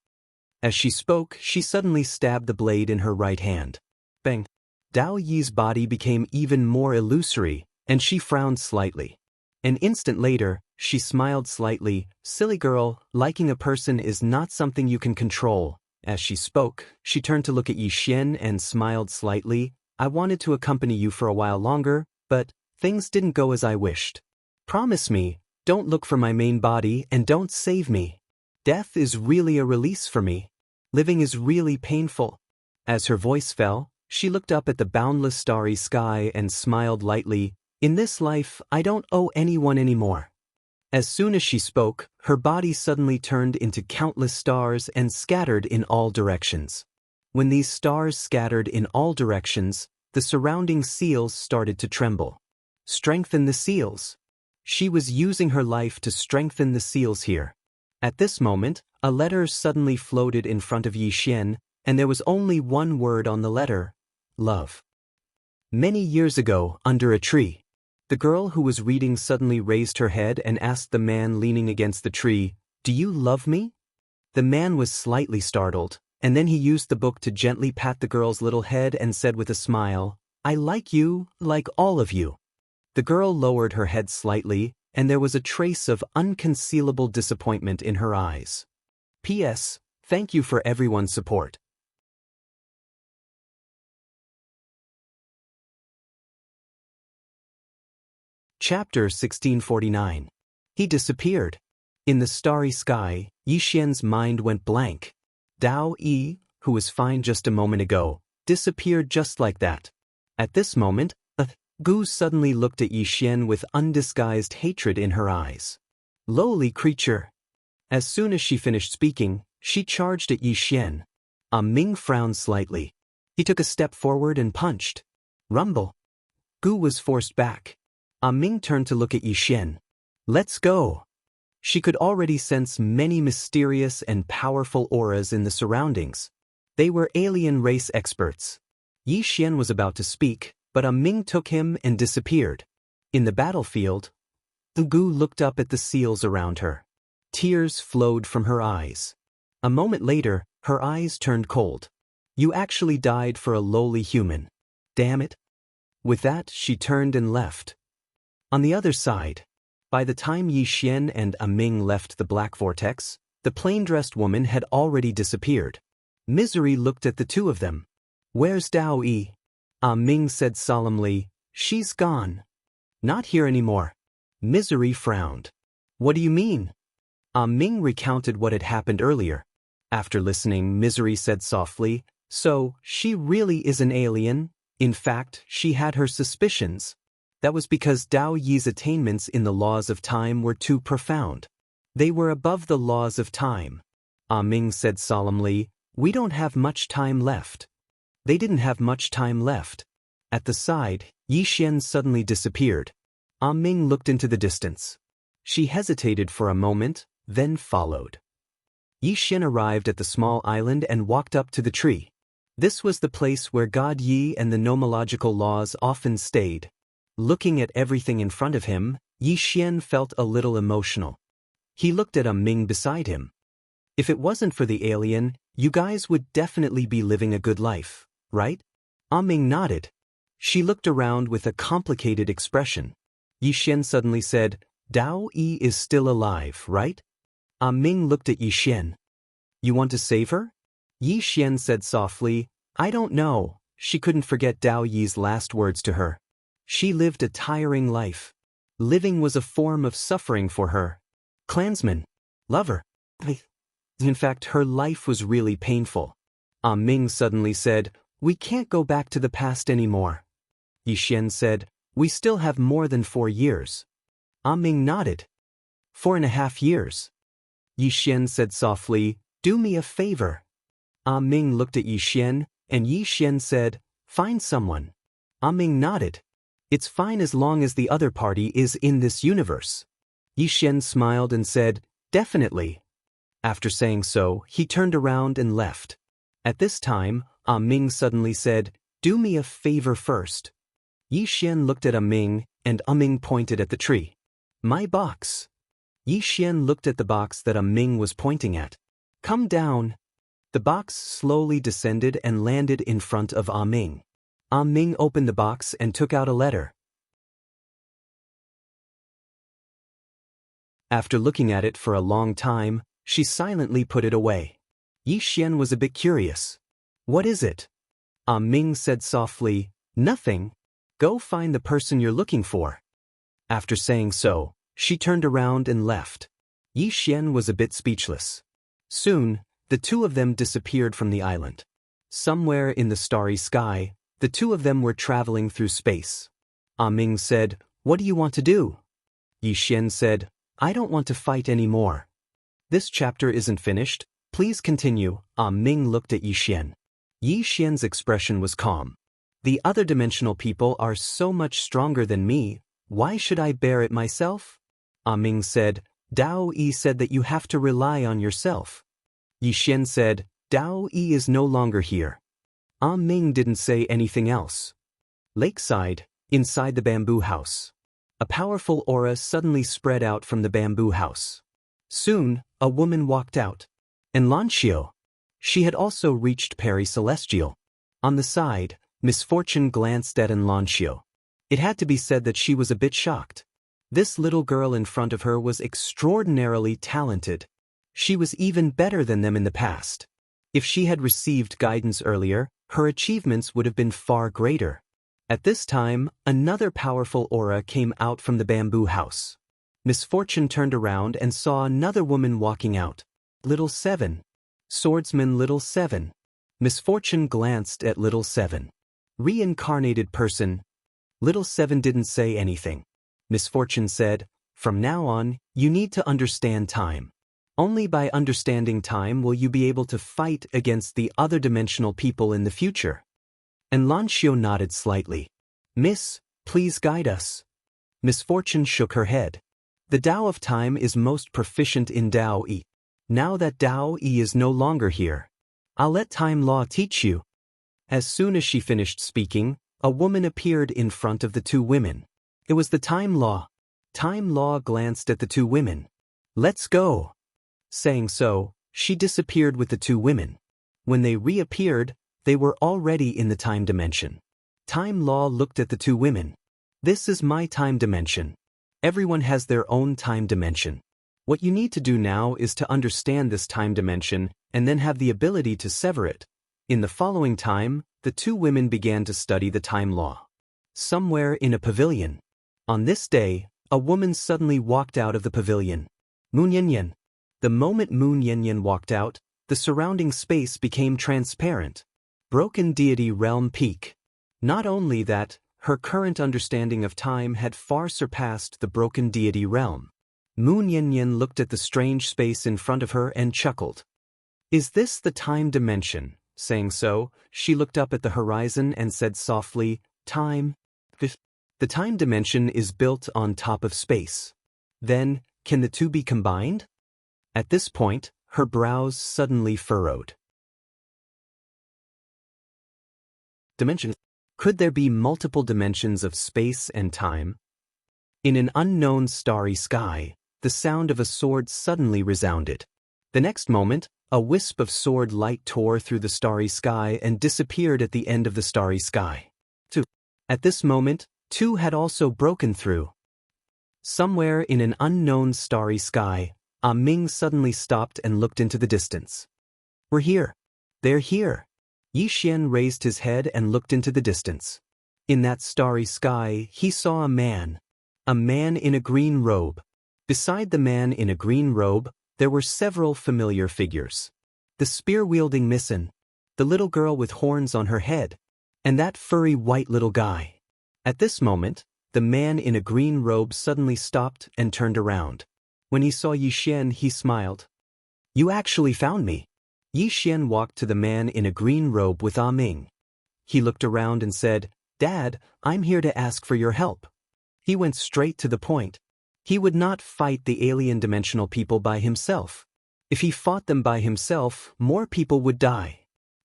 As she spoke, she suddenly stabbed the blade in her right hand. Bang! Dao Yi's body became even more illusory, and she frowned slightly. An instant later, she smiled slightly, "Silly girl, liking a person is not something you can control." As she spoke, she turned to look at Yi Xian and smiled slightly. "I wanted to accompany you for a while longer, but things didn't go as I wished. Promise me, don't look for my main body and don't save me. Death is really a release for me. Living is really painful." As her voice fell, she looked up at the boundless starry sky and smiled lightly. "In this life, I don't owe anyone anymore." As soon as she spoke, her body suddenly turned into countless stars and scattered in all directions. When these stars scattered in all directions, the surrounding seals started to tremble. Strengthen the seals. She was using her life to strengthen the seals here. At this moment, a letter suddenly floated in front of Yi Xian, and there was only one word on the letter: love. Many years ago, under a tree, the girl who was reading suddenly raised her head and asked the man leaning against the tree, "Do you love me?" The man was slightly startled, and then he used the book to gently pat the girl's little head and said with a smile, "I like you, like all of you." The girl lowered her head slightly, and there was a trace of unconcealable disappointment in her eyes. P.S. Thank you for everyone's support. Chapter 1649. He disappeared. In the starry sky, Yi Xian's mind went blank. Dao Yi, who was fine just a moment ago, disappeared just like that. At this moment, Gu suddenly looked at Yi Xian with undisguised hatred in her eyes. Lowly creature. As soon as she finished speaking, she charged at Yi Xian. Ming frowned slightly. He took a step forward and punched. Rumble. Gu was forced back. Ming turned to look at Yi Xian. "Let's go." She could already sense many mysterious and powerful auras in the surroundings. They were alien race experts. Yi Xian was about to speak, but Ming took him and disappeared. In the battlefield, Gu looked up at the seals around her. Tears flowed from her eyes. A moment later, her eyes turned cold. You actually died for a lowly human. Damn it. With that, she turned and left. On the other side, by the time Yi Xian and Ming left the black vortex, the plain-dressed woman had already disappeared. Misery looked at the two of them. Where's Daoist? Ming said solemnly, she's gone. Not here anymore. Misery frowned. What do you mean? Ming recounted what had happened earlier. After listening, Misery said softly, so, she really is an alien? In fact, she had her suspicions. That was because Dao Yi's attainments in the laws of time were too profound. They were above the laws of time. Ming said solemnly, we don't have much time left. They didn't have much time left. At the side, Yi Xian suddenly disappeared. Ming looked into the distance. She hesitated for a moment, then followed. Yi Xian arrived at the small island and walked up to the tree. This was the place where God Yi and the nomological laws often stayed. Looking at everything in front of him, Yi Xian felt a little emotional. He looked at Ming beside him. If it wasn't for the alien, you guys would definitely be living a good life, right? Ming nodded. She looked around with a complicated expression. Yi Xian suddenly said, Dao Yi is still alive, right? Ming looked at Yi Xian. You want to save her? Yi Xian said softly, I don't know. She couldn't forget Dao Yi's last words to her. She lived a tiring life. Living was a form of suffering for her. Clansman. Lover. In fact, her life was really painful. Ming suddenly said, we can't go back to the past anymore. Yi Xian said, we still have more than 4 years. Ming nodded. 4.5 years. Yi Xian said softly, do me a favor. Ming looked at Yi Xian, and Yi Xian said, find someone. Ming nodded. It's fine as long as the other party is in this universe. Yi Xian smiled and said, definitely. After saying so, he turned around and left. At this time, Ming suddenly said, do me a favor first. Yi Xian looked at Ming, and Ming pointed at the tree. My box. Yi Xian looked at the box that Ming was pointing at. Come down. The box slowly descended and landed in front of Ming. Ming opened the box and took out a letter. After looking at it for a long time, she silently put it away. Yi Xian was a bit curious. What is it? Ming said softly, nothing. Go find the person you're looking for. After saying so, she turned around and left. Yi Xian was a bit speechless. Soon, the two of them disappeared from the island. Somewhere in the starry sky, the two of them were traveling through space. Ming said, what do you want to do? Yi Xian said, I don't want to fight anymore. This chapter isn't finished. Please continue. Ming looked at Yi Xian. Yi Xian's expression was calm. The other dimensional people are so much stronger than me. Why should I bear it myself? Ming said, Dao Yi said that you have to rely on yourself. Yi Xian said, Dao Yi is no longer here. Ming didn't say anything else. Lakeside, inside the bamboo house. A powerful aura suddenly spread out from the bamboo house. Soon, a woman walked out. Xianxia. She had also reached Peri Celestial. On the side, Misfortune glanced at Xianxia. It had to be said that she was a bit shocked. This little girl in front of her was extraordinarily talented. She was even better than them in the past. If she had received guidance earlier, her achievements would have been far greater. At this time, another powerful aura came out from the bamboo house. Misfortune turned around and saw another woman walking out. Little Seven. Swordsman Little Seven. Misfortune glanced at Little Seven. Reincarnated person. Little Seven didn't say anything. Misfortune said, from now on, you need to understand time. Only by understanding time will you be able to fight against the other dimensional people in the future. Xianxia nodded slightly. Miss, please guide us. Misfortune shook her head. The Tao of time is most proficient in Daoist. Now that Daoist is no longer here, I'll let time law teach you. As soon as she finished speaking, a woman appeared in front of the two women. It was the time law. Time law glanced at the two women. Let's go. Saying so, she disappeared with the two women. When they reappeared, they were already in the time dimension. Time law looked at the two women. This is my time dimension. Everyone has their own time dimension. What you need to do now is to understand this time dimension and then have the ability to sever it. In the following time, the two women began to study the time law. Somewhere in a pavilion. On this day, a woman suddenly walked out of the pavilion. Moon Yanyan. The moment Moon Yanyan walked out, the surrounding space became transparent. Broken deity realm peak. Not only that, her current understanding of time had far surpassed the broken deity realm. Moon Yanyan looked at the strange space in front of her and chuckled. Is this the time dimension? Saying so, she looked up at the horizon and said softly, time. The time dimension is built on top of space. Then, can the two be combined? At this point, her brows suddenly furrowed. Dimension. Could there be multiple dimensions of space and time? In an unknown starry sky, the sound of a sword suddenly resounded. The next moment, a wisp of sword light tore through the starry sky and disappeared at the end of the starry sky. 2. At this moment, 2 had also broken through. Somewhere in an unknown starry sky, Ah Ming suddenly stopped and looked into the distance. We're here. They're here. Yi Xian raised his head and looked into the distance. In that starry sky, he saw a man in a green robe. Beside the man in a green robe, there were several familiar figures. The spear-wielding Missin, the little girl with horns on her head, and that furry white little guy. At this moment, the man in a green robe suddenly stopped and turned around. When he saw Yi Xian, he smiled. You actually found me. Yi Xian walked to the man in a green robe with Ah Ming. He looked around and said, Dad, I'm here to ask for your help. He went straight to the point. He would not fight the alien dimensional people by himself. If he fought them by himself, more people would die.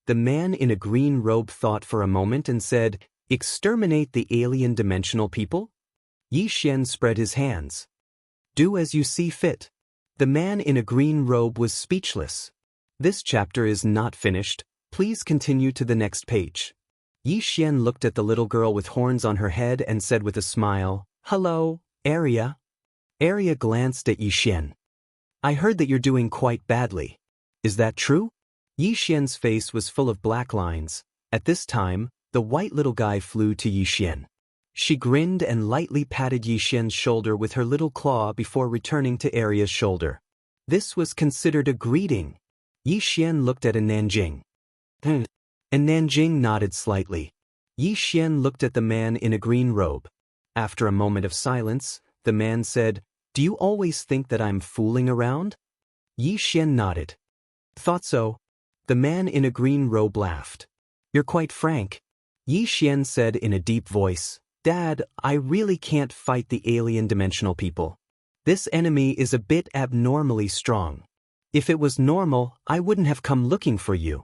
The man in a green robe thought for a moment and said, Exterminate the alien dimensional people? Yi Xian spread his hands. Do as you see fit. The man in a green robe was speechless. This chapter is not finished. Please continue to the next page. Yi Xian looked at the little girl with horns on her head and said with a smile, Hello, Arya. Arya glanced at Yi Xian. I heard that you're doing quite badly. Is that true? Yi Xian's face was full of black lines. At this time, the white little guy flew to Yi Xian. She grinned and lightly patted Yi Xian's shoulder with her little claw before returning to Arya's shoulder. This was considered a greeting. Yi Xian looked at Nanjing. And Nanjing nodded slightly. Yi Xian looked at the man in a green robe. After a moment of silence, the man said, Do you always think that I'm fooling around? Yi Xian nodded. Thought so. The man in a green robe laughed. You're quite frank. Yi Xian said in a deep voice, Dad, I really can't fight the alien dimensional people. This enemy is a bit abnormally strong. If it was normal, I wouldn't have come looking for you.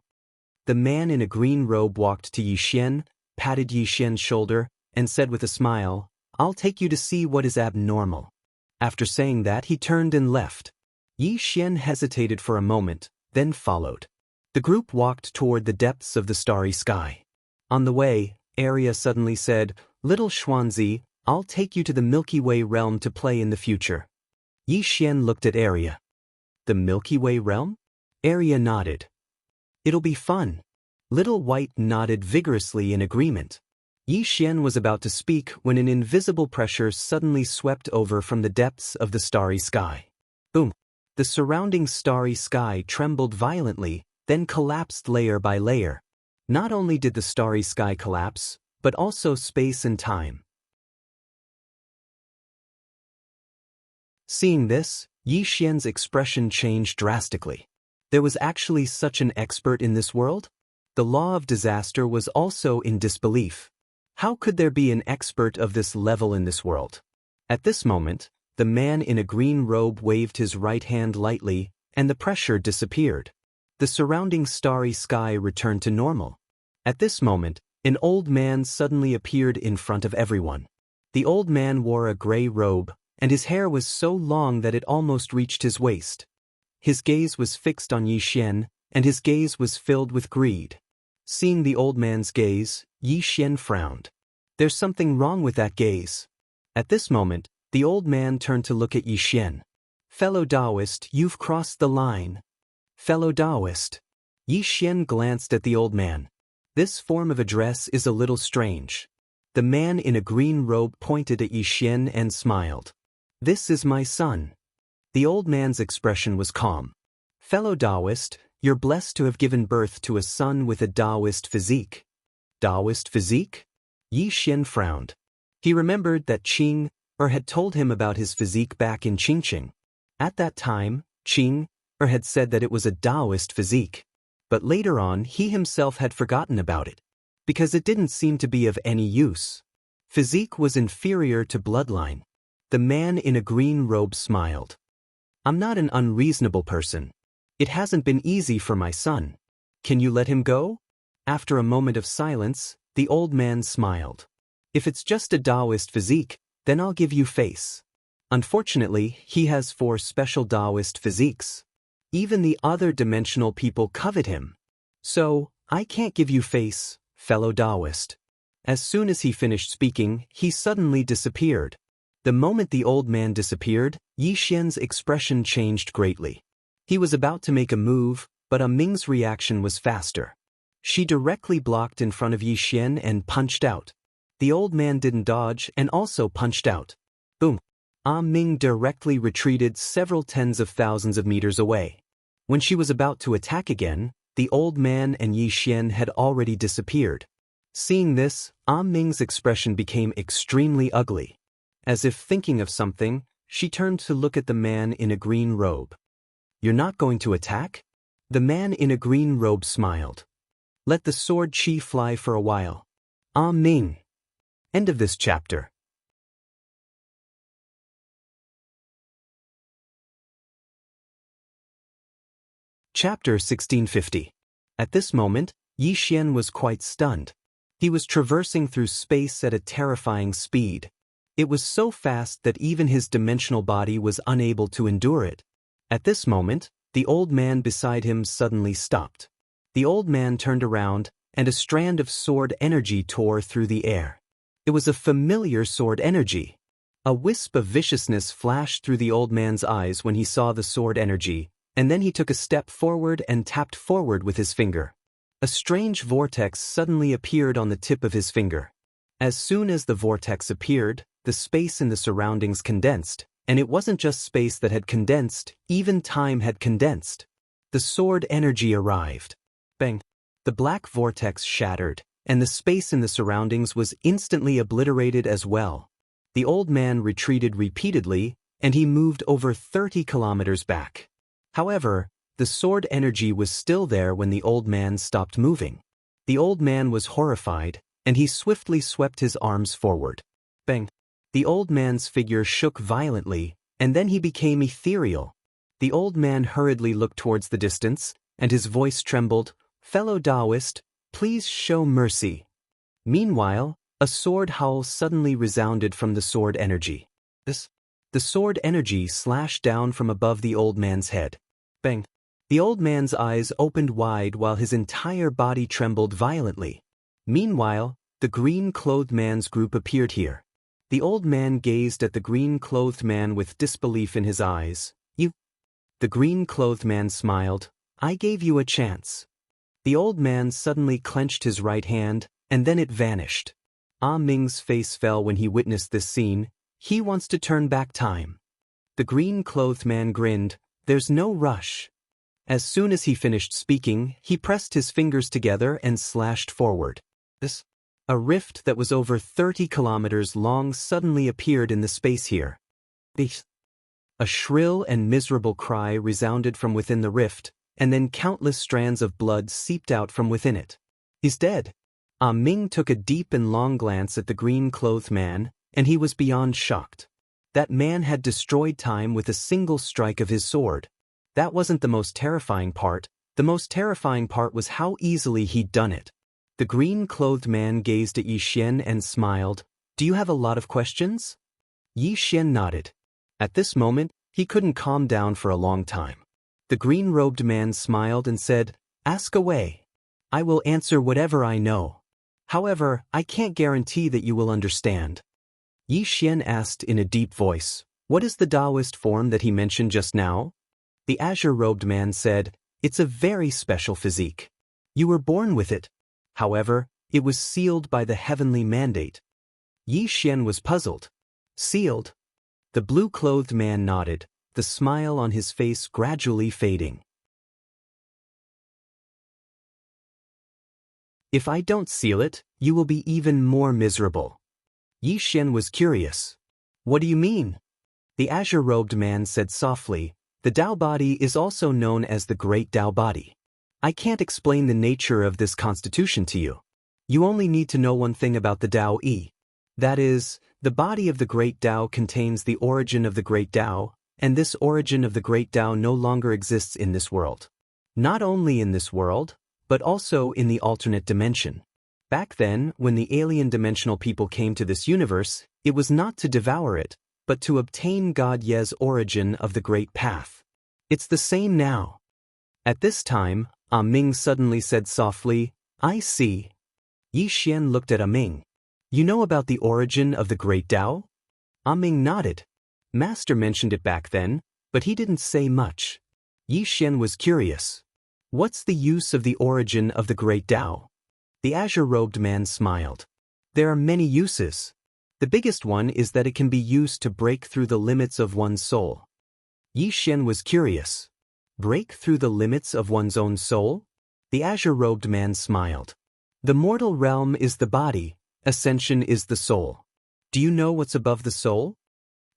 The man in a green robe walked to Yi Xian, patted Yi Xian's shoulder, and said with a smile, I'll take you to see what is abnormal. After saying that, he turned and left. Yi Xian hesitated for a moment, then followed. The group walked toward the depths of the starry sky. On the way, Arya suddenly said, Little Xuanzi, I'll take you to the Milky Way realm to play in the future. Yi Xian looked at Arya. The Milky Way realm? Arya nodded. It'll be fun. Little White nodded vigorously in agreement. Yi Xian was about to speak when an invisible pressure suddenly swept over from the depths of the starry sky. Boom! The surrounding starry sky trembled violently, then collapsed layer by layer. Not only did the starry sky collapse, but also space and time. Seeing this, Yi Xian's expression changed drastically. There was actually such an expert in this world? The law of disaster was also in disbelief. How could there be an expert of this level in this world? At this moment, The man in a green robe waved his right hand lightly, and the pressure disappeared. The surrounding starry sky returned to normal. At this moment, an old man suddenly appeared in front of everyone. The old man wore a gray robe, and his hair was so long that it almost reached his waist. His gaze was fixed on Yixian, and his gaze was filled with greed. Seeing the old man's gaze, Yixian frowned. There's something wrong with that gaze. At this moment, the old man turned to look at Yixian. Fellow Daoist, you've crossed the line. Fellow Daoist. Yixian glanced at the old man. This form of address is a little strange. The man in a green robe pointed at Yixian and smiled. This is my son. The old man's expression was calm. Fellow Daoist, you're blessed to have given birth to a son with a Daoist physique. Daoist physique? Yixian frowned. He remembered that Qing had told him about his physique back in Qingqing. At that time, Qing had said that it was a Daoist physique. But later on he himself had forgotten about it, because it didn't seem to be of any use. Physique was inferior to bloodline. The man in a green robe smiled. I'm not an unreasonable person. It hasn't been easy for my son. Can you let him go? After a moment of silence, the old man smiled. If it's just a Daoist physique, then I'll give you face. Unfortunately, he has 4 special Daoist physiques. Even the other dimensional people covet him. So, I can't give you face, fellow Daoist. As soon as he finished speaking, he suddenly disappeared. The moment the old man disappeared, Yixian's expression changed greatly. He was about to make a move, but Ming's reaction was faster. She directly blocked in front of Yixian and punched out. The old man didn't dodge and also punched out. Boom. Ming directly retreated several tens of thousands of meters away. When she was about to attack again, the old man and Yixian had already disappeared. Seeing this, Ming's expression became extremely ugly. As if thinking of something, she turned to look at the man in a green robe. You're not going to attack? The man in a green robe smiled. Let the sword chi fly for a while. Ming. End of this chapter. Chapter 1650. At this moment, Yixian was quite stunned. He was traversing through space at a terrifying speed. It was so fast that even his dimensional body was unable to endure it. At this moment, the old man beside him suddenly stopped. The old man turned around, and a strand of sword energy tore through the air. It was a familiar sword energy. A wisp of viciousness flashed through the old man's eyes when he saw the sword energy, and then he took a step forward and tapped forward with his finger. A strange vortex suddenly appeared on the tip of his finger. As soon as the vortex appeared, the space in the surroundings condensed, and it wasn't just space that had condensed, even time had condensed. The sword energy arrived. Bang! The black vortex shattered, and the space in the surroundings was instantly obliterated as well. The old man retreated repeatedly, and he moved over 30 kilometers back. However, the sword energy was still there when the old man stopped moving. The old man was horrified, and he swiftly swept his arms forward. Bang! The old man's figure shook violently, and then he became ethereal. The old man hurriedly looked towards the distance, and his voice trembled, "Fellow Daoist, please show mercy." Meanwhile, a sword howl suddenly resounded from the sword energy. The sword energy slashed down from above the old man's head. Bang! The old man's eyes opened wide while his entire body trembled violently. Meanwhile, the green-clothed man's group appeared here. The old man gazed at the green-clothed man with disbelief in his eyes. "You?" The green-clothed man smiled. "I gave you a chance." The old man suddenly clenched his right hand, and then it vanished. Ming's face fell when he witnessed this scene. He wants to turn back time. The green-clothed man grinned. There's no rush. As soon as he finished speaking, he pressed his fingers together and slashed forward. A rift that was over 30 kilometers long suddenly appeared in the space here. A shrill and miserable cry resounded from within the rift, and then countless strands of blood seeped out from within it. "He's dead." Ming took a deep and long glance at the green-clothed man, and he was beyond shocked. That man had destroyed time with a single strike of his sword. That wasn't the most terrifying part. The most terrifying part was how easily he'd done it. The green-clothed man gazed at Yi Xian and smiled. Do you have a lot of questions? Yi Xian nodded. At this moment, he couldn't calm down for a long time. The green-robed man smiled and said, Ask away. I will answer whatever I know. However, I can't guarantee that you will understand. Yi Xian asked in a deep voice, What is the Daoist form that he mentioned just now? The azure-robed man said, It's a very special physique. You were born with it. However, it was sealed by the heavenly mandate. Yi Xian was puzzled. Sealed? The blue-clothed man nodded, the smile on his face gradually fading. If I don't seal it, you will be even more miserable. Yi Xian was curious. What do you mean? The azure-robed man said softly, The Tao body is also known as the Great Tao body. I can't explain the nature of this constitution to you. You only need to know one thing about the Tao Yi. That is, the body of the Great Tao contains the origin of the Great Tao, and this origin of the Great Tao no longer exists in this world. Not only in this world, but also in the alternate dimension. Back then, when the alien dimensional people came to this universe, it was not to devour it, but to obtain God Ye's origin of the Great Path. It's the same now. At this time, Ming suddenly said softly, I see. Yi Xian looked at Ming. You know about the origin of the Great Tao? Ming nodded. Master mentioned it back then, but he didn't say much. Yi Xian was curious. What's the use of the origin of the Great Tao? The azure-robed man smiled. There are many uses. The biggest one is that it can be used to break through the limits of one's soul. Yi Xian was curious. Break through the limits of one's own soul? The azure-robed man smiled. The mortal realm is the body, ascension is the soul. Do you know what's above the soul?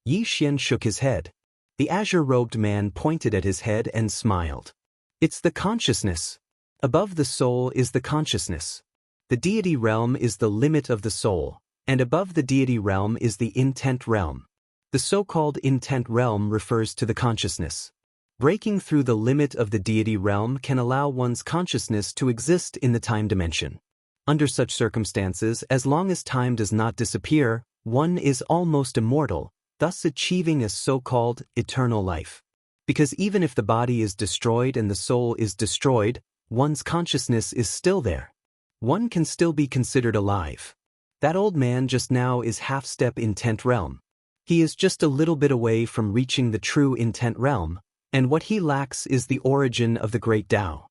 Yi Xian shook his head. The azure-robed man pointed at his head and smiled. It's the consciousness. Above the soul is the consciousness. The deity realm is the limit of the soul, and above the deity realm is the intent realm. The so-called intent realm refers to the consciousness. Breaking through the limit of the deity realm can allow one's consciousness to exist in the time dimension. Under such circumstances, as long as time does not disappear, one is almost immortal, thus achieving a so-called eternal life. Because even if the body is destroyed and the soul is destroyed, one's consciousness is still there. One can still be considered alive. That old man just now is half-step intent realm. He is just a little bit away from reaching the true intent realm, and what he lacks is the origin of the Great Tao.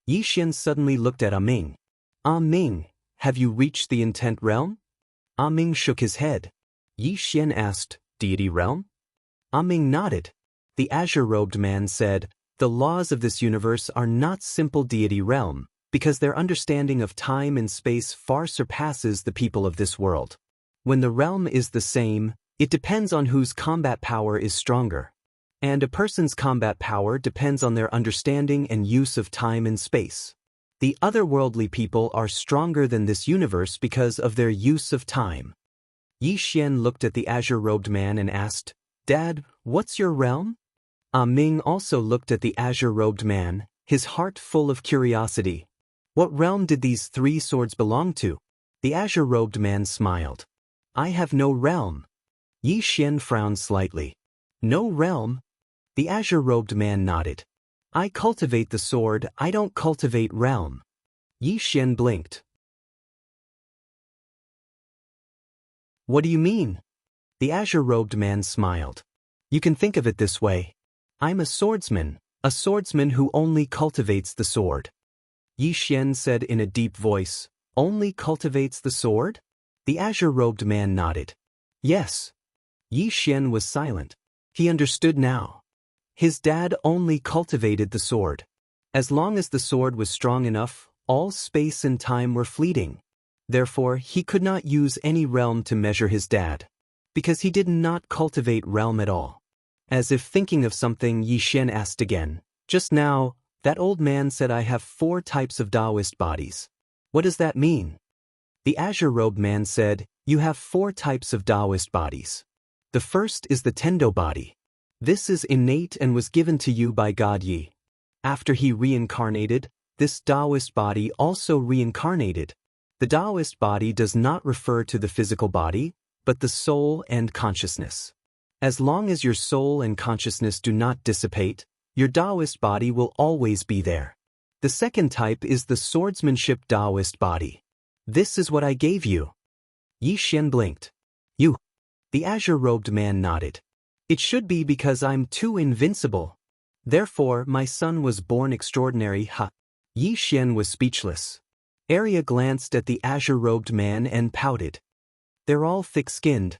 Yi Xian suddenly looked at Ming. Ming, have you reached the intent realm? Ming shook his head. Yi Xian asked, Deity realm? Ming nodded. The azure-robed man said, The laws of this universe are not simple deity realm, because their understanding of time and space far surpasses the people of this world. When the realm is the same, it depends on whose combat power is stronger. And a person's combat power depends on their understanding and use of time and space. The otherworldly people are stronger than this universe because of their use of time. Yi Xian looked at the azure-robed man and asked, Dad, what's your realm? Ming also looked at the azure-robed man, his heart full of curiosity. What realm did these three swords belong to? The azure-robed man smiled. I have no realm. Yi Xian frowned slightly. No realm? The azure-robed man nodded. I cultivate the sword, I don't cultivate realm. Yi Xian blinked. What do you mean? The azure-robed man smiled. You can think of it this way. I'm a swordsman who only cultivates the sword. Yi Xian said in a deep voice, Only cultivates the sword? The azure-robed man nodded. Yes. Yi Xian was silent. He understood now. His dad only cultivated the sword. As long as the sword was strong enough, all space and time were fleeting. Therefore, he could not use any realm to measure his dad, because he did not cultivate realm at all. As if thinking of something, Yi Xian asked again, Just now, that old man said I have 4 types of Daoist bodies. What does that mean? The azure-robed man said, You have 4 types of Daoist bodies. The first is the Tendo body. This is innate and was given to you by God Yi. After he reincarnated, this Daoist body also reincarnated. The Daoist body does not refer to the physical body, but the soul and consciousness. As long as your soul and consciousness do not dissipate, your Daoist body will always be there. The second type is the swordsmanship Daoist body. This is what I gave you. Yi Xian blinked. You. The azure-robed man nodded. It should be because I'm too invincible. Therefore, my son was born extraordinary. Yi Xian was speechless. Arya glanced at the azure-robed man and pouted. They're all thick-skinned.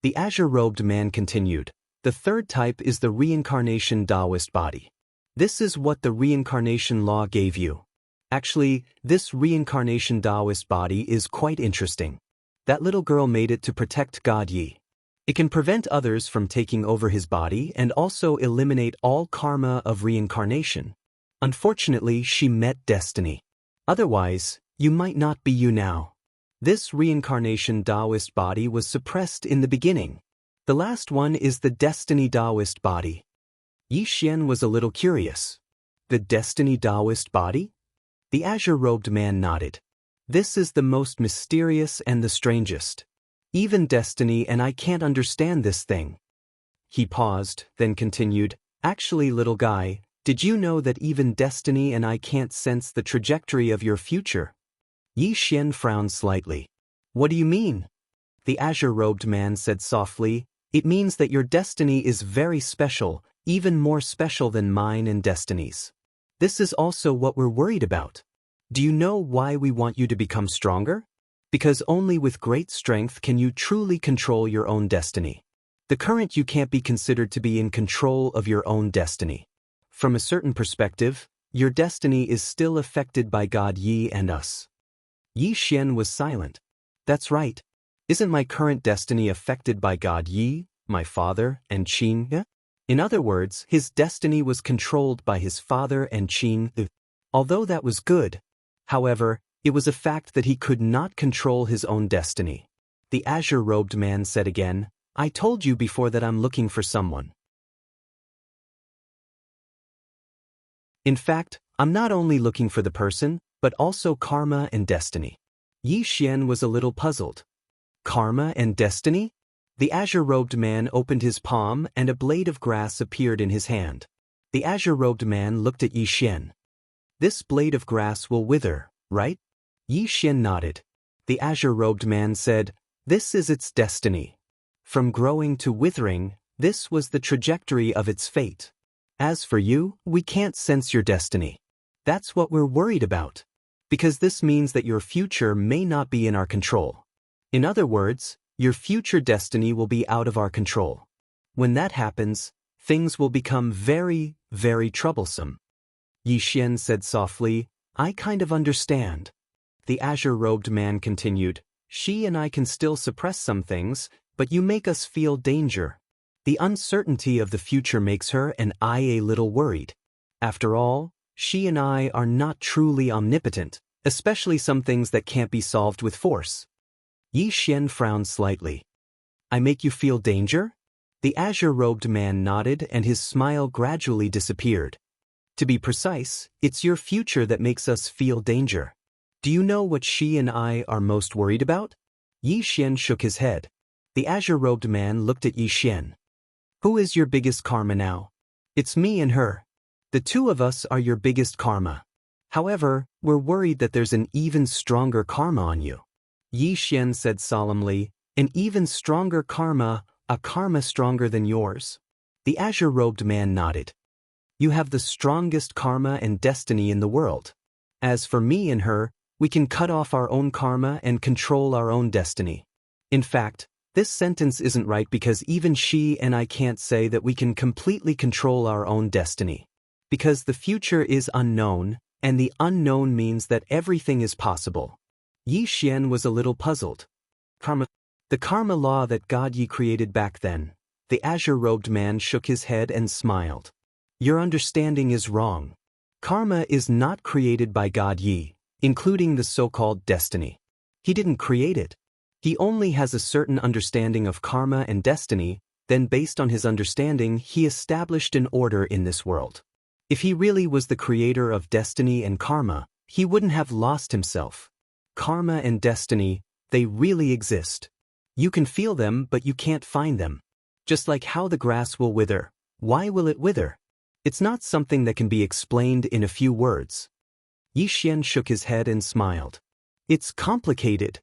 The azure-robed man continued. The third type is the reincarnation Daoist body. This is what the reincarnation law gave you. Actually, this reincarnation Daoist body is quite interesting. That little girl made it to protect God Yi. It can prevent others from taking over his body and also eliminate all karma of reincarnation. Unfortunately, she met destiny. Otherwise, you might not be you now. This reincarnation Daoist body was suppressed in the beginning. The last one is the destiny Daoist body. Yi Xian was a little curious. The destiny Daoist body? The azure-robed man nodded. This is the most mysterious and the strangest. Even destiny and I can't understand this thing. He paused, then continued, Actually, little guy, did you know that even destiny and I can't sense the trajectory of your future? Yi Xian frowned slightly. What do you mean? The azure-robed man said softly, It means that your destiny is very special, even more special than mine and destiny's. This is also what we're worried about. Do you know why we want you to become stronger? Because only with great strength can you truly control your own destiny. The current you can't be considered to be in control of your own destiny. From a certain perspective, your destiny is still affected by God Yi and us. Yi Xian was silent. That's right. Isn't my current destiny affected by God Yi, my father, and Qing? In other words, his destiny was controlled by his father and Qing. Although that was good, however, it was a fact that he could not control his own destiny. The azure-robed man said again, I told you before that I'm looking for someone. In fact, I'm not only looking for the person, but also karma and destiny. Yi Xian was a little puzzled. Karma and destiny? The azure-robed man opened his palm and a blade of grass appeared in his hand. The azure-robed man looked at Yi Xian. This blade of grass will wither, right? Yi Xian nodded. The azure-robed man said, This is its destiny. From growing to withering, this was the trajectory of its fate. As for you, we can't sense your destiny. That's what we're worried about. Because this means that your future may not be in our control. In other words, your future destiny will be out of our control. When that happens, things will become very, very troublesome. Yi Xian said softly, I kind of understand. The azure-robed man continued, She and I can still suppress some things, but you make us feel danger. The uncertainty of the future makes her and I a little worried. After all, she and I are not truly omnipotent, especially some things that can't be solved with force. Yi Xian frowned slightly. I make you feel danger? The azure-robed man nodded and his smile gradually disappeared. To be precise, it's your future that makes us feel danger. Do you know what she and I are most worried about? Yi Xian shook his head. The azure-robed man looked at Yi Xian. Who is your biggest karma now? It's me and her. The two of us are your biggest karma. However, we're worried that there's an even stronger karma on you. Yi Xian said solemnly, An even stronger karma, a karma stronger than yours. The azure-robed man nodded. You have the strongest karma and destiny in the world. As for me and her, we can cut off our own karma and control our own destiny. In fact, this sentence isn't right because even she and I can't say that we can completely control our own destiny. Because the future is unknown, and the unknown means that everything is possible. Yi Xian was a little puzzled. Karma. The karma law that God Yi created back then. The azure-robed man shook his head and smiled. Your understanding is wrong. Karma is not created by God Yi, including the so-called destiny. He didn't create it. He only has a certain understanding of karma and destiny, then based on his understanding he established an order in this world. If he really was the creator of destiny and karma, he wouldn't have lost himself. Karma and destiny, they really exist. You can feel them but you can't find them. Just like how the grass will wither. Why will it wither? It's not something that can be explained in a few words. Yixian shook his head and smiled. It's complicated.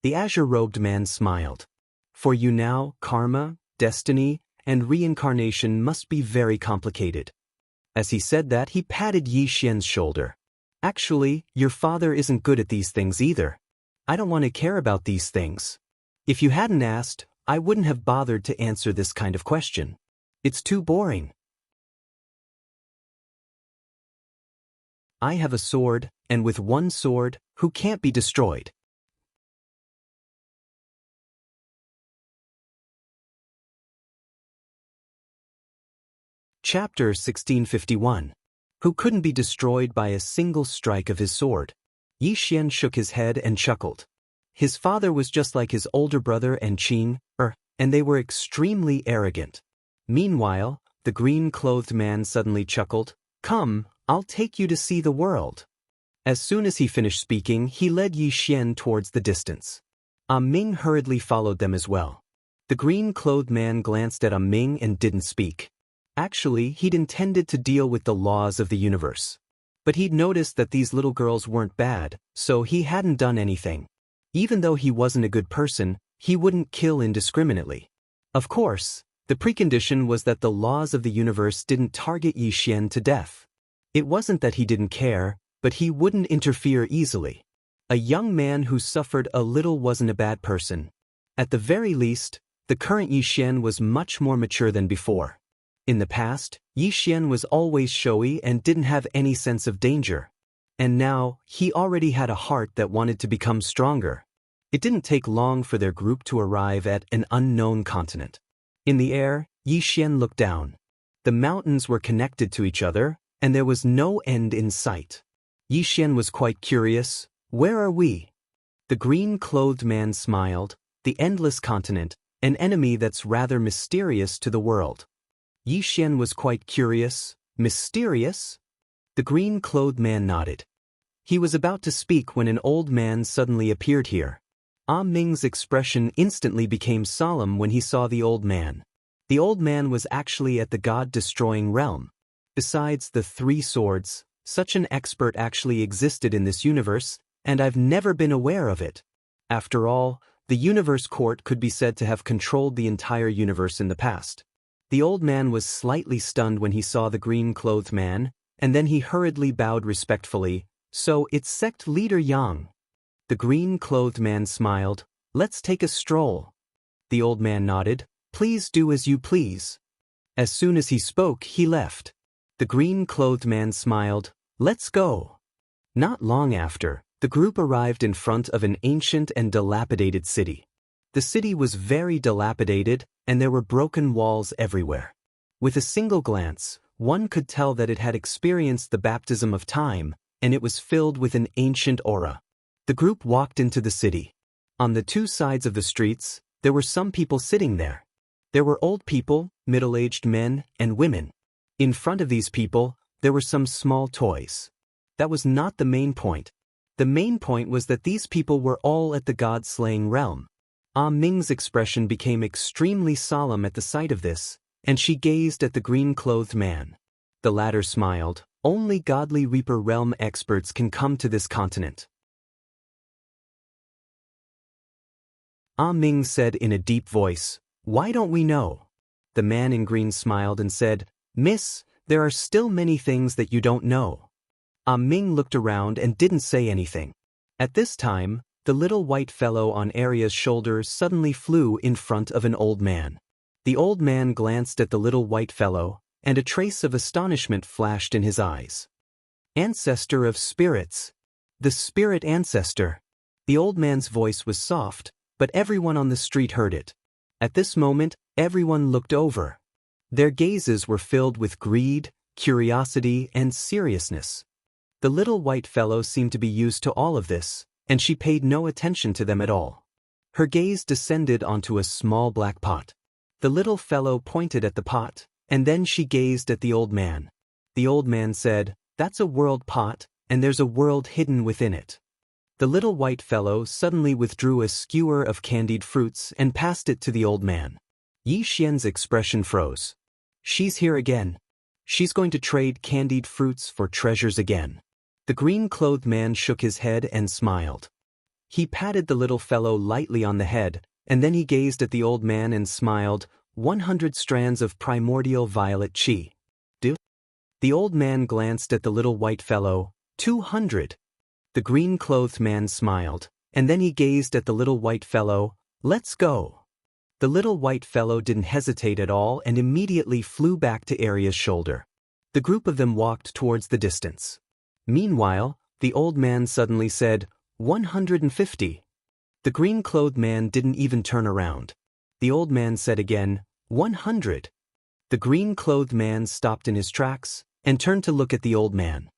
The azure-robed man smiled. For you now, karma, destiny, and reincarnation must be very complicated. As he said that, he patted Yixian's shoulder. Actually, your father isn't good at these things either. I don't want to care about these things. If you hadn't asked, I wouldn't have bothered to answer this kind of question. It's too boring. I have a sword, and with one sword, who can't be destroyed. Chapter 1651. Who couldn't be destroyed by a single strike of his sword. Yixian shook his head and chuckled. His father was just like his older brother and Qing, and they were extremely arrogant. Meanwhile, the green-clothed man suddenly chuckled. Come, I'll take you to see the world. As soon as he finished speaking, he led Yixian towards the distance. Ming hurriedly followed them as well. The green-clothed man glanced at Ming and didn't speak. Actually, he'd intended to deal with the laws of the universe. But he'd noticed that these little girls weren't bad, so he hadn't done anything. Even though he wasn't a good person, he wouldn't kill indiscriminately. Of course, the precondition was that the laws of the universe didn't target Yixian to death. It wasn't that he didn't care, but he wouldn't interfere easily. A young man who suffered a little wasn't a bad person. At the very least, the current Yixian was much more mature than before. In the past, Yixian was always showy and didn't have any sense of danger. And now, he already had a heart that wanted to become stronger. It didn't take long for their group to arrive at an unknown continent. In the air, Yixian looked down. The mountains were connected to each other, and there was no end in sight. Yixian was quite curious. Where are we? The green-clothed man smiled. The endless continent, an enemy that's rather mysterious to the world. Yixian was quite curious. Mysterious? The green-clothed man nodded. He was about to speak when an old man suddenly appeared here. Ming's expression instantly became solemn when he saw the old man. The old man was actually at the god-destroying realm. Besides the 3 swords, such an expert actually existed in this universe, and I've never been aware of it. After all, the universe court could be said to have controlled the entire universe in the past. The old man was slightly stunned when he saw the green-clothed man, and then he hurriedly bowed respectfully. So it's sect leader Yang. The green-clothed man smiled. Let's take a stroll. The old man nodded. Please do as you please. As soon as he spoke, he left. The green-clothed man smiled. Let's go. Not long after, the group arrived in front of an ancient and dilapidated city. The city was very dilapidated, and there were broken walls everywhere. With a single glance, one could tell that it had experienced the baptism of time, and it was filled with an ancient aura. The group walked into the city. On the 2 sides of the streets, there were some people sitting there. There were old people, middle-aged men, and women. In front of these people, there were some small toys. That was not the main point. The main point was that these people were all at the god-slaying realm. Ming's expression became extremely solemn at the sight of this, and she gazed at the green-clothed man. The latter smiled. Only godly Reaper realm experts can come to this continent. Ming said in a deep voice, Why don't we know? The man in green smiled and said, Miss, there are still many things that you don't know. Ming looked around and didn't say anything. At this time, the little white fellow on Arya's shoulder suddenly flew in front of an old man. The old man glanced at the little white fellow, and a trace of astonishment flashed in his eyes. Ancestor of spirits. The spirit ancestor. The old man's voice was soft, but everyone on the street heard it. At this moment, everyone looked over. Their gazes were filled with greed, curiosity, and seriousness. The little white fellow seemed to be used to all of this, and she paid no attention to them at all. Her gaze descended onto a small black pot. The little fellow pointed at the pot, and then she gazed at the old man. The old man said, "That's a world pot, and there's a world hidden within it." The little white fellow suddenly withdrew a skewer of candied fruits and passed it to the old man. Yi Xian's expression froze. She's here again. She's going to trade candied fruits for treasures again. The green-clothed man shook his head and smiled. He patted the little fellow lightly on the head, and then he gazed at the old man and smiled, 100 strands of primordial violet qi. Do? The old man glanced at the little white fellow, 200. The green-clothed man smiled, and then he gazed at the little white fellow, let's go. The little white fellow didn't hesitate at all and immediately flew back to Arya's shoulder. The group of them walked towards the distance. Meanwhile, the old man suddenly said, 150. The green-clothed man didn't even turn around. The old man said again, 100. The green-clothed man stopped in his tracks and turned to look at the old man.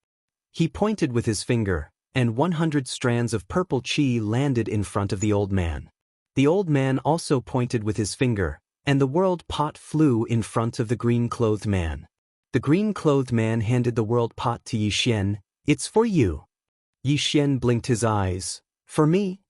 He pointed with his finger, and 100 strands of purple qi landed in front of the old man. The old man also pointed with his finger, and the world pot flew in front of the green-clothed man. The green-clothed man handed the world pot to Yi Xian. It's for you. Yi Xian blinked his eyes. For me?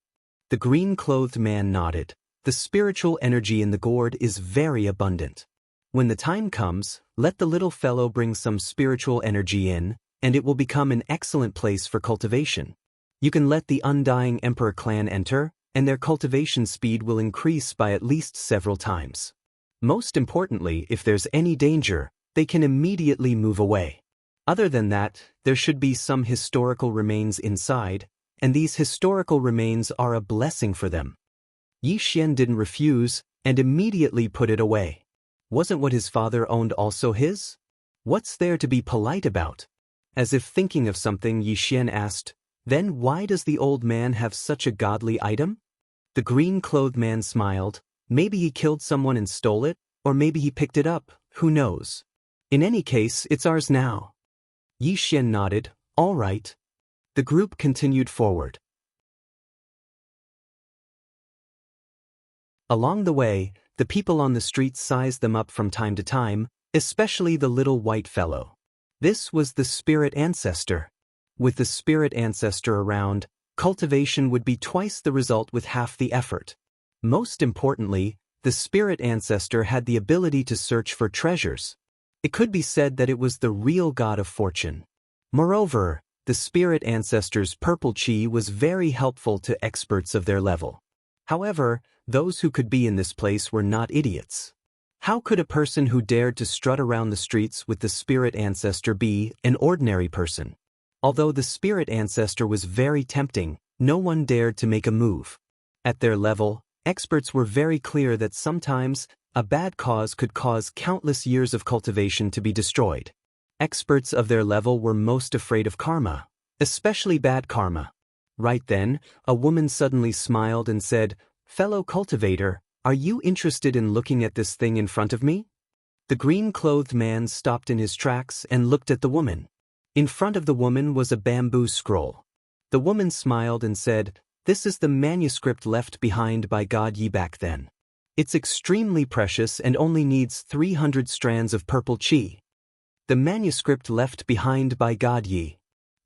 The green-clothed man nodded. The spiritual energy in the gourd is very abundant. When the time comes, let the little fellow bring some spiritual energy in, and it will become an excellent place for cultivation. You can let the Undying Emperor clan enter, and their cultivation speed will increase by at least several times. Most importantly, if there's any danger, they can immediately move away. Other than that, there should be some historical remains inside, and these historical remains are a blessing for them. Yi Xian didn't refuse, and immediately put it away. Wasn't what his father owned also his? What's there to be polite about? As if thinking of something, Yi Xian asked, then why does the old man have such a godly item? The green-clothed man smiled. Maybe he killed someone and stole it, or maybe he picked it up, who knows? In any case, it's ours now. Yi Xian nodded, all right. The group continued forward. Along the way, the people on the street sized them up from time to time, especially the little white fellow. This was the spirit ancestor. With the spirit ancestor around, cultivation would be twice the result with half the effort. Most importantly, the spirit ancestor had the ability to search for treasures. It could be said that it was the real god of fortune. Moreover, the spirit ancestor's purple qi was very helpful to experts of their level. However, those who could be in this place were not idiots. How could a person who dared to strut around the streets with the spirit ancestor be an ordinary person? Although the spirit ancestor was very tempting, no one dared to make a move. At their level, experts were very clear that sometimes a bad cause could cause countless years of cultivation to be destroyed. Experts of their level were most afraid of karma, especially bad karma. Right then, a woman suddenly smiled and said, "Fellow cultivator, are you interested in looking at this thing in front of me?" The green-clothed man stopped in his tracks and looked at the woman. In front of the woman was a bamboo scroll. The woman smiled and said, "This is the manuscript left behind by God Yi back then. It's extremely precious and only needs 300 strands of purple qi." The manuscript left behind by God Yi.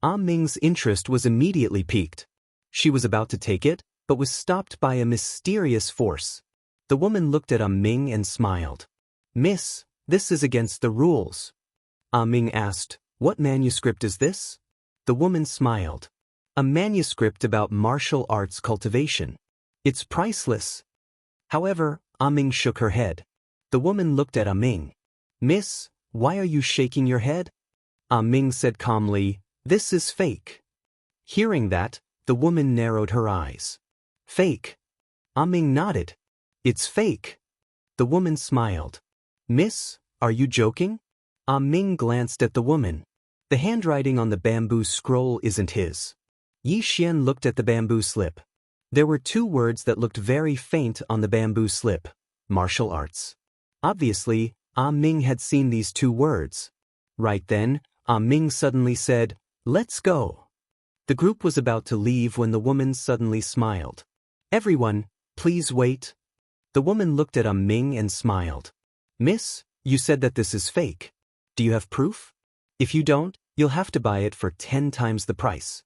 Ming's interest was immediately piqued. She was about to take it, but was stopped by a mysterious force. The woman looked at Ming and smiled. "Miss, this is against the rules." Ming asked, "What manuscript is this?" The woman smiled. "A manuscript about martial arts cultivation. It's priceless." However, Ming shook her head. The woman looked at Ming. "Miss, why are you shaking your head?" Ming said calmly, "This is fake." Hearing that, the woman narrowed her eyes. "Fake?" Ming nodded. "It's fake." The woman smiled. "Miss, are you joking?" Ming glanced at the woman. "The handwriting on the bamboo scroll isn't his." Yi Xian looked at the bamboo slip. There were two words that looked very faint on the bamboo slip: martial arts. Obviously, Ming had seen these two words. Right then, Ming suddenly said, "Let's go." The group was about to leave when the woman suddenly smiled. "Everyone, Please wait. The woman looked at Ming and smiled. Miss, you said that this is fake. Do you have proof? If you don't, you'll have to buy it for 10 times the price.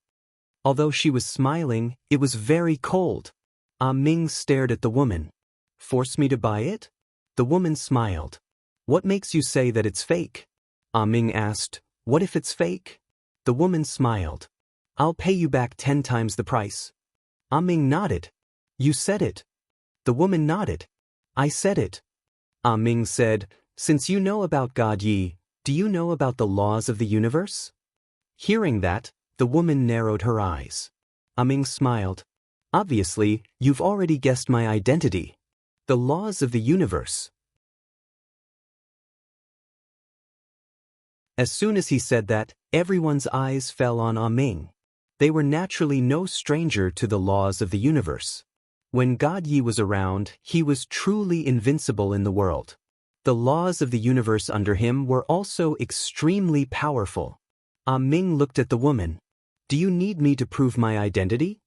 Although she was smiling, it was very cold. Ming stared at the woman. Force me to buy it? The woman smiled. What makes you say that it's fake? Ming asked. What if it's fake? The woman smiled. I'll pay you back 10 times the price. Ming nodded. You said it. The woman nodded. I said it. Ming said, since you know about God Yi, do you know about the laws of the universe? Hearing that, the woman narrowed her eyes. Ming smiled. Obviously, you've already guessed my identity. The laws of the universe. As soon as he said that, everyone's eyes fell on Ming. They were naturally no stranger to the laws of the universe. When God Yi was around, he was truly invincible in the world. The laws of the universe under him were also extremely powerful. Ming looked at the woman. Do you need me to prove my identity?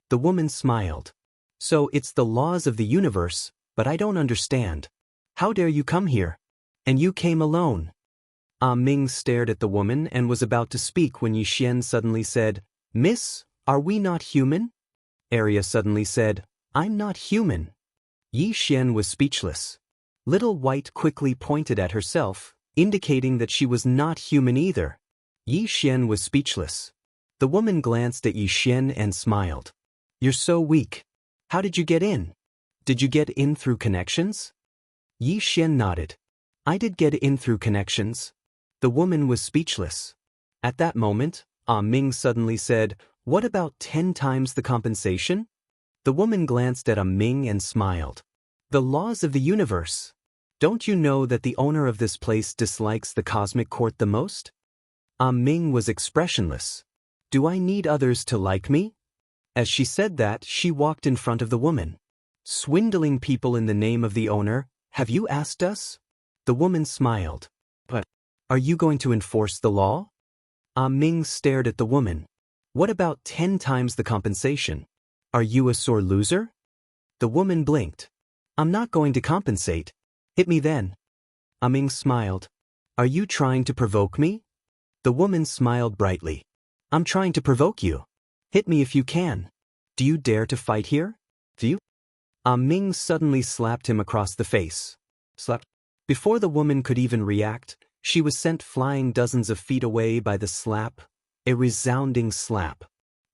The woman smiled. So it's the laws of the universe, but I don't understand. How dare you come here? And you came alone. Ming stared at the woman and was about to speak when Yixian suddenly said, Miss, are we not human? Arya suddenly said, I'm not human. Yixian was speechless. Little White quickly pointed at herself, indicating that she was not human either. Yixian was speechless. The woman glanced at Yixian and smiled. You're so weak. How did you get in? Did you get in through connections? Yixian nodded. I did get in through connections. The woman was speechless. At that moment, Ming suddenly said, What about 10 times the compensation? The woman glanced at Ming and smiled. The laws of the universe. Don't you know that the owner of this place dislikes the cosmic court the most? Ming was expressionless. Do I need others to like me? As she said that, she walked in front of the woman. Swindling people in the name of the owner, have you asked us? The woman smiled. But, are you going to enforce the law? Ming stared at the woman. What about 10 times the compensation? Are you a sore loser? The woman blinked. I'm not going to compensate. Hit me then. Ming smiled. Are you trying to provoke me? The woman smiled brightly. I'm trying to provoke you. Hit me if you can. Do you dare to fight here? Do you? Ming suddenly slapped him across the face. Slap. Before the woman could even react, she was sent flying dozens of feet away by the slap. A resounding slap.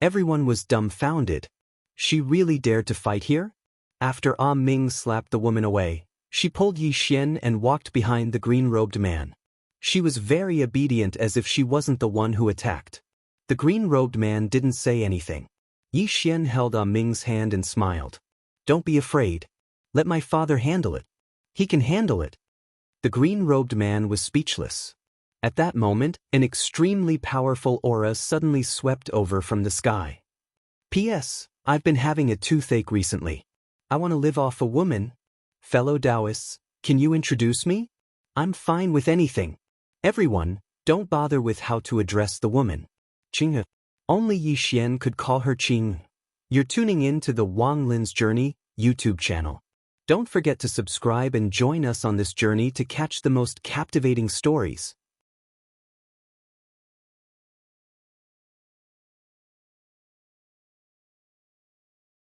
Everyone was dumbfounded. She really dared to fight here? After Ming slapped the woman away, she pulled Yixian and walked behind the green-robed man. She was very obedient as if she wasn't the one who attacked. The green-robed man didn't say anything. Yixian held Ming's hand and smiled. Don't be afraid. Let my father handle it. He can handle it. The green-robed man was speechless. At that moment, an extremely powerful aura suddenly swept over from the sky. P.S. I've been having a toothache recently. I want to live off a woman. Fellow Daoists, can you introduce me? I'm fine with anything. Everyone, don't bother with how to address the woman. Qing. Only Yixian could call her Qing. You're tuning in to the Wang Lin's Journey YouTube channel. Don't forget to subscribe and join us on this journey to catch the most captivating stories.